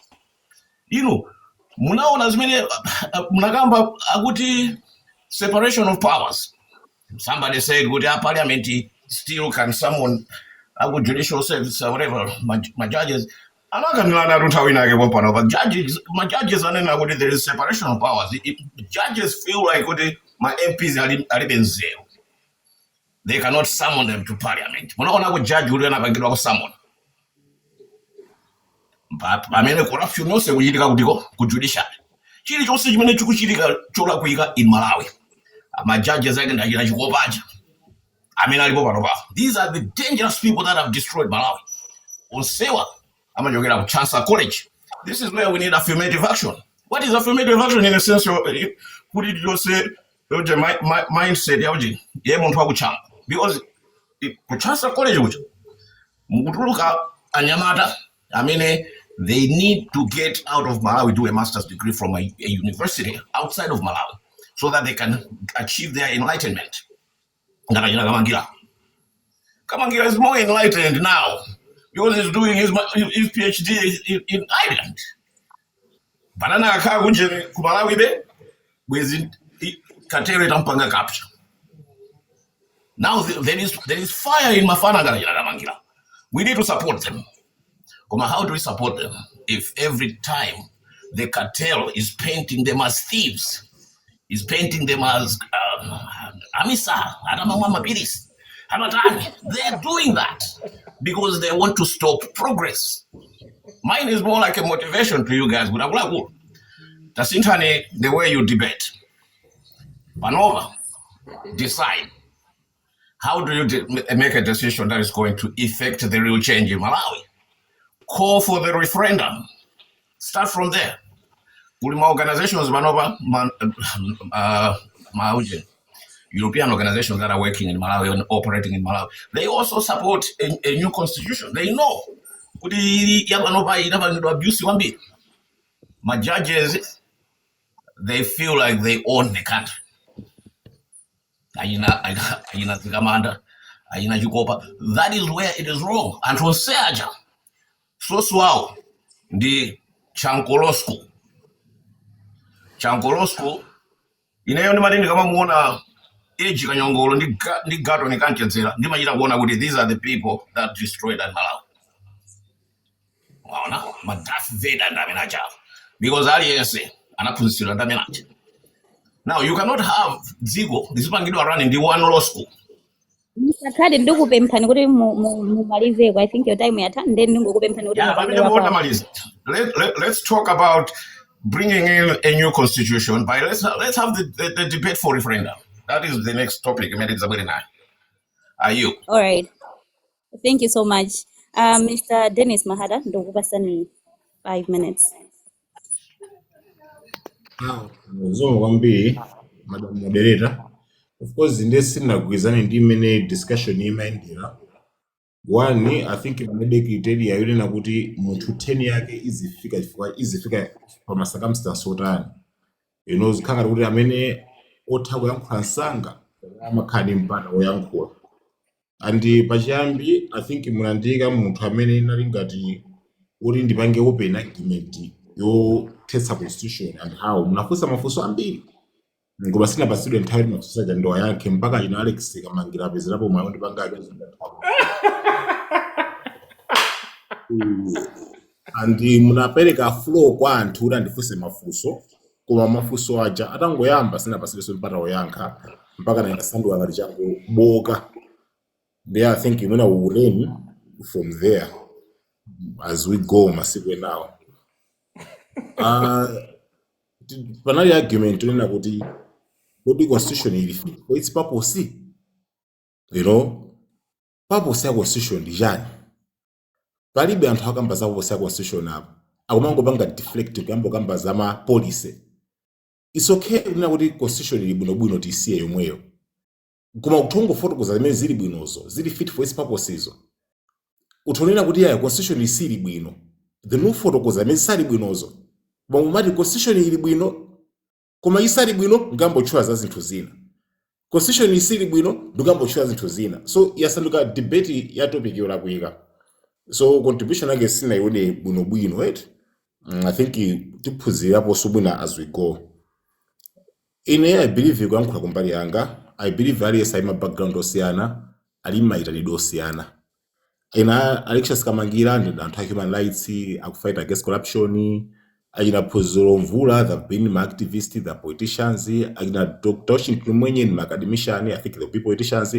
Munaona zimene munagamba akuti separation of powers. Somebody said good parliament still can summon judicial service or whatever, my judges. I'm not going to but my judges are not there is separation of powers. Judges feel like my MPs are even zero. They cannot summon them to parliament. We're not going to judge who they never summon. But I mean, corruption no se we go judicial. Chili chose jimene chukuchilika chola kuika in Malawi. My judges are going to go back. I mean, these are the dangerous people that have destroyed Malawi. On Sewa, I'm going to get a Chancellor College. This is where we need affirmative action. What is affirmative action in a sense? Who did you say? My mindset, because Chancellor College, I mean, they need to get out of Malawi, do a master's degree from a university outside of Malawi, so that they can achieve their enlightenment. Kamangira is more enlightened now because he's doing his PhD in Ireland. Banana Kagunje Kumalawi with Katere Tampanga capture. Now there is fire in Mafana. We need to support them. How do we support them if every time the cartel is painting them as thieves, is painting them as Amisa, Adamamabiris, Hamatani? They're doing that because they want to stop progress. Mine is more like a motivation to you guys. Tasintani, the way you debate, Panova, decide. How do you make a decision that is going to effect the real change in Malawi? Call for the referendum. Start from there. Kulima organizations, Manova, European organizations that are working in Malawi and operating in Malawi, they also support a new constitution. They know. My judges, they feel like they own the country. That is where it is wrong. And from Seaja, so swao, the Chankolosco, inayo ni madini kama muona age kanyongolo ni gato ni kanti nzira ndima jira kuona kuti these are the people that destroyed Malawi. Waona madafu veda ndamina chao because aliyese anaphunzitsidwa ndamina cha. Now you cannot have Zigo lisipangidwa running the one law school. Mr. Kadi ndikupemphani kuti mumalize. I think your time yatani then ndikupemphani kuti let's talk about bringing in a new constitution. But let's have the debate for referendum. That is the next topic. Are you? All right. Thank you so much. Mr. Dennis Mahada, ndokupasani 5 minutes. Zomo kwambiri, Madam Moderator. Of course, ndinagwirizana ndi imene discussion imayendera. One, I think imene criteria yonena kuti munthu 10 yake izifika pa circumstance otani. Zikhala kuti amene otha kuyankhula msanga amakhani mpata woyankhula. And pachiyambi, I think munandika munthu amene nali ngati kuti ndipange open argument yothetsa constitution and how munafunsa mafunso ambiri. Ngoba sinapasidwe nthawi mafunso aja ndo ayankhe mpaka ino Alex Kamangira apezerapo mwayo ndipanga and munapereka flow kwa anthu kuti andifunse mafunso koma mafunso aja atangoyamba sinapasidwe mpata woyankha mpaka nainasandwa ngati changu boka. There I think we will learn from there as we go masiku now. Panali argument tunena kuti body constitution ili for its purpose. Purpose ya constitution ndi chani? Palibe anthu akamba za purpose ya constitution apo. Akumangopanga deflect kuyamba kamba za ma policy. It's okay kunena kuti constitution ili bwinobwino tisiye yomweyo. Koma kuthongo fotokoza zimene zili bwinozo, zili fit for its purposes. Utonena kuti ya constitution isili bwino. The new fotokoza zimene sali bwinozo. Bamumati constitution ili bwino, koma isali bwino ngambo chwa za zinthu zina. Constitution isili bwino ngambo chwa zinthu zina. So yasanduka debate ya topic yola kuika. So contribution yake sina yone bwino right? I think tiphunzira po subwina as we go. I believe kuyankhula kumbali yanga. I believe aliyense ali background osiyana, ali maitanidwe osiyana. Alex Kamangira ndi anthu a human rights, akufight against corruption. Phunziro Mvula, they've been activists, the politicians. Dr. Washington Mwenye ni academician, I think they'll be politicians.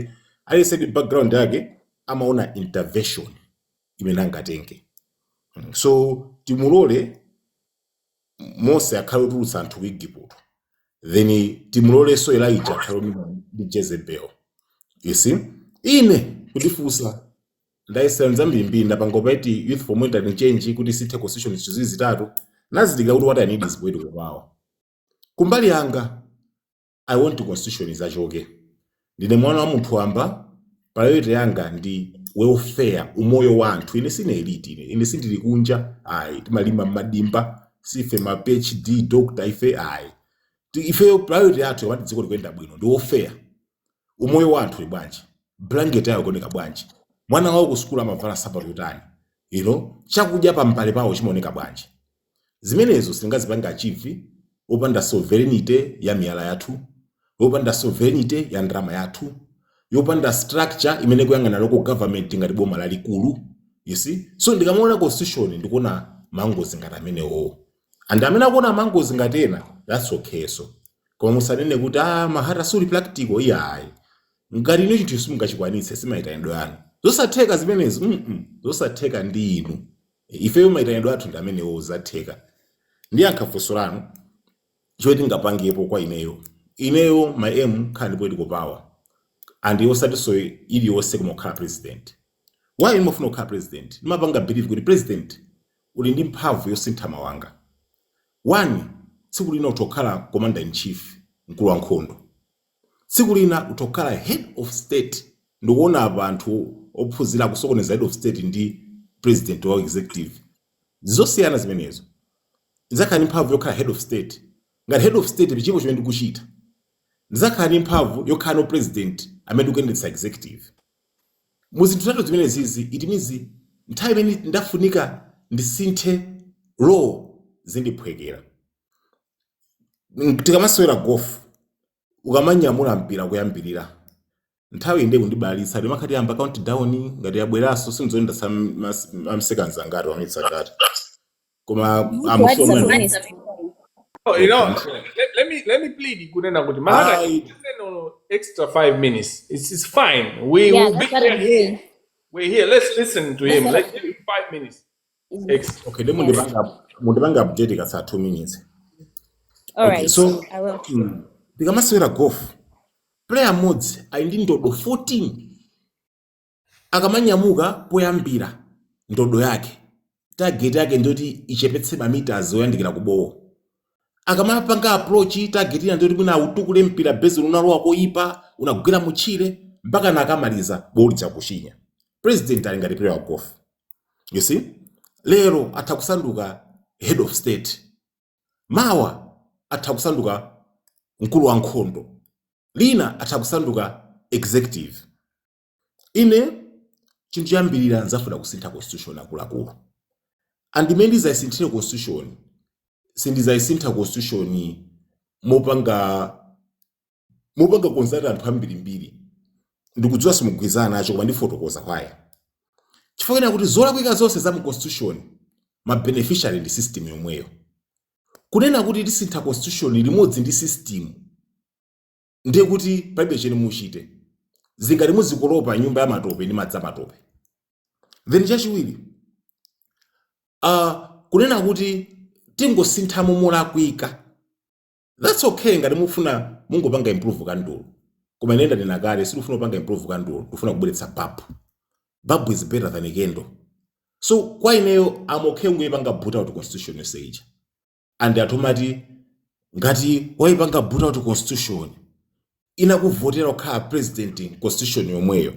I said the background yake amaona intervention imenanga tenke. So timulole Mose akhale rulesa anthu wigipoto. Then timulole so Elijah akhale ndi Jezebel. You see? Ine kudifusa ndaisenza mbiri ndapangopa iti youth for monitoring change kuti sithe constitution zitatu. Nazidika kuti what I need is way to go. Kumbali yanga, I want to constitution is achoke. Ndine mwana wa munthu amba, priority yanga ndi welfare, umoyo wa anthu. Ine sine elite ine sindili kunja, timalima madimba, sife ma PhD, doctor ife Ife priority yathu wati dziko likwenda bwino, ndi welfare. Umoyo wa anthu bwanji. Blanket yayo kuoneka bwanji. Mwana wawo ku school amavala sapato utani. Chakudya pa mpale pawo chimaoneka bwanji. Zimenezo singazipanga achieve opanda sovereignty ya miyala yathu, opanda sovereignty ya ndrama yathu, yopanda structure imene kuyang'ana local government ngati boma lalikulu, you see. So ndikamaona constitution ndikuona mangozi ngati amenewo, and amene akuona mangozi ngati ena, that's okay. So koma musanene kuti Mahata suli practical iyayi, ngati ino chinthu simungachikwanitse simayitanidwe anu zosatheka zimenezo. Zosatheka ndi inu, ifeyo mayitanidwe athu ndi amenewo zatheka. Ndiyankha funso lanu chomwe tingapangepo kwa ineyo my aim khala ndi political power, and yosatinso iliyonse kumakhala president. Why ndimafuna kukhala president? Ndimapanga believe kuti president uli ndi mphamvu yosintha mawanga. One, tsiku lina utokhala commander in chief, mkulu wa nkhondo. Tsiku lina utokhala head of state, ndikuona anthu ophunzira kusokoneza head of state ndi president wa executive. Zosiyana zimenezo. Ndizakhala ndi mphamvu yokhala head of state. Ngati head of state pichimo chimene ndikuchita, ndizakhala ndi mphamvu yokhala no president amene ndikuyendetsa executive. Muzinthu zitatu zimene zizi, it means nthawi imene ndafunika ndisinthe law zindiphwekera. Tikamasewera golf, ukamanyamula mpira kuyambirira, nthawi inde kundibalitsa ndimakhati yamba countdown ngati yabweraso sinzoenda some seconds angati wamitsa ngati. Koma What is a minute? Oh, let me plead kunena kuti Mahata no extra 5 minutes. It's fine. We Yeah, will be that's what I'm here. doing. We're here. Let's listen to him. Let's give him 5 minutes extra. okay, then Yes. mundipanga update katsa 2 minutes. All Okay, right. so I will. tikamasewera golf, player modzi ali ndi ndodo 14. Akamanyamuka poyambira ndodo yake, target yake ndoti ichepetse mameters oyandikira kubowo. Akamapanga approach, target ina ndoti mwina utukule mpira base unalowa koipa, unagwira muchire mpaka nakamaliza boli chakushinya. President ali ngati player wa golf, you see. Lero atakusanduka head of state, mawa atakusanduka mkulu wa nkhondo, lina atakusanduka executive. Ine chinthu chambirira nzafuna kusintha constitution akuluakulu, and imene ndizayisinthire constitution sindizayisintha constitution mopanga konzati anthu ambirimbiri ndikudziwa simugwirizana nacho koma ndifotokoza kwaya. Chifukwa kuti zolakwika zonse za mu constitution ma beneficiary ndi system yomweyo. Kunena kuti tisintha constitution limodzi ndi system ndiye kuti palibe chene muchite, zingati muzikolopa nyumba ya matope ndi madzi amatope. Then chachiwiri, kunena kuti tingosintha molakwika, that's okay ngati mufuna mungopanga improve kandulo. Koma nenda nena kale silufuna kupanga improve kandulo, tufuna kubweretsa babu. Babu is better than a candle. So kwa ineyo I'm okay ngoyipanga boot out constitution yosage. And atomati ngati waipanga boot out constitution inakuvotera kukhala president constitution yomweyo,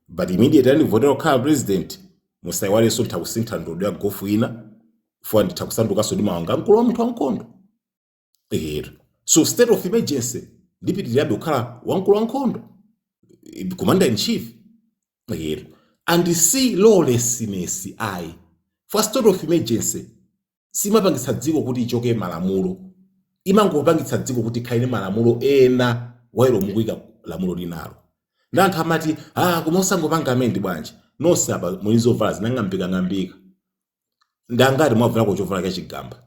but immediately votera kukhala president musayiwalenso kusintha ndodo ya gofu ina for nditakusandukanso ndi mawanga mkulu wa munthu wankhondo. So state of emergency ndipitirirabe kukhala wamkulu wankhondo, commander in chief. And see lawlessness for state of emergency simapangitsa dziko kuti ichoke malamulo, imangopangitsa dziko kuti khaine malamulo ena wairo mukuyika lamulo linalo. Ndanthu amati koma usangopanga amende bwanji nosaba mulizovala zinang'ambika ndangati mwavala chovala cha chigamba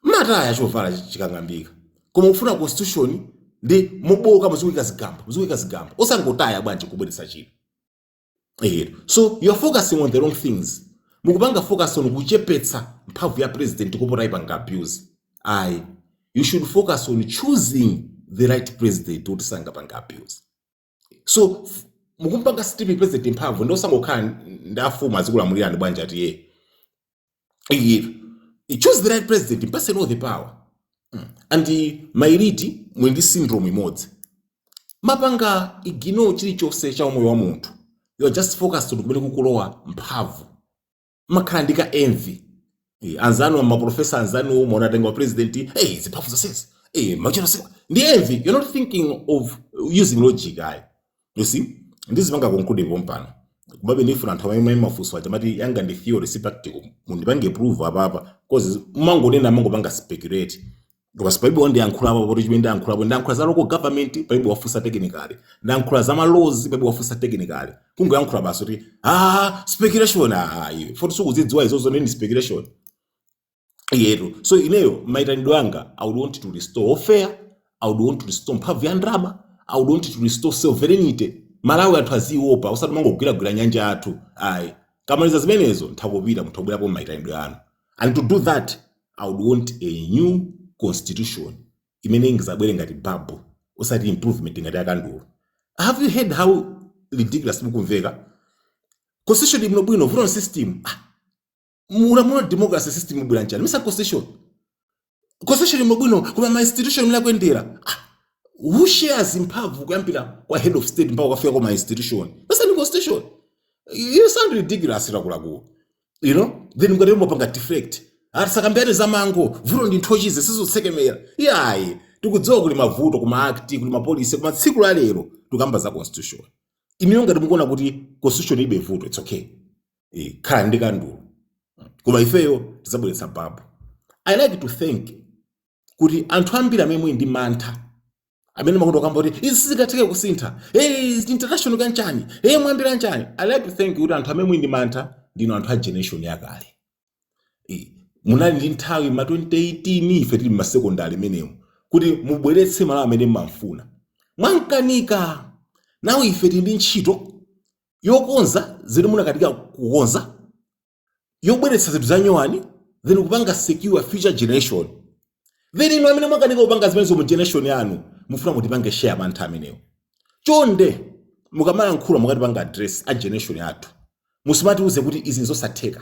mataya chovala chikang'ambika, koma ufuna constitution ndi muboka muzikuyika zigamba usangotaya bwanji kubweretsa chilo. So you are focusing on the wrong things. Mukupanga focus on kuchepetsa mphamvu ya president kupota ipanga abuse. You should focus on choosing the right president kuti sangapanga abuse. So mukumpanga stupid president mphamvu ndo sangokhala ndafuma azikulamulira ndi bwanja ati you choose the right president, mpase all the power. And mairiti mwendi syndrome imodzi. Mapanga igino chilichonse cha umoyo wa munthu. You are just focused on kumene kukulowa mphamvu. Makhala ndika envy. Anzanu ma professor anzanu mona tenga president, ziphafu zonsezi. Machero sika. Ndi envy, you're not thinking of using logic You see? Ndizipanga conclude pompano. Kubabe ndifuna anthu amene mafunso aja mati yanga ndi theory si practical. Mundipange prove apa because mangonena mangopanga speculate. because palibe wandiyankhulapo poti chimene ndiyankhulapo ndiyankhula za local government palibe wafunsa technically, ndiyankhula za malozi palibe wafunsa technically, kungoyankhula basi kuti speculation iwe foti sukuzidziwa izozo ndi speculation yetu. So ineyo maitanidwe anga, I would want to restore fair, I would want to restore mphamvu ya ndalama, I would want to restore sovereignty. Malawi athu aziopa usati mangogwiragwira nyanja athu ayi kamaliza zimenezo nthakupita muthobwerapo maitanidwe anu. And to do that I would want a new constitution imene ingizabwere ngati babu usati improvement ngati akandulu. Have you heard how ridiculous mukumveka? Constitution imene bwino voting system muna democracy system bwira njani misa constitution imene bwino kuma ma institution mila kwendera who shares mphamvu kuyambira kwa head of state mpaka kufika kwa ma institution misa ni constitution. You sound ridiculous rakulaku, you know. Then mukati mopanga deflect atisakambere zamango vuto ndi nthochize sizotsekemera iyayi tikudziwa kuli mavuto kuma act kuli mapolisi kuma tsiku la lero tukamba za constitution. Imeyo ngati mukuona kuti constitution ibe vuto, it's okay, khala ndi kandulu koma ifeyo tizabweretsa babu. I like to think kuti anthu ambiri amene ndi mantha amene makuto kamba kuti izi sizikatheke kusintha international kanchani mwambira nchani. I like to think kuti anthu amene ndi mantha ndino anthu a generation yakale. Munali ndi nthawi ma 2018 ife tili masekondari menemo kuti mubweretse malo amene mmafuna mwankanika. Nawo ife tili ndi ntchito yokonza zili munakatika kukonza yobweretsa zinthu zanyowani then kupanga secure future generation. Then ino amene mwakanika kupanga zimenezo mu generation yanu mufuna mutipange share mantha amenewo. Chonde mukamayankhula mukatipanga address a generation yathu musimati uze kuti izi nzosatheka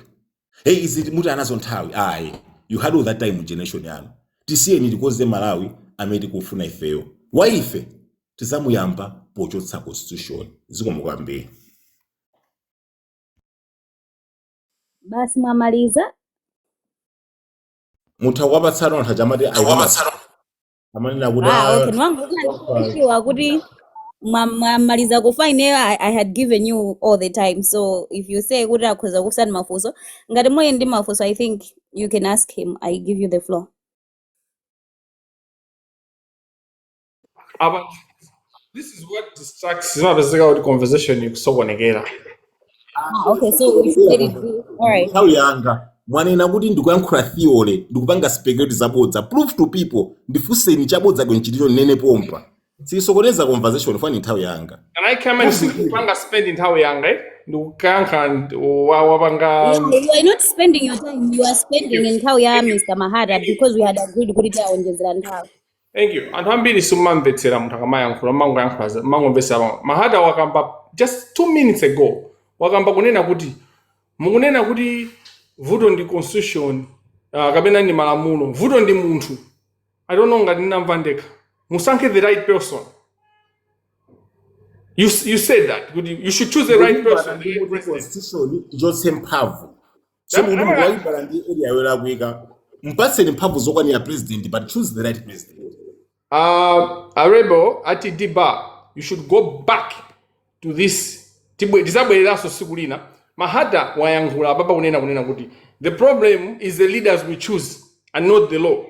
izi muti anazo nthawi ayi you had all that time mu generation yanu. Tisiyeni tikoze Malawi amene tikufuna ifeyo wa ife tizamuyamba pochotsa constitution zikomo kwambiri. Basi mwamaliza. Munthu wapatsana anthu achamati amanena kuti Okay, nwangu kuwa kuti mwamaliza kufa ineyo I had given you all the time, so if you say kuti akhoza kusana mafuso ngati moyo ndi mafuso I think you can ask him. I give you the floor. But this is what distracts the conversation ikusokonekera. Okay, so we should let it be. All right. nthawi yanga mwanena kuti ndikuyankhula theory ndikupanga speculate zabodza prove to people ndifuseni chabodza kwenchitiro nene pompa sisokoneza conversation fani nthawi yanga. And I come and kupanga spending nthawi yanga ndikukankha wapanga. You are not spending your time. You are spending in nthawi ya Mr. Mahara because we had agreed kuti taonjezera nthawi. Thank you. Anthu ambiri sumamvetsera munthu akamayankhula mangomvetsera Mahara wakamba just 2 minutes ago wakamba kunena kuti vuto ndi constitution kapena ndi malamulo vuto ndi munthu. I don't know ngati ndinamva ndekha. Musankhe the right person. You said that you should choose the right person. Constitution ichotse mphamvu so munthu waibala ndi area yolakwika mpatseni mphamvu zokwanira president but choose the right president. Arebo ati Diba, you should go back to this. Tisabwereraso siku lina Mahara wayankhula baba kunena kuti the problem is the leaders we choose and not the law,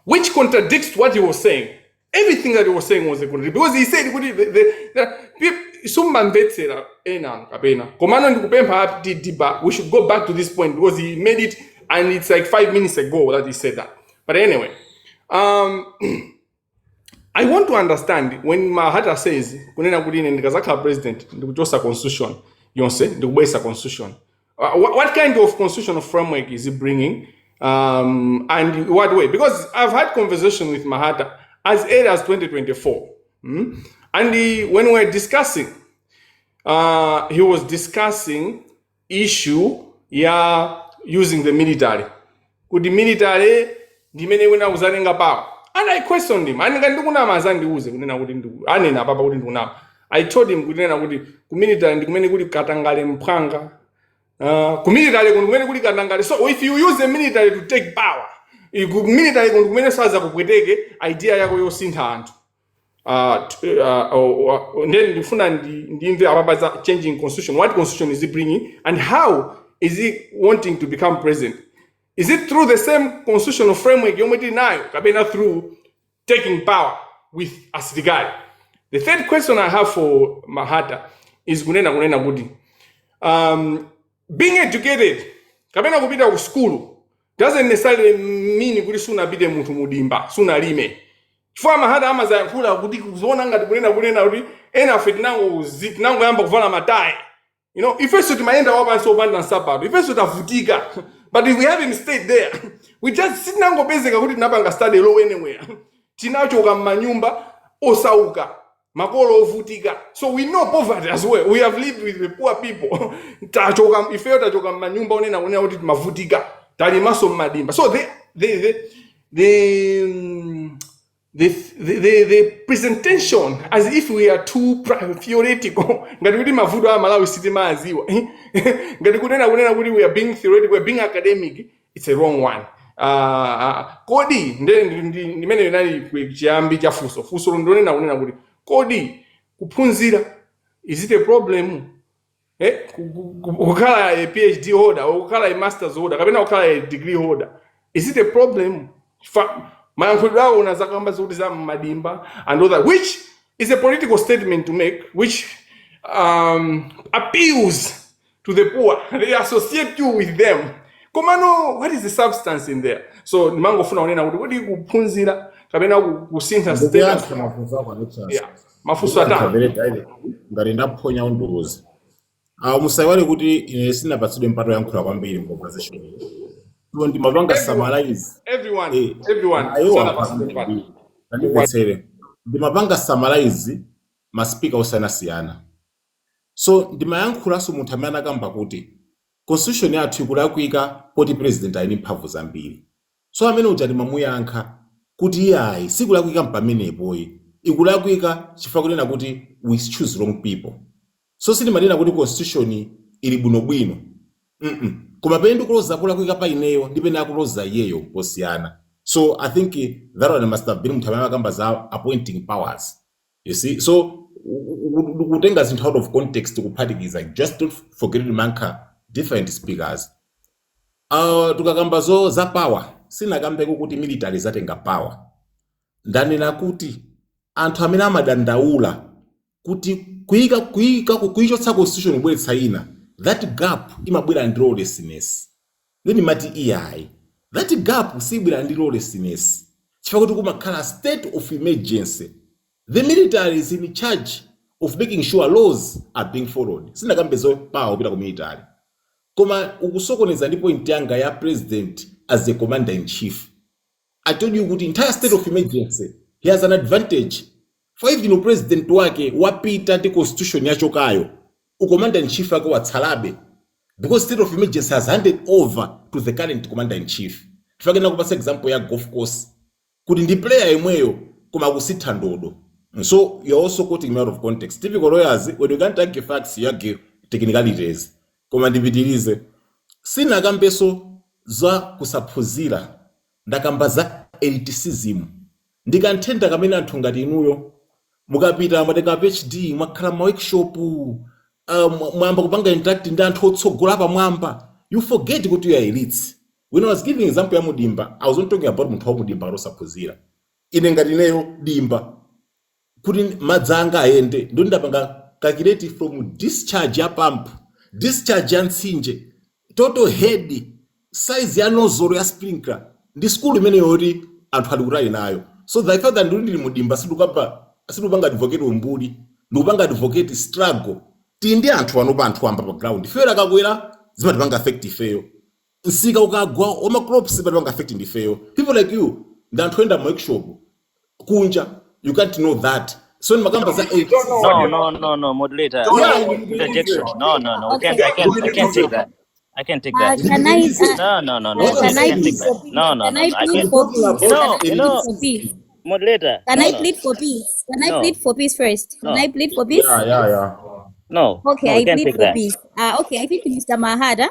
which contradicts what he was saying. Everything that he was saying was a contradiction because he said sumamvetsera ena kapena komano ndikupempha ati Diba, we should go back to this point because he made it and it's like 5 minutes ago that he said that. But anyway, I want to understand when Mahara says kunena kuti ine ndikazakhala president ndikuchosa constitution yonse ndikubwesa constitution. What kind of constitutional framework is he bringing? And what way? Because I've had conversation with Mahara as early as 2024. And when we were discussing, he was discussing issue using the military. Could the military dimene wena uzalenga power? And I questioned him. And I told him ku military ndikumene kuli katangale mphanga. So if you use the military to take power, military kumene saza kupweteke idea yako yosintha anthu. Then ndifuna ndimve ababaza changing constitution. What constitution is he bringing and how is he wanting to become president? Is it through the same constitutional framework yomwe tili nayo kapena through taking power with asilikali? The third question I have for Mahata is kunena kuti being educated kapena kupita ku school doesn't necessarily mean kuti sunapite munthu mudimba sunalime. Chifukwa Mahata amazayankhula kuti kuzoona ngati kunena kuti ena afe tinangoyamba kuvala matayi. You know, ifeso timayenda wapansi opanda nsapato, ifeso tavutika. But if we haven't stayed there, we just sitinangopezeka kuti tinapanga study low anywhere. Tinachoka m'manyumba osauka, makolo ovutika. So we know poverty as well. We have lived with the poor people. Ifeyo tachoka m'manyumba onena kuti mavutika. Talimaso m'madimba. So the presentation as if we are too theoretical. Ngati kuti mavuto a Malawi sitima aziwa. Ngati kunena kuti we are being theoretical, we are being academic, it's a wrong one. Kodi ndimene nali chiyambi cha fuso ndonena kuti kodi kuphunzira is it a problem? Kukhala a PhD holder or kukhala a master's holder kapena kukhala a degree holder, is it a problem? Mayankhulidwe awo unazakamba zokuti za madimba and all that, which is a political statement to make, which appeals to the poor. They associate you with them. Komano, what is the substance in there? So nimangofuna unena kuti kodi kuphunzira kapena kusintha status. Yeah, mafunso atatu. Ngati ndaphonya undukuzi. Musaiwale kuti ine sinapatsidwe mpata yankhula kwambiri mu conversation. So ndimapanga summarize. Everyone. Ndimapanga summarize maspika osiyanasiyana. So ndimayankhulanso munthu amene akamba kuti constitution yathu ikulakwika poti president ali ndi mphamvu zambiri. So amene uja ndimamuyankha kuti iyayi sikulakwika pamenepoyi, ikulakwika chifukwa kunena kuti we choose wrong people. So sindimanena kuti constitution ili bwinobwino. Koma pene ndikuloza kulakwika pa ineyo ndipene akuloza iyeyo posiyana. So I think that one must have been munthu amene akamba za appointing powers. You see, so kutenga zinthu out of context kuphatikiza, just don't forget to manka different speakers. Tukakamba za power, sinakambeko kuti military zatenga power. Ndanena kuti anthu amene amadandaula kuti kuichotsa constitution ibweretsa ina, that gap imabwera ndi lawlessness. Then mati iyayi, that gap sibwera ndi lawlessness. Chifukwa kuti kumakhala state of emergency. The military is in charge of making sure laws are being followed. Sinakambezo power kupita ku military. Koma ukusokoneza ndi point yanga ya president as the commander in chief. I told you kuti entire state of emergency, he has an advantage. For even president wake wapita ndi constitution yachokayo, commander in chief wake watsalabe. Because state of emergency has handed over to the current commander in chief. Tifakena kupasa example ya golf course. Kuti ndi player yemweyo koma kusitha ndodo. So you're also quoting me out of context. Typical lawyers, when you can't take facts, you give technicalities. Koma ndipitirize. Sina kambeso za kusaphunzira. Ndakamba za elitism. Ndikanthenda kamene anthu ngati inuyo. Mukapita mwatenga PhD, mwakhala ma workshop, mwamba kupanga interact ndi anthu otsogola pa mwamba. You forget kuti you are elites. When I was giving example ya Mudimba, I was not talking about munthu wa Mudimba kusaphunzira. Ine ngati neyo Dimba. Kuti madzanga ayende ndo ndapanga calculate from discharge ya pump, discharge ya mtsinje, total head size ya nozzle ya sprinkler ndi school imene yoti anthu ali kutali nayo. So the fact that ndili Mudimba situpanga advocate umbuli, ndikupanga advocate struggle. Tindi anthu anopa anthu amba pa ground. Fera kakwera zimatipanga affect ifeyo. Nsika ukagwa oma crops zimatipanga affect ndifeyo. People like you ndanthu enda mu workshop kunja. You can't know that. So in Magamba No, moderator. Interjection. No. I can't take that. I can't take that. Can I? No. Can I plead for peace? No. Can I plead for peace? Moderator. Can I plead for peace? Can I plead for peace first? Can I plead for peace? Yeah. No. Okay, I I can't plead take for that. peace. Okay, I think Mr. Mahada,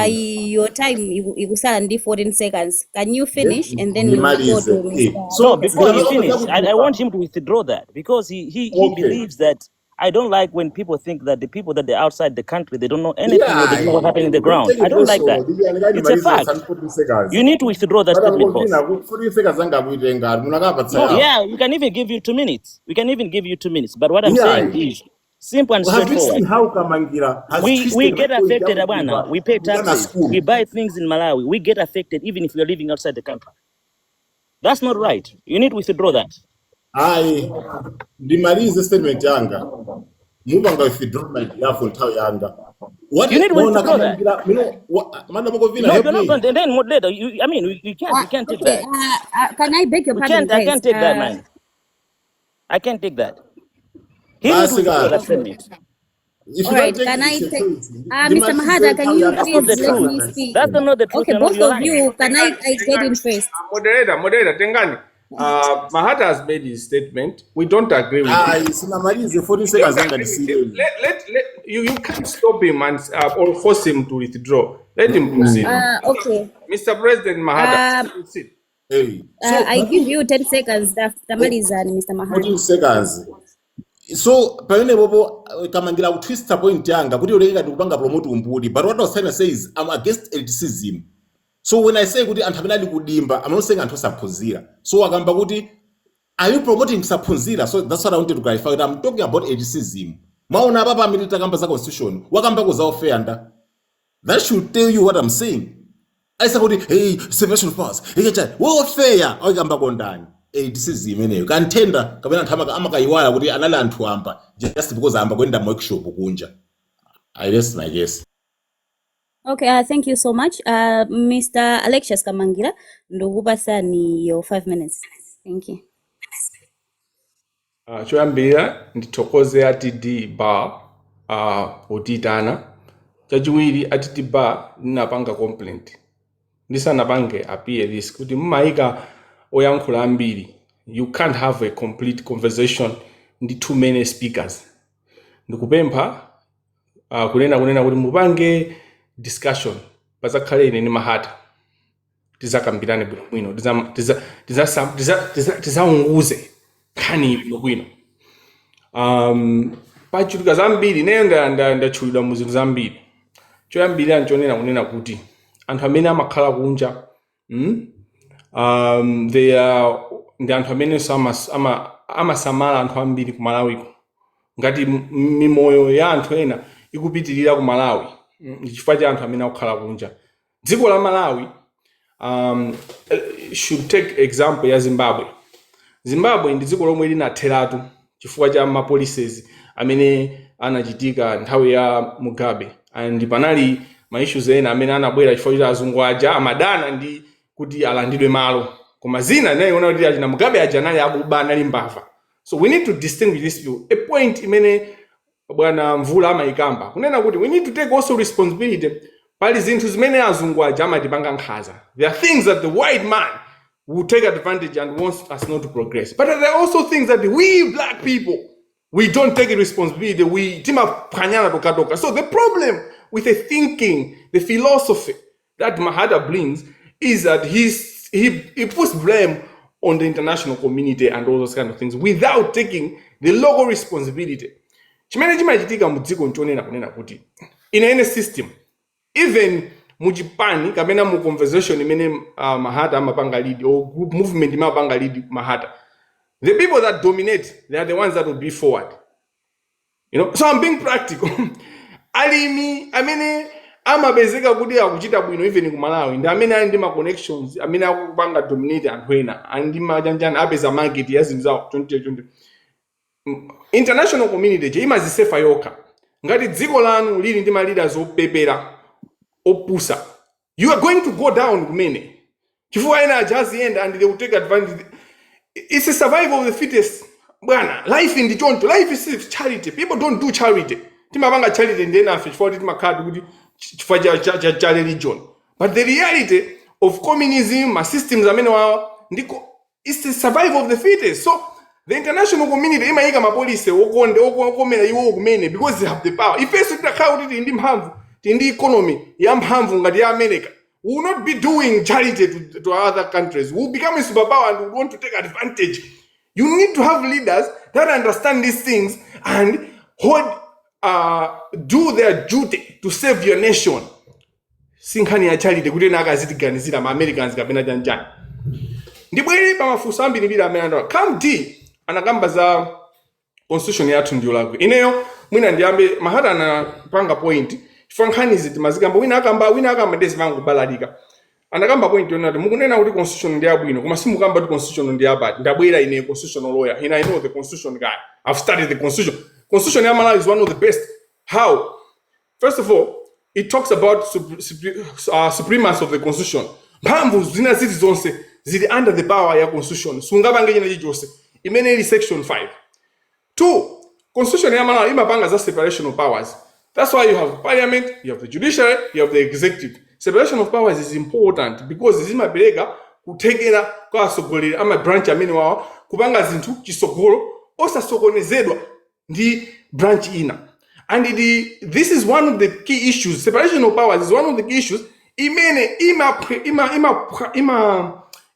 your time ikusala ndi 14 seconds. Can you finish and then we'll go to Mr. So before he finishes, I want him to withdraw that because he believes that I don't like when people think that the people that they're outside the country, they don't know anything or they don't know what's Yeah, happening in the ground. take I it don't like also. that. It's a fact. 40 seconds. You need to withdraw that Madam statement, boss. Govina, 40 seconds angakuitenga munakapatsa No, yapo. yeah, we can even give you 2 minutes. We can even give you 2 minutes. But what I'm Yeah. saying is simple and Well, have you seen straightforward. how Kamangira has We twisted my get point affected, yangu Abana. kuiva We pay kukana taxes. school? We buy things in Malawi. We get affected even if we are living outside the country. That's not right. You need to withdraw that. Ayi, ndimalize statement yanga. Mubanga withdraw my behalf nthawi yanga. What You need to maona withdraw that. Kamangira, Madam Govina, No, help you're not me. going to. And then what later? I mean, we can't take Okay, that. can I beg your We pardon, can't. I guys? can't take that, man. I can't take that. He needs to withdraw Basiga, that statement. if All you right, don't take can I it, take the Mr. Mahada, can you That's not please the let truth. me speak? That's not the truth. Okay, You're both you're of lying. you, can I get in first? Moderator, tengani. Mahata has made his statement. We don't agree with it. sinamalize 40 We seconds don't anga agree with him. ndisiyeni. You can't stop him and or force him to withdraw. Let him proceed. Okay. Mr. President Mahata, Um, proceed. Hey, so I give you 10 seconds after Malizan, Mr. 14 Mahada. seconds. So pamene popo Kamangira kutwista point yanga kuti ulekeka tikupanga promote umbuli, but what I was trying to say is I'm against elitism. So when I say kuti anthu amene ali kudimba, I'm not saying anthu osaphunzira. So wakamba kuti are you promoting kusaphunzira? So that's what I wanted to clarify. I'm talking about elitism. Maona papa amene takamba za constitution, wakamba kuza ofenda. That should tell you what I'm saying. I say kuti hey, separation of powers. Hey, cha, wo fair wakamba kondani. Elitism imeneyo. Kantenda kapena anthu amakayiwala kuti anali anthu amba just because amba kwenda workshop kunja. I rest my guess. Okay, thank you so much. Mr. Alexius Kamangira, ndokupasani your 5 minutes. Thank you. Choyambira ndithokoze atidi bar potitana. Chachiwiri atidi bar ninapanga complaint. Ndisanapange appeal this kuti mmaika oyankhula ambiri. You can't have a complete conversation ndi too many speakers. Ndikupempha kunena kuti mupange discussion pazakhale ine ni Mahata. Tizakambirane bwino tizaunguze khani bwino. Pachuluka zambiri neyo ndatchulidwa mu zinthu zambiri. Choyambirira nchonena kunena kuti anthu amene amakhala kunja they are ndi anthu amene amasamala anthu ambiri ku Malawiko. Ngati mimoyo ya anthu ena ikupitirira ku Malawi chifukwa cha anthu amene akukhala kunja. Dziko la Malawi should take example ya Zimbabwe. Zimbabwe ndi dziko lomwe linatheratu chifukwa cha ma policies amene anachitika nthawi ya Mugabe, and panali ma issues ena amene anabwera chifukwa cha azungu aja amadana ndi kuti alandidwe malo, koma zina nayiona kuti achina Mugabe aja anali akubana limbava. So we need to distinguish this view. A point imene bwana Mvula amayikamba kunena kuti we need to take also responsibility. Pali zinthu zimene azungu aja amatipanga nkhaza. There are things that the white man will take advantage and wants us not to progress. But there are also things that we black people, we don't take responsibility. We tima phanyana toka. So the problem with the thinking, the philosophy that Mahata brings is that he puts blame on the international community and all those kind of things without taking the local responsibility. Chimene chimachitika mu dziko nchonena kunena kuti in any system, even mujipani kapena mu conversation imene Mahata amapanga lead or group movement imapanga lead Mahata, the people that dominate, they are the ones that will be forward. You know, so I'm being practical. Alimi amene amabezeka kuti akuchita bwino even ku Malawi ndi amene ali ndi ma connections amene akupanga dominate anthu ena andi majanjana apeza market ya zinthu za 2020. International community je imazisefa yokha. Ngati dziko lanu lili ndi ma leaders opepera opusa, you are going to go down kumene. Chifukwa ena ajaziyenda and they will take advantage. It's a survival of the fittest. Bwana, life in the chonto, life is charity. People don't do charity. Timapanga charity ndi ena chifukwa timakhala kuti chifukwa cha religion. But the reality of communism, ma systems amene wawa ndiko it's the survival of the fittest. So the international community imayika ma police okomera iwo kumene because they have the power. Ifeso titakhala kuti ndi mphamvu, ndi economy ya mphamvu ngati ya America, we will not be doing charity to other countries. We will become a superpower and we want to take advantage. You need to have leaders that understand these things and do their duty to save your nation. Sinkhani ya charity kuti nakazitiganizira ma Americans kapena chanjani. Ndibwere pa mafunso ambiri amene come D anakamba za constitution yathu ndiyo lako. Ineyo mwina ndiyambe Mahata anapanga point fankhani ziti mazikamba wina akamba ndezi vangu balalika. Anakamba point yonati mukunena kuti constitution ndi yabwino koma simukamba kuti constitution ndi yabadi. Ndabwera ine constitutional lawyer and I know the constitution guy. I've studied the constitution. Constitution ya Malawi is one of the best. How? First of all, it talks about supremacy of the constitution. Mphamvu zina ziti zonse zili under the power ya constitution. Sungabange china chilichonse. Imene ili section 5. 2, constitution ya Malawi imapanga za separation of powers. That's why you have parliament, you have the judiciary, you have the executive. Separation of powers is important because zimapereka kuthekera kwa asogolera ama branch amene wawa kupanga zinthu chisogolo osasokonezedwa ndi branch ina. And this is one of the key issues. Separation of powers is one of the key issues. Imene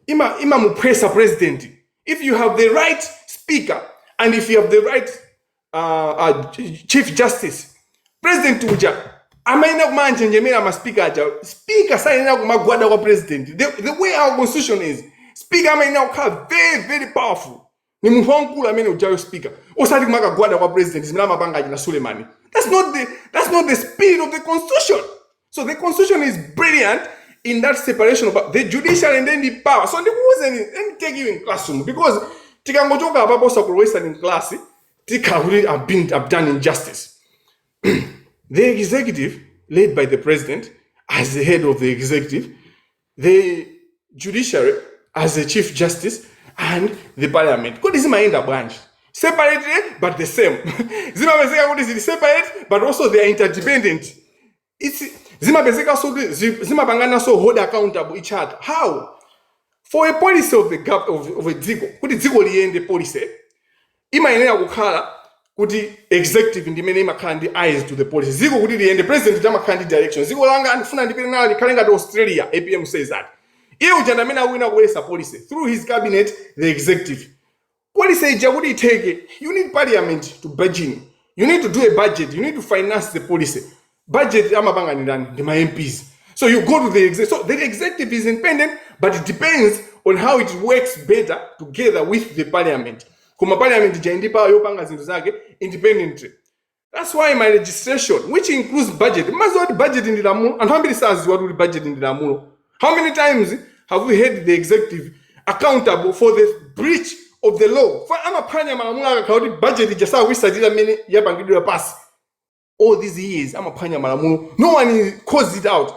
ima mupresa president. If you have the right speaker and if you have the right chief justice, president uja amaina kumanjenjemera ma speaker aja. Speaker saina kumagwada kwa president. The way our constitution is, speaker amaina kukhala very very powerful. Ni munthu wankulu amene ujayo speaker. Osati kumakagwada kwa president zimene mapanga aja na Sulemani. That's not the spirit of the constitution. So the constitution is brilliant in that separation of the judiciary and then the power. So let me take you in classroom because tikangochoka apapo sakulowesa in class tikawuli I've done injustice. The executive, led by the president as the head of the executive, the judiciary as the chief justice, and the parliament. What is my end branch? Separated but the same. Zimapezeka kuti zili separate but also they are interdependent. Zimapezeka so zimapangana so hold accountable each other. How? For a policy of a dziko, kuti dziko liyende policy, imayenera kukhala kuti executive ndimene imakhala ndi eyes to the policy. Dziko kuti liyende president amakhala ndi direction. Dziko langa andifuna ndipite nalo likhale ngati Australia, APM says that. Iye ujana amene awina kubweresa policy through his cabinet, the executive. Policy ija kuti iteke, you need parliament to budget. You need to do a budget. You need to finance the policy. Budget amapanga ndani ndi ma MPs. So you go to the executive. So the executive is independent, but it depends on how it works better together with the parliament. Kuma parliament ija ndi power yopanga zinthu zake independently. That's why my legislation, which includes budget, mazo budget ndi lamulo, anthu ambiri saziwa kuti budget ndi lamulo. How many times have we held the executive accountable for the breach of the law? For amaphwanya malamulo akakhala kuti budget ija sawisatira mmene yapangidwa pasi. All these years amaphwanya malamulo, no one calls it out.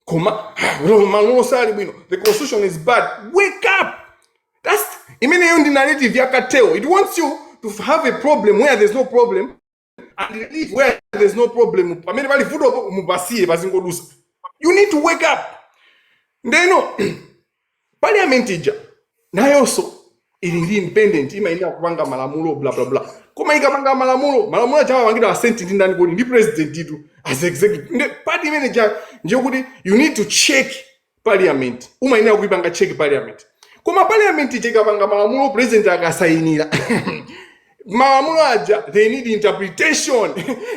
The constitution is bad. Wake up. That's imene narrative ya cartel. It wants you to have a problem where there's no problem and live where there's no problem. You need to wake up. Then parliament ija nayoso ili independent imayenera kupanga malamulo blah blah blah. Koma ikapanga malamulo chawa wangida asenti ndani kodi ndi president itu as executive. Party manager njokuti you need to check parliament. Umayenera kuipanga check parliament. Koma parliament ija ikapanga malamulo president akasayinira. Malamulo aja they need interpretation.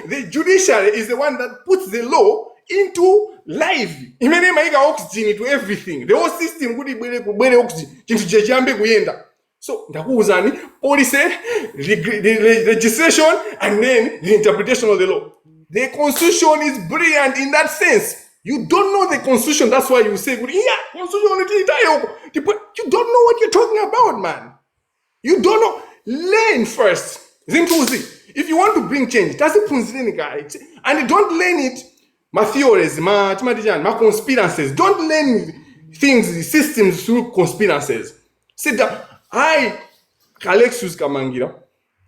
The judiciary is the one that puts the law into life. Imene maika oxygen to everything. The whole system kuti kubwere oxygen chinthu chechiyambe kuyenda. So ndakuuzani policy, the legislation, and then the interpretation of the law. The constitution is brilliant in that sense. You don't know the constitution, that's why you say, yeah, constitution. You don't know what you're talking about, man. You don't know. Learn first. If you want to bring change, that's the guy. And don't learn it. My theories, my conspiracies. Don't learn things, systems through conspiracies. Sit down. I, Alexius Kamangira,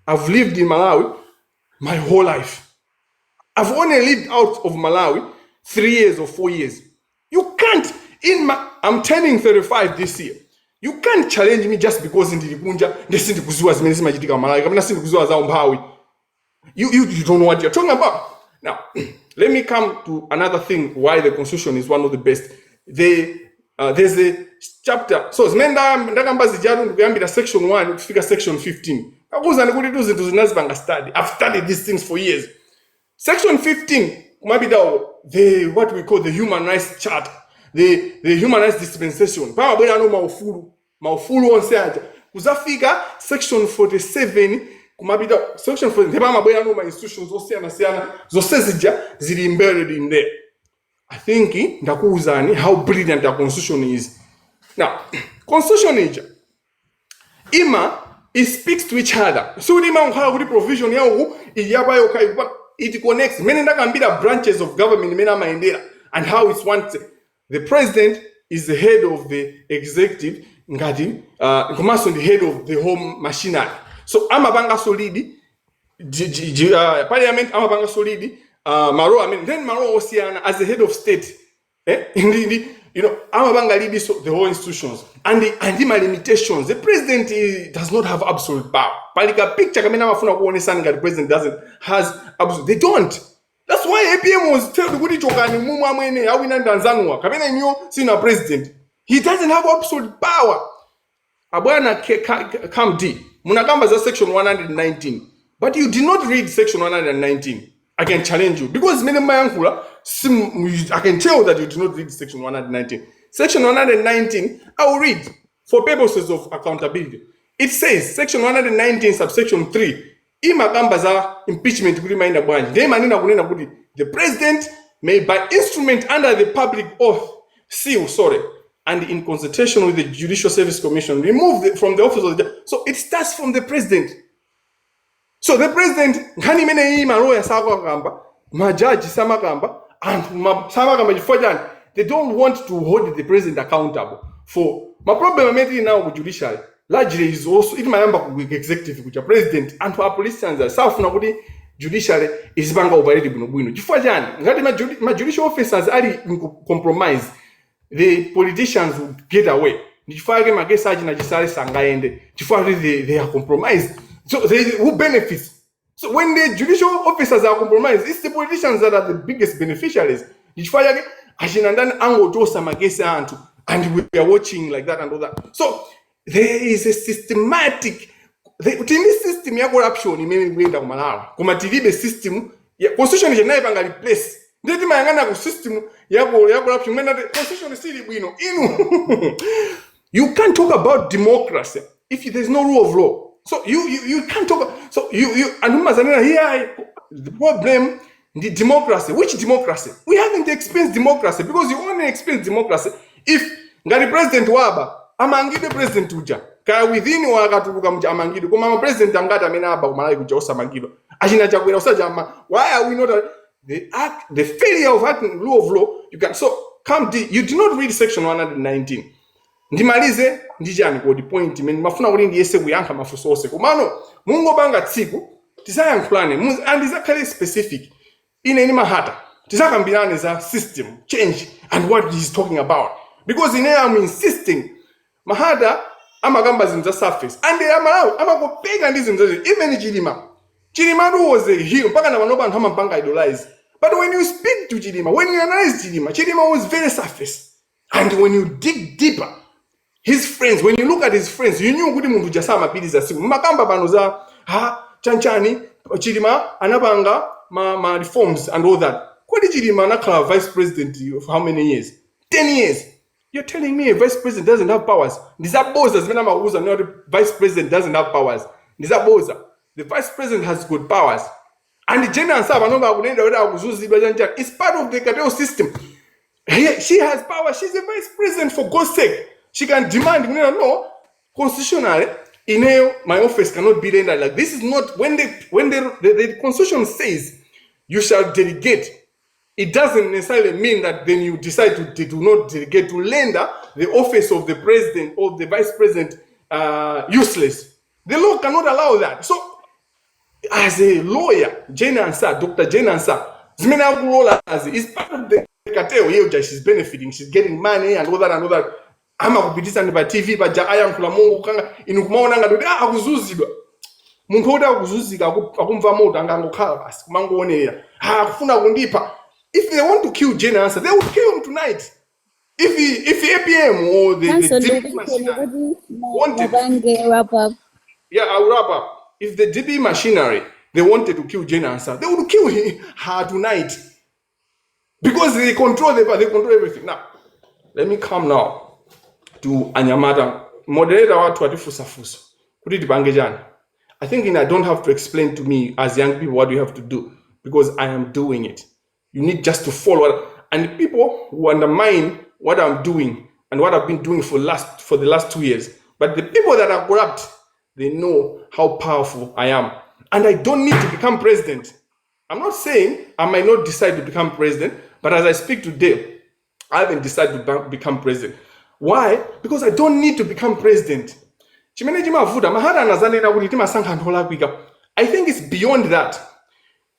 I've lived in Malawi my whole life. I've only lived out of Malawi 3 years or 4 years. You can't, I'm turning 35 this year. You can't challenge me just because in the Punja, you don't know what you're talking about. Now, let me come to another thing why the constitution is one of the best. There's a chapter. So, ndakamba zijadu ndikuyambira section 1 kufika section 15. Akuzani kuti tuzinto zinazipanga study. I've studied these things for years. Section 15, the what we call the Human Rights Charter, the Human Rights Dispensation. Pama bwera no maufulu onse aja. Kuzafika section 47 section 47 pama bwera no institutions osiyana zose zija zili embedded in there. I think ndakuuzani how brilliant the constitution is. Now, constitution ija it speaks to each other. So the provision it connects many branches of government and how it's wanted. The president is the head of the executive, the head of the whole machinery. So amabanga solidi, parliament amabanga solidi, then Maro Oceana as the head of state. Amabanga leads the whole institutions and the limitations. The president does not have absolute power. Palika picture the president has absolute. They don't. That's why APM was told to president. He doesn't have absolute power. Abwana Kamdi. Munakamba za section 119. But you did not read section 119. I can challenge you because I can tell that you do not read section 119. Section 119, I will read for purposes of accountability. It says, section 119, subsection 3, Imagambaza impeachment the president may by instrument under the public oath, and in consultation with the Judicial Service Commission, remove from the office of the judge. So it starts from the president. So the president, they don't want to hold the president accountable for my problem now with judiciary. Largely is also it my with executive with your president and for politicians south na judiciary is banga operate buno. My judicial officers are compromised. The politicians will get away. They are compromised. So who benefits? So when the judicial officers are compromised, it's the politicians that are the biggest beneficiaries. And we are watching like that and all that. So there is a systematic system ya corruption imewenda ku Malawi. Kuma TV system ya constitution is na ibanga replace. Ndeti mayangana ku system ya corruption mena constitution is still bwino. You can't talk about democracy if there's no rule of law. So you can't talk. So you and here the problem the democracy. Which democracy? We haven't experienced democracy because you only experience democracy if ngari president waba amangide president uja kaya within wakatuluka mja amangide koma president angata amene aba kumalawi kuja osamangidwa achina chakwera usajama. Why are we not the failure of acting rule of law? You can you do not read section 119. Ndimalize ndijani kwa the point men mafuna kuti ndiyese kuyankha mafunso onse komano mungobanga tsiku tisayankhulane and is specific ine mahata tisakambirane za system change and what he's talking about because I'm insisting mahata amagamba zinthu za surface and amakopeka ndi zinthu even Chilima was a hero mpaka na manoba anthu amapanga idolize. But when you speak to Chilima, when you analyze Chilima was very surface. And when you dig deeper, his friends, when you look at his friends, you knew kuti munthu jasama pili za siku. Makamba pano za chanchani Chilima anapanga ma reforms and all that. Kodi Chilima anakhala vice president of how many years? 10 years. You're telling me a vice president doesn't have powers? Ndizaboza zimene amakuza no the vice president doesn't have powers. Ndizaboza. The vice president has good powers. And the general it's part of the cartel system. She has power. She's a vice president for God's sake. She can demand, no, constitutionally, my office cannot be rendered like this. Is not when the constitution says you shall delegate. It doesn't necessarily mean that then you decide to do not delegate to render the office of the president or the vice president useless. The law cannot allow that. So, as a lawyer, Dr. Jane Ansah, is part of the cartel. She's benefiting, she's getting money and all that and all that. I'm a kupitisa by TV, but aya mkulamungu kanga inukumaona ngado akuzuzidwa. Muntu oda akuzuzika akumva moto angangokhala basi kumangoonera. Kufuna kundipa. If they want to kill Jane Ansah, they will kill him tonight. If APM or the want it. Wrap up. Yeah, I'll wrap up. If the DB machinery, they wanted to kill Jane Ansa, they would kill her tonight. Because they control they control everything. Now, let me come now to Anyamata. Moderator watu watifusafusa. Kuti tipange jani. I think I don't have to explain to me as young people what you have to do, because I am doing it. You need just to follow. And people who undermine what I'm doing and what I've been doing for the last 2 years. But the people that are corrupt, they know how powerful I am. And I don't need to become president. I'm not saying I might not decide to become president, but as I speak today, I haven't decided to become president. Why? Because I don't need to become president. I think it's beyond that.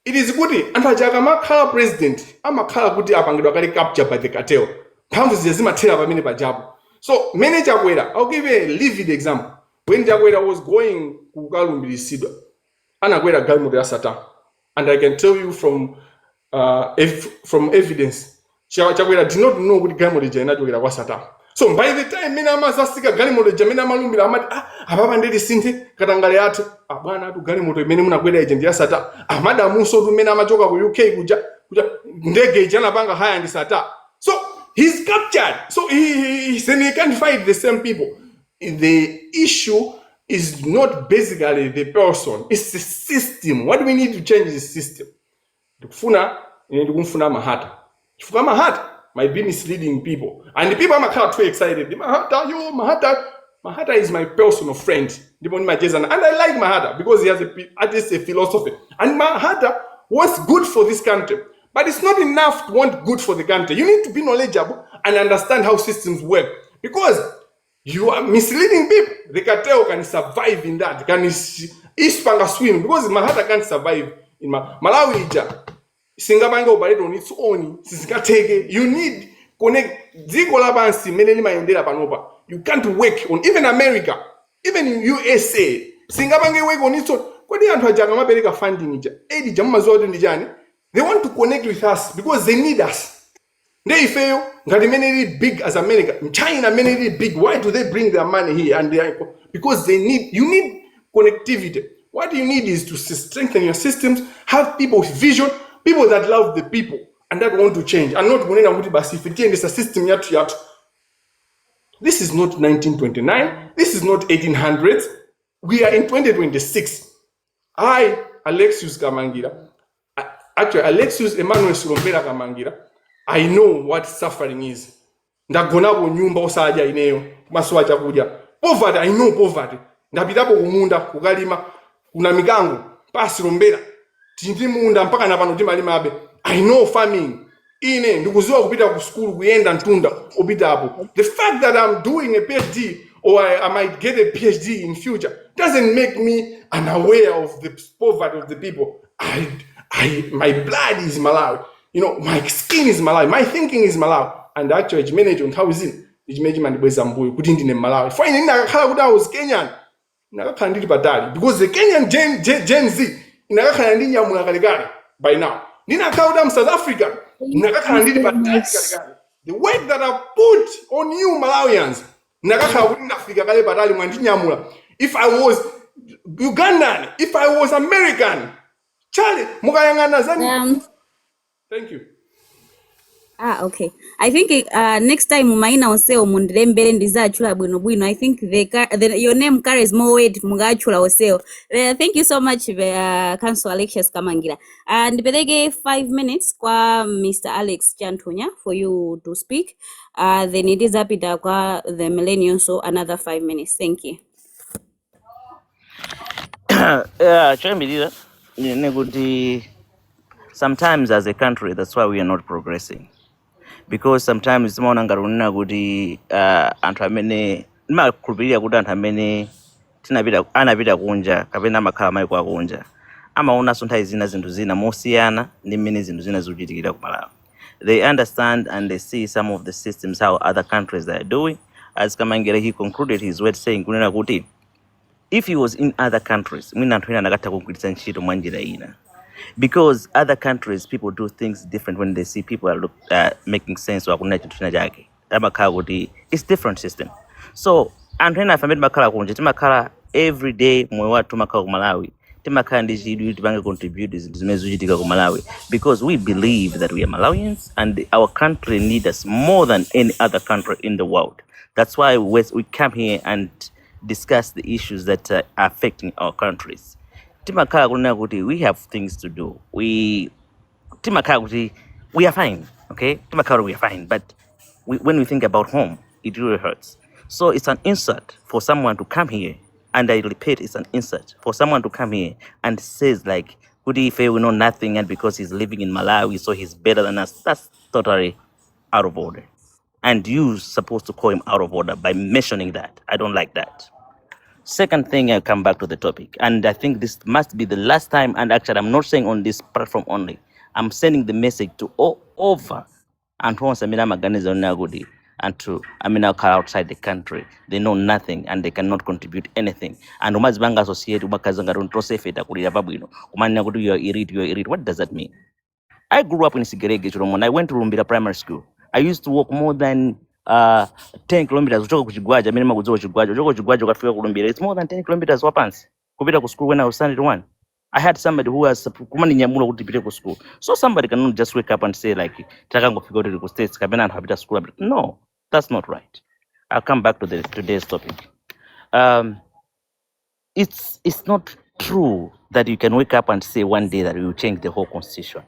It is good. And I president, I'm a captured by the cartel. So, many Jaguera, I'll give you a livid example. When Jaguera was going to Galumbiri Sidwa, Anaguera Galmuria Sata, and I can tell you from evidence, Jaguera did not know what Galmuria was Sata. So by the time Mina Mazastika Galimodo Jamina Malumbira Abandedi Sinti, Katangariat, Abana to Galimodo, Minimuna agent Yasata, Amada Muso to Mena Majoka, UK, Ndege Janabanga High and Sata. So he's captured. So he can't fight the same people. The issue is not basically the person, it's the system. What we need to change is the system. Funa, you need to Funa Mahata. Mahata might be misleading people. And the people are too excited. Mahata is my personal friend. And I like Mahata because he has at least a philosophy. And Mahata wants good for this country. But it's not enough to want good for the country. You need to be knowledgeable and understand how systems work. Because you are misleading people. The cartel can survive in that. Can Ispanga swim. Because Mahata can't survive in Malawi. Singapore operate on its own. You need connect. You can't work on even America, even in USA. Singapore work on its own. They want to connect with us because they need us. They fail. Many big as America. China many big. Why do they bring their money here? And because you need connectivity. What you need is to strengthen your systems, have people with vision. People that love the people and that want to change. And not going to basifiti and it's a system yet. This is not 1929. This is not 1800s. We are in 2026. I, Alexius Kamangira, actually Alexius Emmanuel Sulombera Kamangira, I know what suffering is. Ndagonabo nyumba osaja ineyo, maswaja kuja. Poverty, I know poverty. Ndapitapo kumunda, kukalima, kuna migango, pasi Lombera. Mpaka na pano timalimabe. I know farming. Ine ndikuziwa kupita ku school kuyenda ntunda opita hapo. The fact that I'm doing a PhD or I might get a PhD in future doesn't make me unaware of the poverty of the people. My blood is Malawi. You know, my skin is Malawi. My thinking is Malawi. And actually, it's managed on how is it? It's managed by Zambuyo. Couldn't in Malawi. Fine, I was Kenyan. Because the Kenyan Gen Z by now. Nina Kaudam South Africa. The work that I put on you Malawians. If I was Ugandan, if I was American, Charlie, thank you. Okay. I think next time mumaina oseo mundilembere ndizaachula bwino bwino. I think your name carries more weight mungaachula oseo. Thank you so much Council Alexius Kamangira. And nipeleke 5 minutes kwa Mr. Alex Chantunya for you to speak. Then it is apita kwa the millennium, so another 5 minutes. Thank you. Chambirira, sometimes as a country, that's why we are not progressing. Because sometimes maona ngarunina kuti anthu amene ndimakhulupirira kuti anthu amene anapita kunja kapena amakhala maiko akunja amaonanso nthawi zina zinthu zina mosiyana ndi mmene zinthu zina zikuchitikira ku Malawi. They understand and they see some of the systems how other countries are doing. As Kamangira, he concluded his word saying kunena kuti if he was in other countries mwina anthu ena anakatha kugwiritsa ntchito mwa njira ina. Because other countries, people do things different when they see people are making sense or it's different system. So, and when I family makala kunje, timakala every day moyo wathu timakhala ku Malawi timakhala ndi chidwi tipange contribute zimene zikuchitika ku Malawi because we believe that we are Malawians and our country needs us more than any other country in the world. That's why we come here and discuss the issues that are affecting our countries. Timakhala kunena kuti we have things to do. Timakhala kuti we are fine, okay? Timakhala we are fine, but when we think about home, it really hurts. So it's an insult for someone to come here, and I repeat, it's an insult for someone to come here and says like, Kudi Ife we know nothing, and because he's living in Malawi, so he's better than us. That's totally out of order. And you're supposed to call him out of order by mentioning that. I don't like that. Second thing, I come back to the topic, and I think this must be the last time, and actually I'm not saying on this platform only, I'm sending the message to all over and to Samina Maganiza Nagudi and to Amina outside the country. They know nothing and they cannot contribute anything. And Umazbanga associate Umakazangarun Trosefeta Kuria Babuino, Umanagudu, you're irate. What does that mean? I grew up in Sigerege, when I went to Rumbira Primary School. I used to walk more than 10 kilometers. It's more than 10 kilometers. Kupita ku school when I was standard one. I had somebody who was kumani nyamula kuti pite ku school. So somebody cannot just wake up and say like taka ngofika kuti ku states kabena habita school. No, that's not right. I'll come back to today's topic. It's not true that you can wake up and say one day that you will change the whole constitution.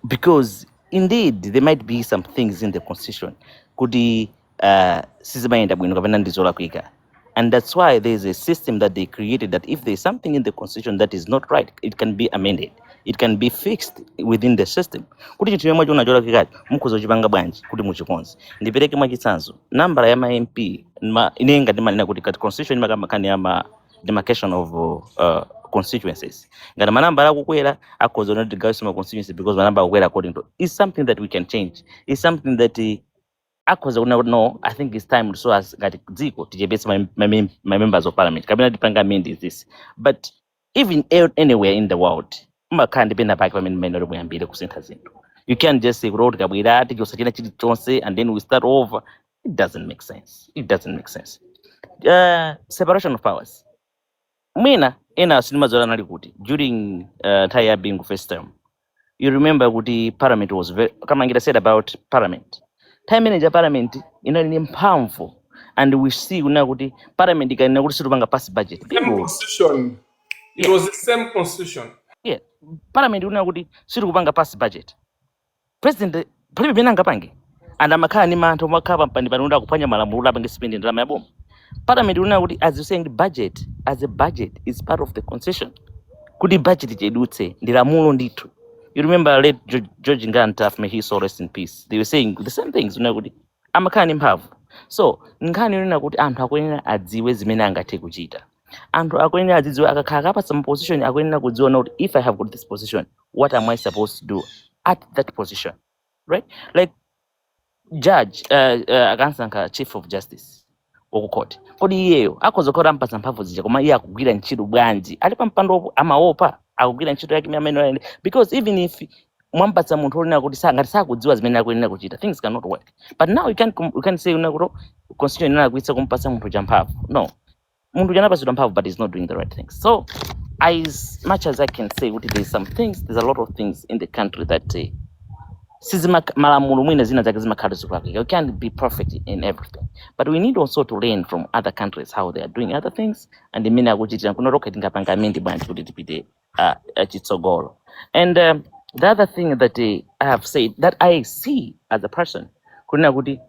Because indeed there might be some things in the constitution kudi sizimayenda bwino kapena ndizola kuika. And that's why there's a system that they created that if there's something in the constitution that is not right, it can be amended. It can be fixed within the system. Kuti chinthu chomwe unachola kikati mukuzochipanga bwanji kuti muchikonze. Ndipereke mwachitsanzo nambala ya MP inenga ndimanena kuti kati constitution imakamaka ya demarcation of constituencies. Ngati manamba akukwera akhoza not regardless of constituency because manamba akukwera according to is something that we can change. It's something that no, I think it's time so as ngati dziko tichepetse my members of parliament. Kabina dipanga amend is this. But even anywhere in the world, umakhala ndipenda pake pamene mmene muyambire kusintha zinthu. You can't just say road kabwera tichosachina chiti chonse and then we start over. It doesn't make sense. It doesn't make sense. Separation of powers. Mwina ena sinimazola nali kuti during Taya being first term. You remember kuti parliament was very kama ngira said about parliament. Time manager parliament ni mphamvu and we see una kuti parliament ikana kuti situpanga pass budget. Same constitution. It was the same constitution. Yeah. Parliament una kuti situkupanga pass budget. President palibe bena ngapange. And amakhala ni manthu makhala mpani panunda kuphwanya malamulo apange spending ndalama yaboma. Parliament una kuti as you saying the budget as a budget is part of the constitution. Kuti budget chedutse ndilamulo ndithu. You remember late George Ngantaf, may he so rest in peace. They were saying the same things. Amakani mphamvu. So nkhani yonena kuti anthu akuyenera adziwe zimene angathe kuchita. Anthu akuyenera adziwe akakhala kapa some position akuyenera kudziona kuti if I have got this position, what am I supposed to do at that position? Right? Like judge akansankha chief of justice wa court. Kodi iyeyo akhoza kukhala mpasa mphamvu zija koma iye akugwira ntchito bwanji ali pa mpando amaopa akugwira ntchito yake amene because even if mwampatsa munthu olina kuti ngati sakudziwa zimene akuyenera kuchita things cannot work. But now you can say kuti constitution inakuitsa kumpatsa munthu champhamvu. No, munthu janapatsidwa mphamvu but he's not doing the right things. So as much as I can say there's a lot of things in the country that malamulo mwina zina zake zimakhala zikulakwika. You can't be perfect in everything, but we need also to learn from other countries how they are doing other things and imene akuchitira kunotoka tingapanga amende bwanji kuti tipite chitsogolo. And the other thing that I have said that I see as a person kunena kuti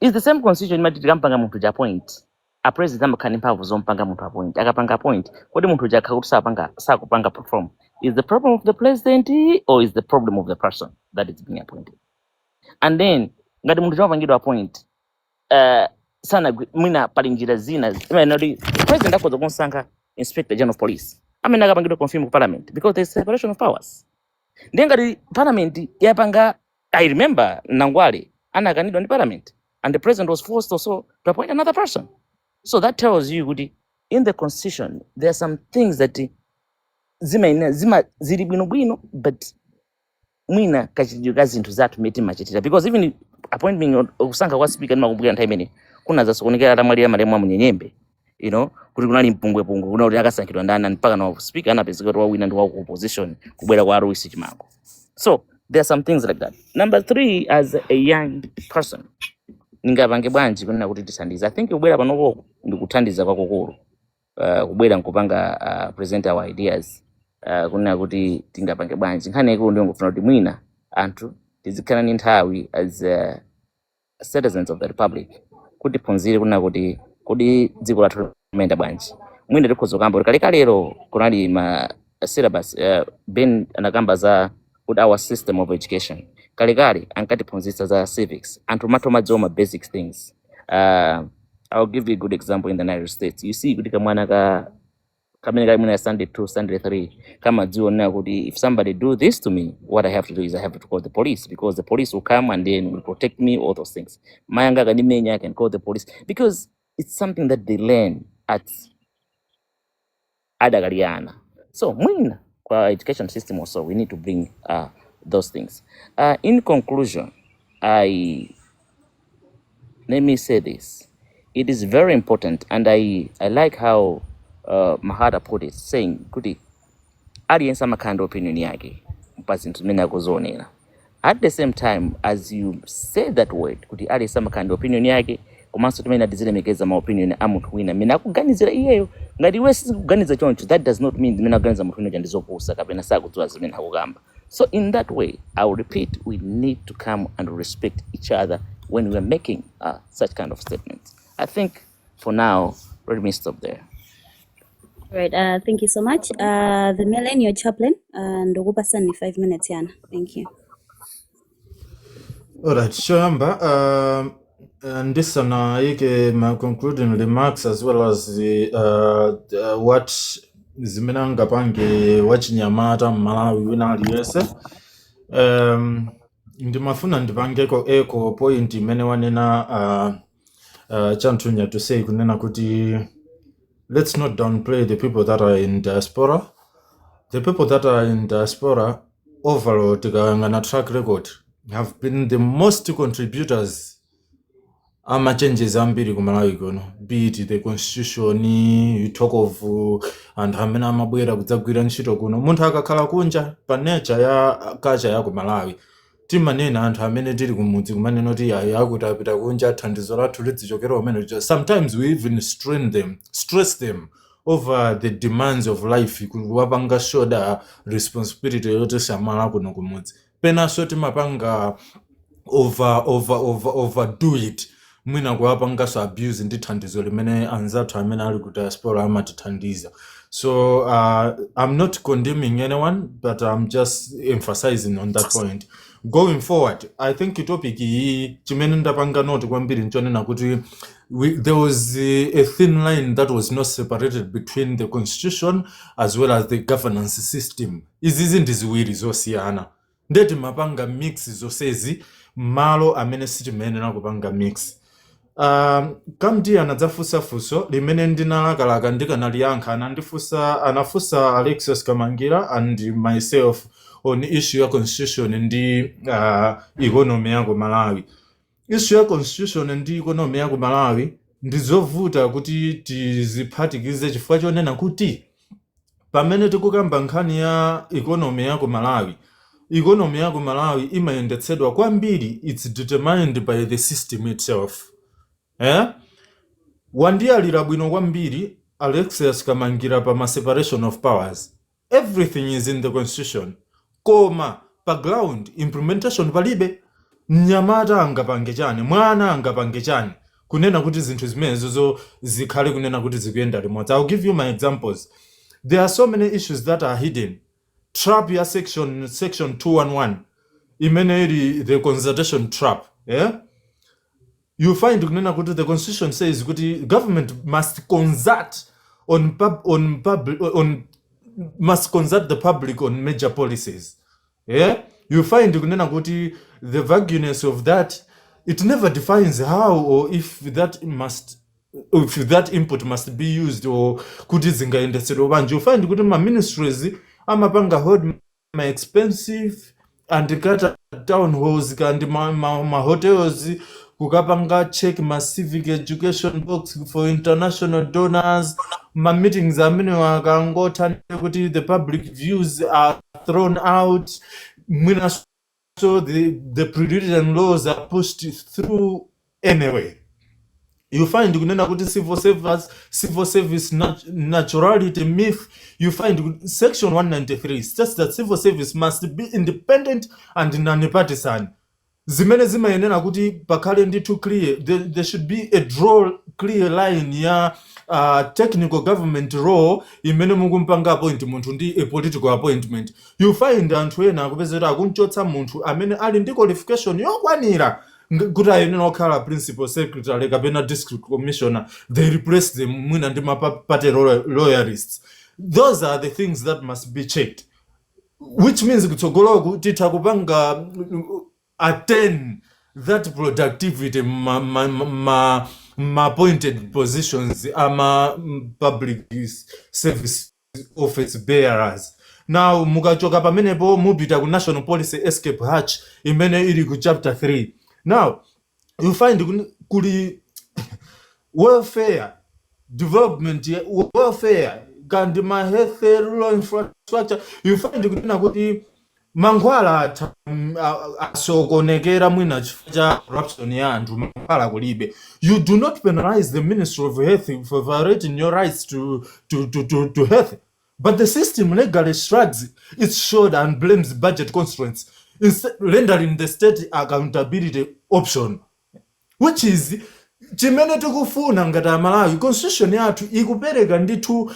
is the same constitution imati tikampanga munthu ja point a president amakhala mphamvu zompanga munthu a point akapanga point kodi munthu ja akhala kuti sakupanga perform. Is the problem of the president or is the problem of the person that is being appointed? And then ngati munthu chomapangidwa point sana mwina pali njira zina president akhoza kunsankha inspector general of police amene akapangidwa confirm ku parliament because there's separation of powers. Then ngati parliament yapanga, I remember Nangwale anakanidwa ndi parliament and the president was forced also to appoint another person. So that tells you in the constitution there are some things that zima zili bwino but mwina kachidika zinthu zathu meti machitira because even appointment okusankha kwa speaker ndimakumbukira nthawi imene kuna zasokonekera atamwalira malemu a Munyenyembe you know, kuti kunali mpungwepungwe kuna kuti akasankhidwa ndani mpaka na speaker anapezeka kuti wawina ndi wa ku opposition kubwera kwa Arusi Chimango. So there are some things like that. Number 3, as a young person, ningapange bwanji kunena kuti tithandize. I think kubwera panopo ndikuthandiza kwakukulu. Kubwera nkupanga present our ideas. Kunena kuti tingapange bwanji. Nkhani ikulu ndiyo ngofuna kuti mwina anthu tizikhala ni nthawi as citizens of the republic kuti phunzire kunena kuti kodi dziko lathu limayenda bwanji. Mwina tikhoza kukamba kuti kalero kunali ma syllabus ben anakamba za with our system of education. Kale ankatiphunzitsa za civics. Anthu madziwa ma basic things. I'll give you a good example in the United States. You see kuti kamwana kamene kali mwina Sunday 2, Sunday 3, kama dziwa nena kuti if somebody do this to me, what I have to do is I have to call the police, because the police will come and then will protect me, all those things. Mayanga kanimenya, I can call the police, because it's something that they learn at adagaliana. So mwina kwa education system also, we need to bring those things. In conclusion, let me say this. It is very important, and I like how Mahata put it, saying kuti aliyense amakhala opinion yake pa zinthu zimene akuzoonera. At the same time, as you say that word, kuti aliyense amakhala opinion yake, komanso timene tizilemekeza ma opinion a munthu wina amene akuganizira iyeyo. Ngati iwe sizikuganiza choncho, that does not mean timene akuganiza munthu wina ndizopusa kapena sakudziwa zimene akukamba. So in that way, I will repeat, we need to come and respect each other when we are making such kind of statements. I think for now, let me stop there. Right, thank you so much. The Millennial Chaplain, ndokupa sani 5 minutes yana. Thank you. Alright, Shoyamba, and this my concluding remarks, as well as the what zimenanga pange wachinyamata Malawi wina aliyese. Ndimafuna ndipangeko echo point imene wanena chantunya to say kunena kuti let's not downplay the people that are in diaspora. The people that are in diaspora overall, tikayangana track record, have been the most contributors ama changes ambiri ku Malawi kuno, be it the constitution, you talk of and amene amabwera kudzagwira ntchito kuno. Munthu akakhala kunja pa nature ya culture ya ku Malawi, timanena anthu amene tili kumudzi kumanena kuti akuti apita kunja thandizo lathu lidzichokera umene. Sometimes we even stress them over the demands of life, kuwapanga shoulder responsibility yoti samala kuno kumudzi. Penanso timapanga overdo it, mwina kuwapangaso abuse ndi thandizo limene anzathu amene ali ku diaspora amatithandiza. So I'm not condemning anyone, but I'm just emphasizing on that point. Going forward, I think topic hii chimene ndapanga note kwambiri nchonena kuti there was a thin line that was not separated between the constitution as well as the governance system. Izi ndiziwiri zosiyana. Ndeti mapanga mix zosezi malo amene sitimayenera kupanga mix. Kamdi anadzafusa fuso limene ndinalakalaka ndikanaliyankha anafusa Alexius Kamangira and myself on issue ya constitution ndi economy ya ku Malawi. Issue ya constitution ndi economy ya ku Malawi ndizovuta kuti tiziphatikize chifukwa chonena kuti pamene tikukamba nkhani ya economy ya ku Malawi, economy ya ku Malawi imayendetsedwa kwambiri, it's determined by the system itself. Wandiyalira bwino kwambiri Alexius Kamangira pa separation of powers. Everything is in the constitution. Koma pa ground implementation palibe. Mnyamata angapange chani, mwana angapange chani kunena kuti zinthu zimenezo zikhale kunena kuti zikuyenda limodzi. I'll give you my examples. There are so many issues that are hidden. Trap ya section 211 imene ili the consultation trap. You find kunena kuti the constitution says kuti government must consult must consult the public on major policies. You find kunena kuti the vagueness of that, it never defines how or if that input must be used or kuti zingayendesedwa bwanji. You find kuti ma ministries amapanga hold ma expensive and kata town halls and ma hotels kukapanga check ma civic education box for international donors, ma meetings amene wakangotha kuti the public views are thrown out, mwina so the pre-written laws are pushed through anyway. You find kunena kuti civil service naturality myth. You find section 193 states that civil service must be independent and non-partisan. Zimene zimayenera kuti pakhale ndithu clear, there should be a clear line ya technical government role imene mukumpanga appoint munthu ndi a political appointment. You find anthu ena akupezera akunchotsa munthu amene ali ndi qualification yokwanira kuti ayenera okhala principal secretary kapena district commissioner, they replace them mwina ndi party loyalists. Those are the things that must be checked, which means kutsogolo titha kupanga attain that productivity ma appointed positions ama public service office bearers. Now mukachoka pamenepo mupita ku national policy escape hatch imene ili ku chapter 3. Now you find kuli welfare development, welfare kandi ma health rural infrastructure. You find kuti mankhwala asokonekera mwina chifukwa cha corruption ya anthu, mankhwala kulibe. You do not penalize the Ministry of Health for violating your rights to health, but the system legally shrugs its shoulder and blames budget constraints, instead rendering the state accountability option, which is chimene tikufuna ngati Malawi. Constitution yathu ikupereka ndithu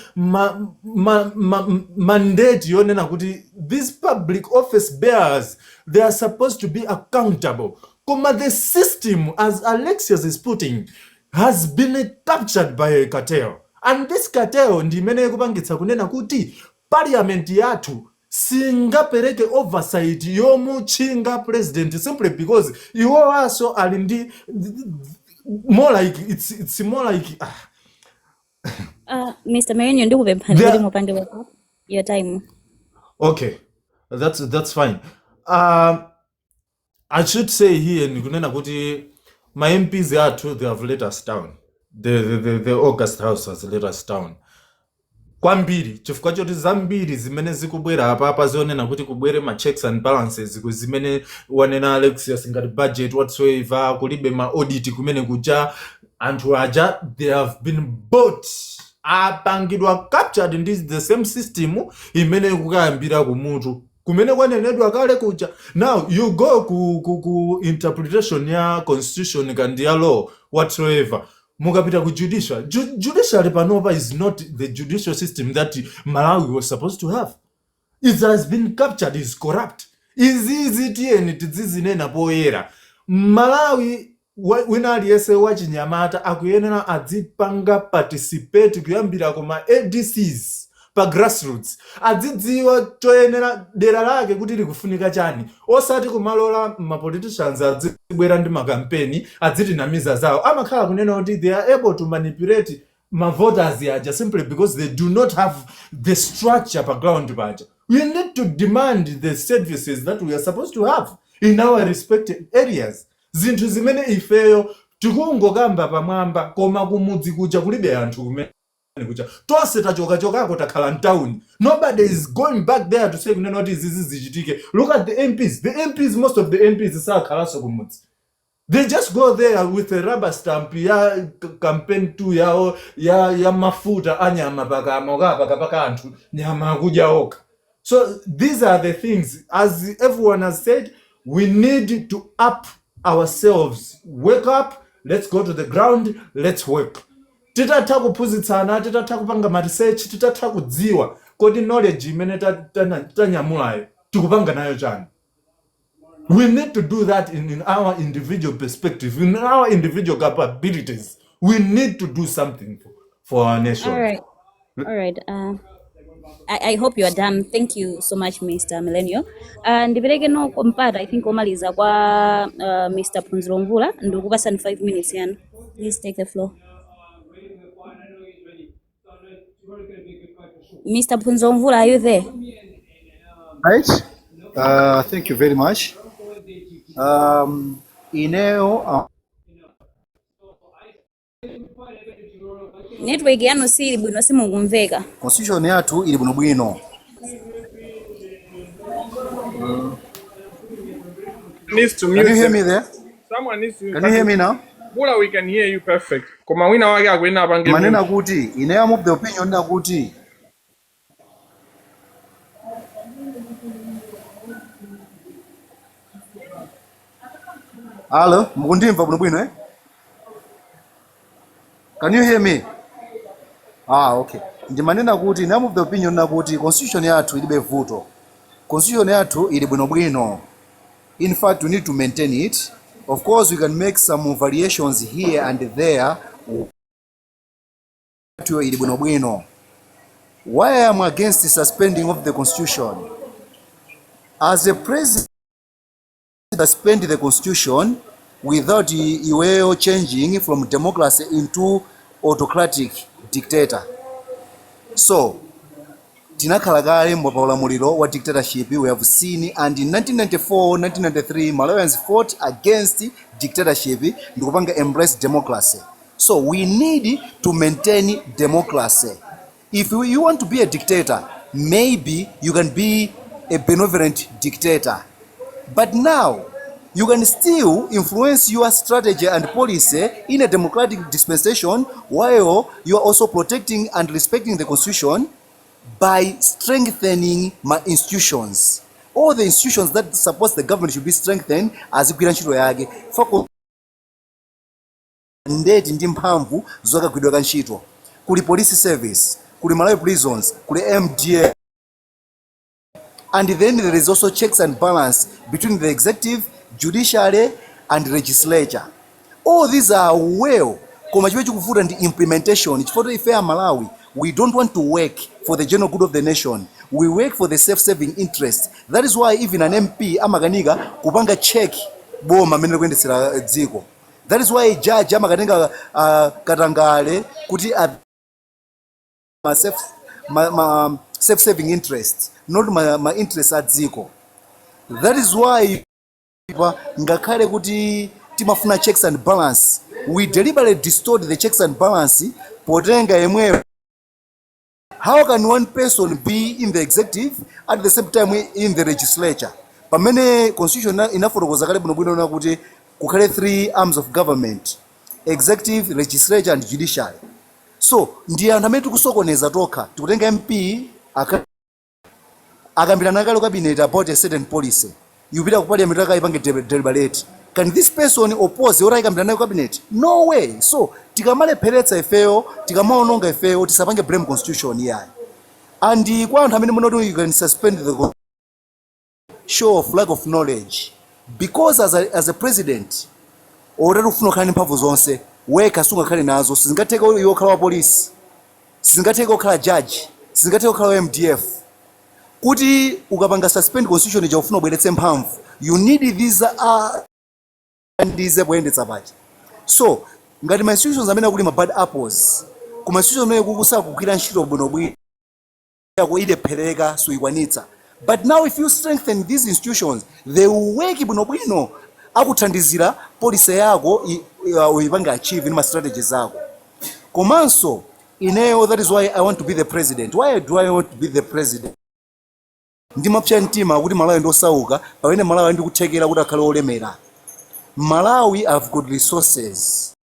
mandate yonena kuti these public office bearers, they are supposed to be accountable. Koma the system, as Alexius is putting, has been captured by a cartel, and this cartel ndi imene ikupangitsa kunena kuti parliament yathu singapereke oversight yomutchinga president simply because iwo also ali ndi more like it's more like Mr. Marinho ndikupemphani kuti mupange wako your time. Okay, that's fine. I should say here nikunena kuti my MPs athu, they have let us down. The August House has let us down kwambiri chifukwa choti zambiri zimene zikubwera apa zionena kuti kubwere ma checks and balances zimene wanena Alexius ngati budget whatsoever, kulibe ma audit kumene kuja anthu aja, they have been bought, apangidwa captured ndi the same system imene kukayambira kumutu kumene kwanenedwa kale kuja. Now you go ku interpretation ya constitution kandi ya law whatsoever, mukapita ku judiciary panopa is not the judicial system that Malawi was supposed to have. It has been captured, is corrupt. Izi tiyeni tidzizinena poyera. Malawi wina aliyese wachinyamata akuyenera adzipanga participate kuyambira koma ADCs pa grassroots, adzidziwa choyenera dera lake kuti likufunika chani, osati kumalola ma politicians adzibwera ndi makampeni adzitinamiza zawo. Amakhala kunena kuti they are able to manipulate ma voters aja simply because they do not have the structure pa ground paja. We need to demand the services that we are supposed to have in our respective areas. Zinthu zimene ifeyo tikungokamba pamwamba koma kumudzi kuja kulibe anthu kumene kuja tonse tachokako takhala mtown. Nobody is going back there to say kunena kuti izi zichitike. Look at the MPs, most of the MPs sakhalaso kumudzi. They just go there with a rubber stamp ya campaign tu yao ya mafuta anyama paka anthu nyama akuja oka. So these are the things, as everyone has said, we need to up ourselves. Wake up, let's go to the ground, let's work. Titatha kuphunzitsana, titatha kupanga ma research, titatha kudziwa kodi knowledge imene tanyamulayo tikupanga nayo chani. We need to do that in our individual perspective, in our individual capabilities. We need to do something for our nation. All right. I hope you are done. Thank you so much, Mr. Millennial. Ndipereke no kompata, I think omaliza kwa Mr. Phunziro Mvula ndikupasa 5 minutes yana. Please take the floor. Mr. Phunziro Mvula, are you there? Right. Thank you very much. Ineo Network yanu sili bwino simukumveka. Constitution yathu ili bwinobwino. Needs to Can mute you hear them. me there? Someone needs to. Can you hear me now? Bula, we can hear you perfect. Koma wina wake akwena apange Manena mute. kuti ine am of the opinion na kuti Hello, mukundimva bwinobwino eh? Can you hear me? Okay. Ndimanena kuti ine am of the opinion na kuti constitution yathu ilibe vuto. Constitution yathu ili bwinobwino. In fact, we need to maintain it. Of course, we can make some variations here and there. Why I am against the suspending of the constitution? As a president, suspend the constitution without Iweo changing from democracy into autocratic dictator. So, tinakhala kale mwa paulamuliro wa dictatorship we have seen, and in 1994 1993 Malawians fought against dictatorship ndikupanga embrace democracy. So we need to maintain democracy. If you want to be a dictator, maybe you can be a benevolent dictator, but now you can still influence your strategy and policy in a democratic dispensation while you are also protecting and respecting the constitution by strengthening my institutions. All the institutions that support the government should be strengthened as gwira ntchito yake. Ndeti ndi mphamvu zokagwidwa ka ntchito. Kuli police service, kuli Malawi prisons, kuli MDA. And then there is also checks and balance between the executive, judiciary and legislature. All these are well. Koma chimene chikuvuta ndi implementation. Chifukwa ife Malawi, we don't want to work for the general good of the nation. We work for the self-serving interest. That is why even an MP amakanika kupanga check boma amene kuyendetsera dziko. That is why a judge amakatenga katangale kuti self-serving interest, not my interest at dziko. That is why ngakhale kuti timafuna checks and balance, we deliberately distort the checks and balance potenga yemweyo. How can one person be in the executive at the same time in the legislature? Pamene constitution inafotokoza kale bwinobwino kuti kukhale 3 arms of government: executive, legislature and judiciary. So ndi anthu amene tikusokoneza tokha, tikutenga MP akambirana kale cabinet about a certain policy, yupita ku parliament akaipange deliberate. Can this person oppose ora ikambirana cabinet? No way. So tikamalepheretsa ifeyo, tikamaononga ifeyo, tisapange blame constitution yayi. And kwa anthu amene munoti you can suspend the show of lack of knowledge, because as a president orati ufuna kukhala ndi mphamvu zonse, weka sungakhale nazo. Sizingatheka iwe okhala wa police, sizingatheka okhala judge, sizingatheka okhala wa MDF. Kuti ukapanga suspend constitution ija ufuna ubweretse mphamvu, you need these ndize kuyendetsa pachi. So ngati ma institutions amene akuli ma bad apples, kuma institution amene kukusakugwira ntchito bwinobwino yako ilephereka suikwanitsa. But now if you strengthen these institutions, they will work bwinobwino akuthandizira policy yako uyipange achieve in ma strategies zako. Komanso ineyo, that is why I want to be the president. Why do I want to be the president? Ndimapsa mtima kuti Malawi ndosauka pamene Malawi ndikuthekera kuti akhale olemera. Malawi have good resources.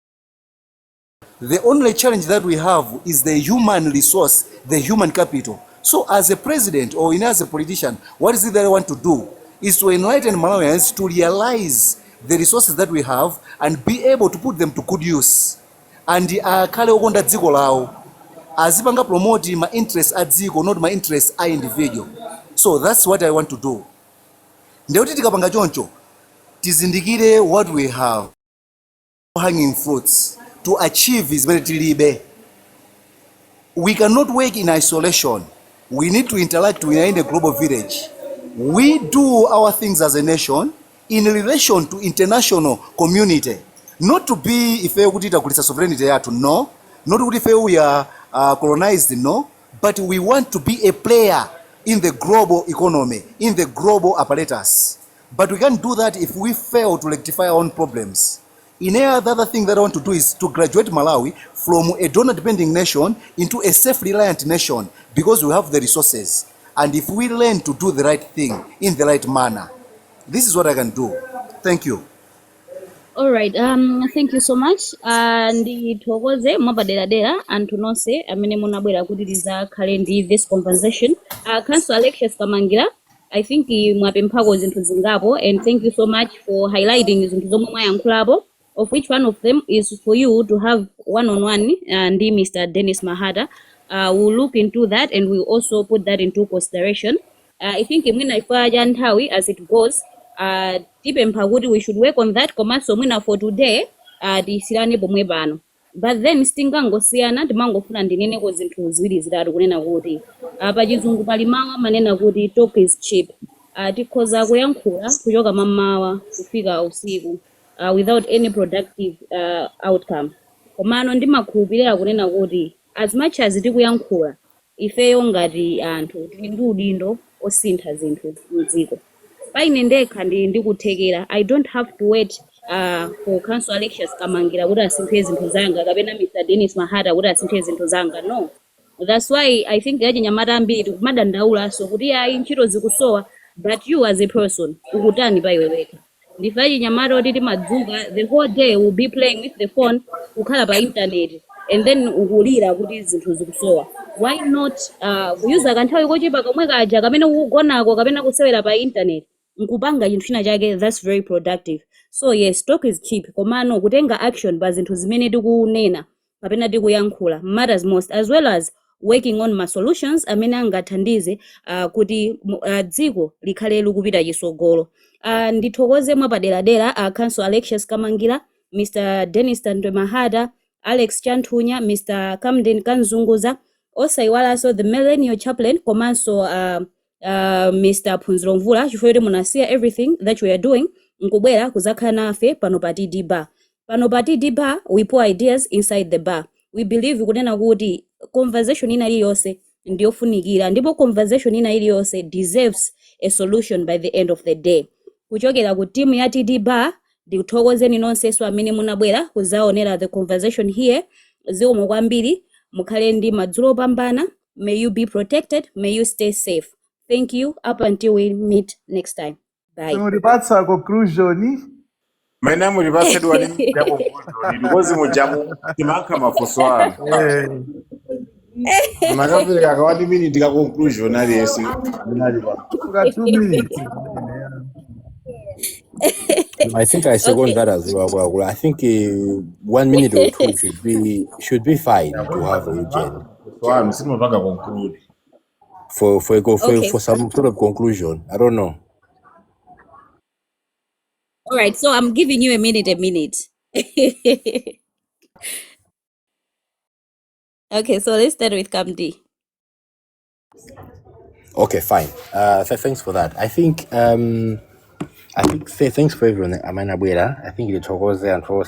The only challenge that we have is the human resource, the human capital. So as a president or as a politician, what is it that I want to do? Is to enlighten Malawians to realize the resources that we have and be able to put them to good use. And akhale okonda dziko lawo, azipanga promote my interests at dziko, not my interests a individual. So that's what I want to do. Ndeuti tikapanga choncho, tizindikire what we have, hanging fruits to achieve is very tilibe. We cannot work in isolation. We need to interact in a global village. We do our things as a nation in relation to international community. Not to be if we kulisa sovereignty yatu, no. Not if we are colonized, no. But we want to be a player in the global economy, in the global apparatus. But we can't do that if we fail to rectify our own problems. In the other thing that I want to do is to graduate Malawi from a donor-dependent nation into a self-reliant nation, because we have the resources. And if we learn to do the right thing in the right manner, this is what I can do. Thank you. All right. Thank you so much. Ndithokoze mwapaderadera anthu nonse amene munabwera kutitiza khale ndi this conversation. Council Alexius Kamangira, I think mwapemphako zinthu zingapo, and thank you so much for highlighting zinthu zomwe mwayankhulapo, of which one of them is for you to have one-on-one ndi Mr. Dennis Mahata. We'll look into that and we'll also put that into consideration. I think mwina ifa ja nthawi as it goes, tipempha kuti we should work on that komanso mwina for today tisirane pomwe pano, but then sitingangosiyana timangofuna ndineneko zinthu ziwiri zitatu kunena kuti pa chizungu pali mawu amanena kuti talk is cheap. Tikhoza kuyankhula kuchoka mamawa kufika usiku without any productive outcome. Komano ndimakhulupirira kunena kuti as much as tikuyankhula ifeyo ngati anthu tili ndi udindo osintha zinthu mdziko. Paine ndekha ndikuthekera, I don't have to wait for Council Alexius Kamangira kuti asinthe zinthu zanga kapena Mr. Dennis Mahata kuti asinthe zinthu zanga. No, that's why I think achinyamata ambiri tikumadandaula so kuti ayi ntchito zikusowa, but you as a person ukutani pa iwe wekha. Ndife achinyamata oti timadzuka the whole day will be playing with the phone, kukhala pa internet, and then ukulira kuti zinthu zikusowa. Why not kuyuza kanthawi kochepa komwe kaja kamene ukugonako kapena kusewera pa internet nkupanga chinthu china chake, that's very productive. So yes, talk is cheap, komano kutenga action pa zinthu zimene tikunena kapena tikuyankhula matters most, as well as working on my solutions amene angathandize kuti dziko likhale likupita chisogolo. Ndithokoze mwapaderadera Council Alexius Kamangira, Mr. Dennis Tandwe Mahata, Alex Chanthunya, Mr. Camden Kanzunguza, osaiwalanso the millennial chaplain komanso Mr. Phunziro Mvula, chifukwa kuti munasiya everything that we are doing nkubwera kuzakhala nafe pano pa TD Bar. Pano pa TD Bar we pour ideas inside the bar. We believe kunena kuti conversation ina iliyonse ndiyofunikira, ndipo conversation ina iliyonse deserves a solution by the end of the day. Kuchokera ku timu ya TD Bar ndikuthokozeni nonsenso amene munabwera kuzaonera the conversation here. Zikomo kwambiri, mukhale ndi madzulo opambana. May you be protected, may you stay safe. Thank you, up until we meet next time. Bye. Muripatsa conclusion. Maina mulipatsa dwani ya conclusion. Because mujamu timanka mafuso ano. Makapeleka ka 1 minute ka conclusion ali yesu. Got 2 minutes. I think I second that as well. I think 1 minute or 2 should be fine to have a Eugene. So I'm still not going to conclude. For some sort of conclusion. I don't know. All right, so I'm giving you a minute. Okay, so let's start with Kamdi. Okay, fine. Thanks for that. I think thanks for everyone. Amana Bwera. I think it was there and for